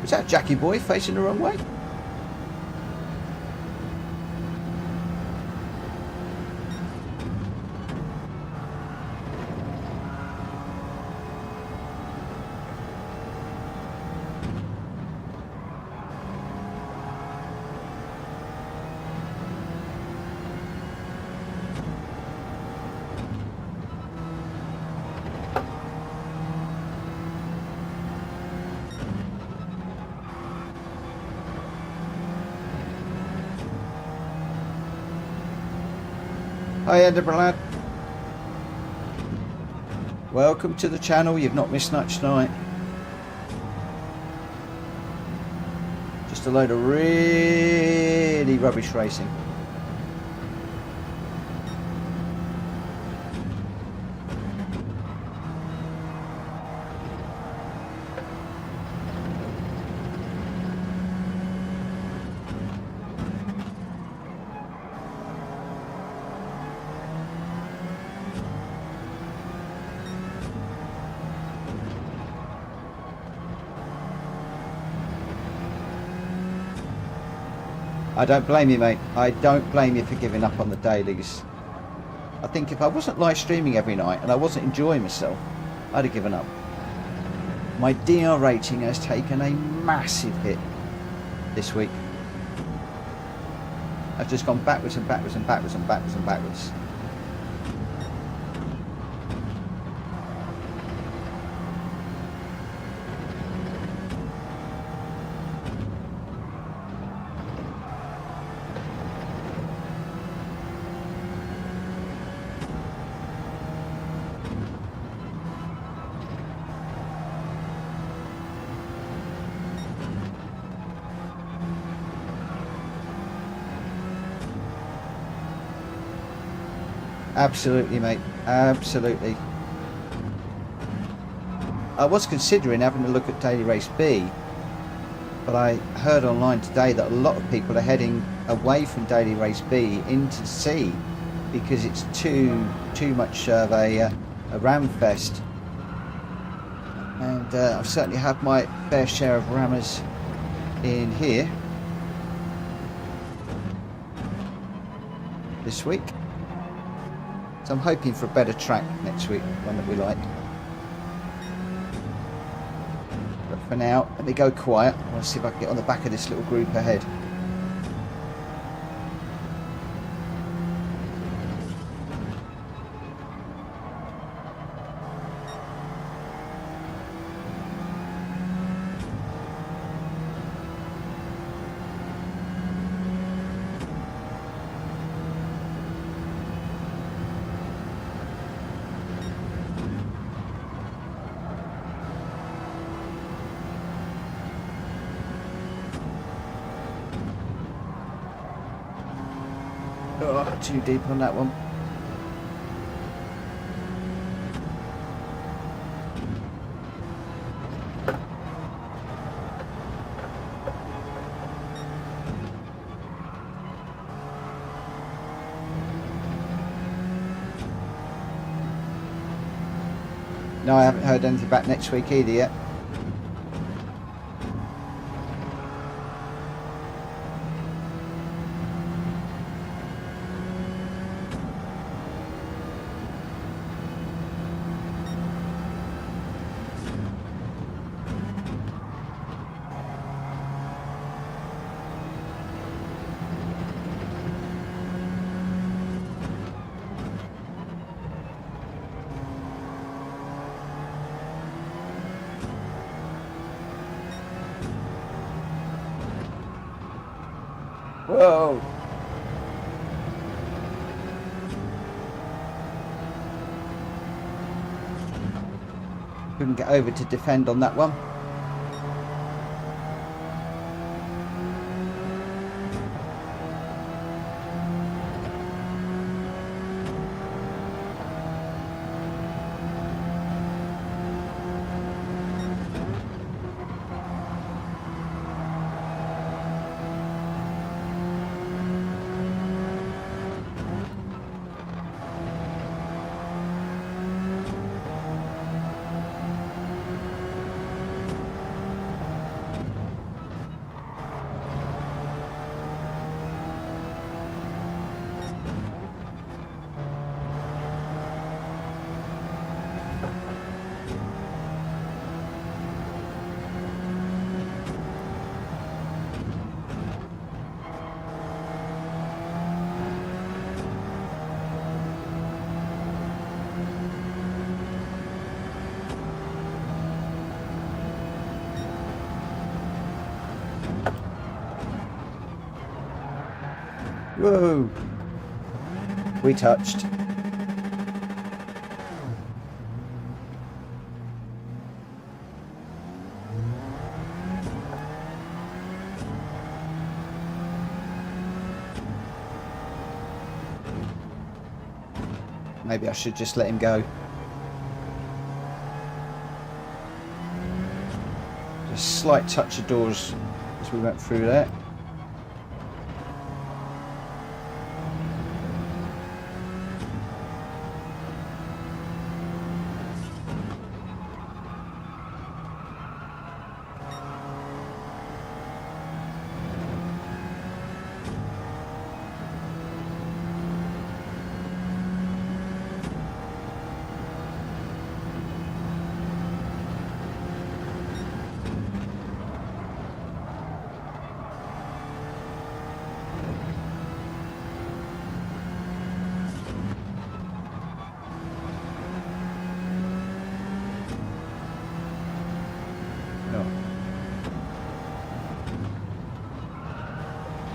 Is that Jackie boy facing the wrong way? Hi Edinburgh lad. Welcome to the channel, you've not missed much tonight. Just a load of really rubbish racing. I don't blame you, mate. I don't blame you for giving up on the dailies. I think if I wasn't live streaming every night and I wasn't enjoying myself, I'd have given up. My DR rating has taken a massive hit this week. I've just gone backwards and backwards and backwards and backwards and backwards. Absolutely, mate. Absolutely. I was considering having a look at Daily Race B, but I heard online today that a lot of people are heading away from Daily Race B into C because it's too much of a ram fest. And I've certainly had my fair share of rammers in here this week. So I'm hoping for a better track next week, one that we like. But for now, let me go quiet. I want to see if I can get on the back of this little group ahead. Oh, too deep on that one. No, I haven't heard anything back next week either yet. Whoa! Couldn't get over to defend on that one. Whoa! We touched. Maybe I should just let him go. Just slight touch of doors as we went through there.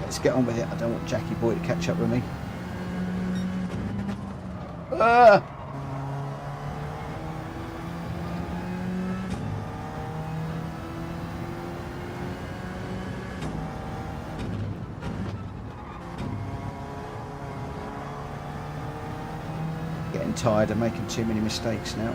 Let's get on with it. I don't want Jackie Boy to catch up with me. Ah! Getting tired of making too many mistakes now.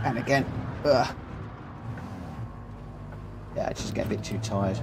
And again, ugh. Yeah, I just get a bit too tired.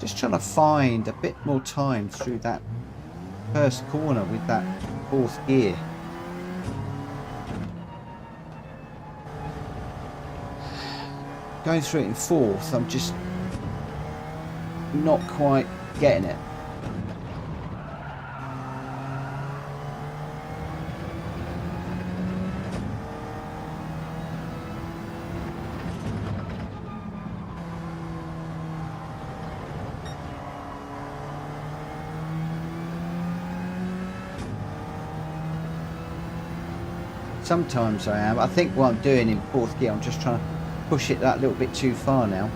Just trying to find a bit more time through that first corner with that fourth gear. going through it in fourth, I'm just not quite getting it. Sometimes I am. I think what I'm doing in fourth gear, I'm just trying to push it that little bit too far now.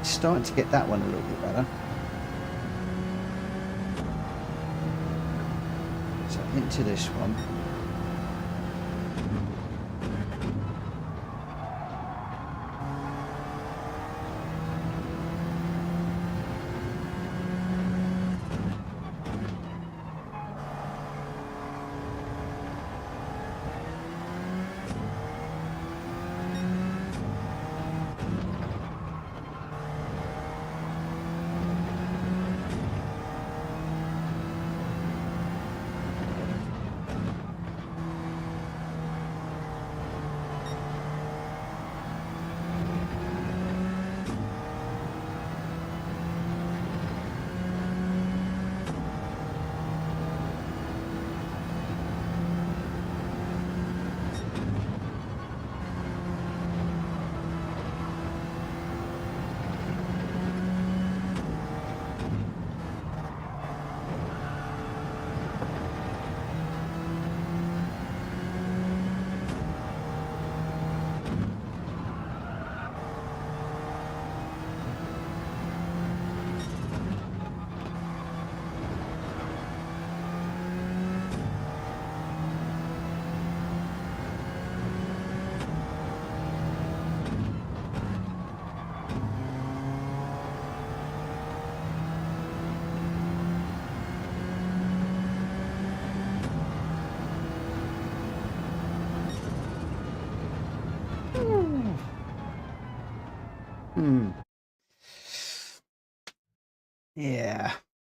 Starting to get that one a little bit better. So into this one.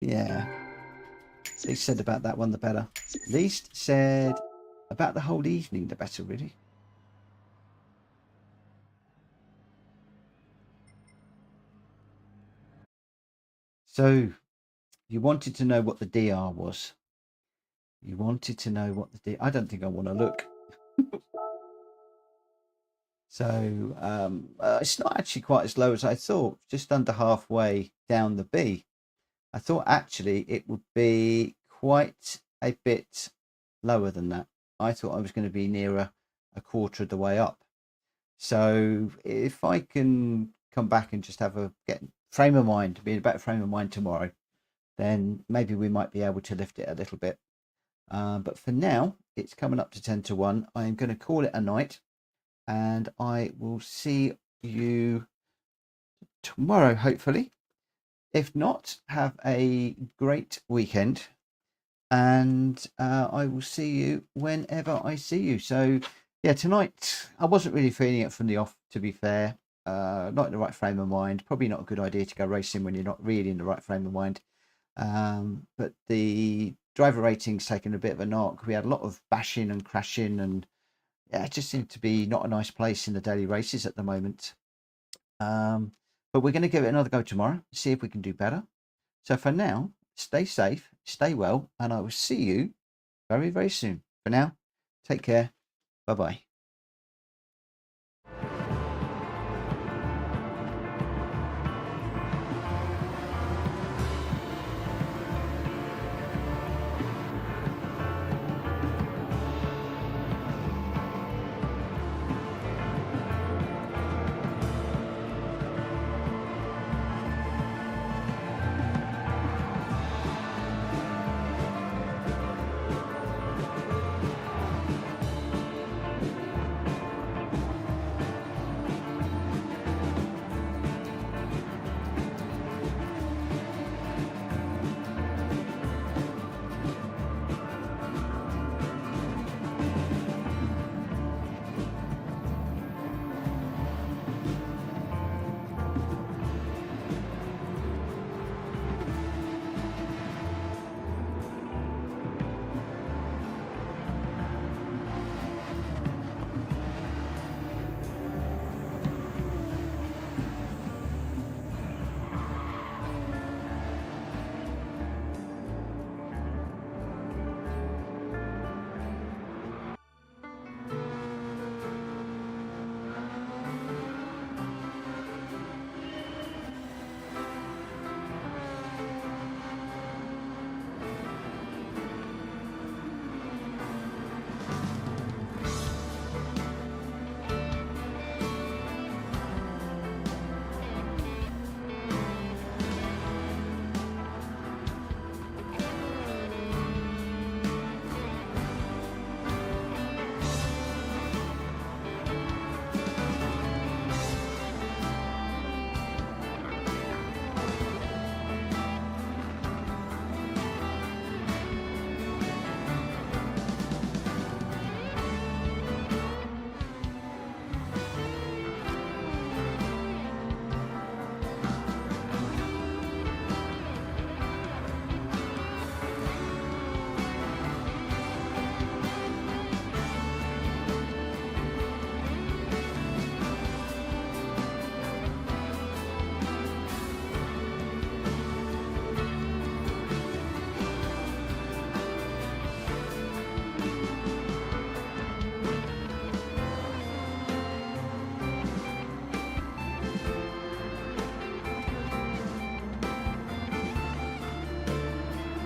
Yeah. Least said about that one, the better. Least said about the whole evening, the better, really. So, you wanted to know what the DR was. You wanted to know what the DR... I don't think I want to look. So, it's not actually quite as low as I thought. Just under halfway down the B. I thought actually it would be quite a bit lower than that. I thought I was going to be nearer a quarter of the way up. So if I can come back and just have a frame of mind, be in a better frame of mind tomorrow, then maybe we might be able to lift it a little bit. But for now, it's coming up to 10 to 1. I am going to call it a night, and I will see you tomorrow, hopefully. If not, have a great weekend, and I will see you whenever I see you. So yeah, tonight I wasn't really feeling it from the off, to be fair. Not in the right frame of mind. Probably not a good idea to go racing when you're not really in the right frame of mind. But the driver rating's taken a bit of a knock. We had a lot of bashing and crashing, and yeah, it just seemed to be not a nice place in the daily races at the moment. But we're going to give it another go tomorrow, see if we can do better. So for now, stay safe, stay well, and I will see you very, very soon. For now, take care. Bye-bye.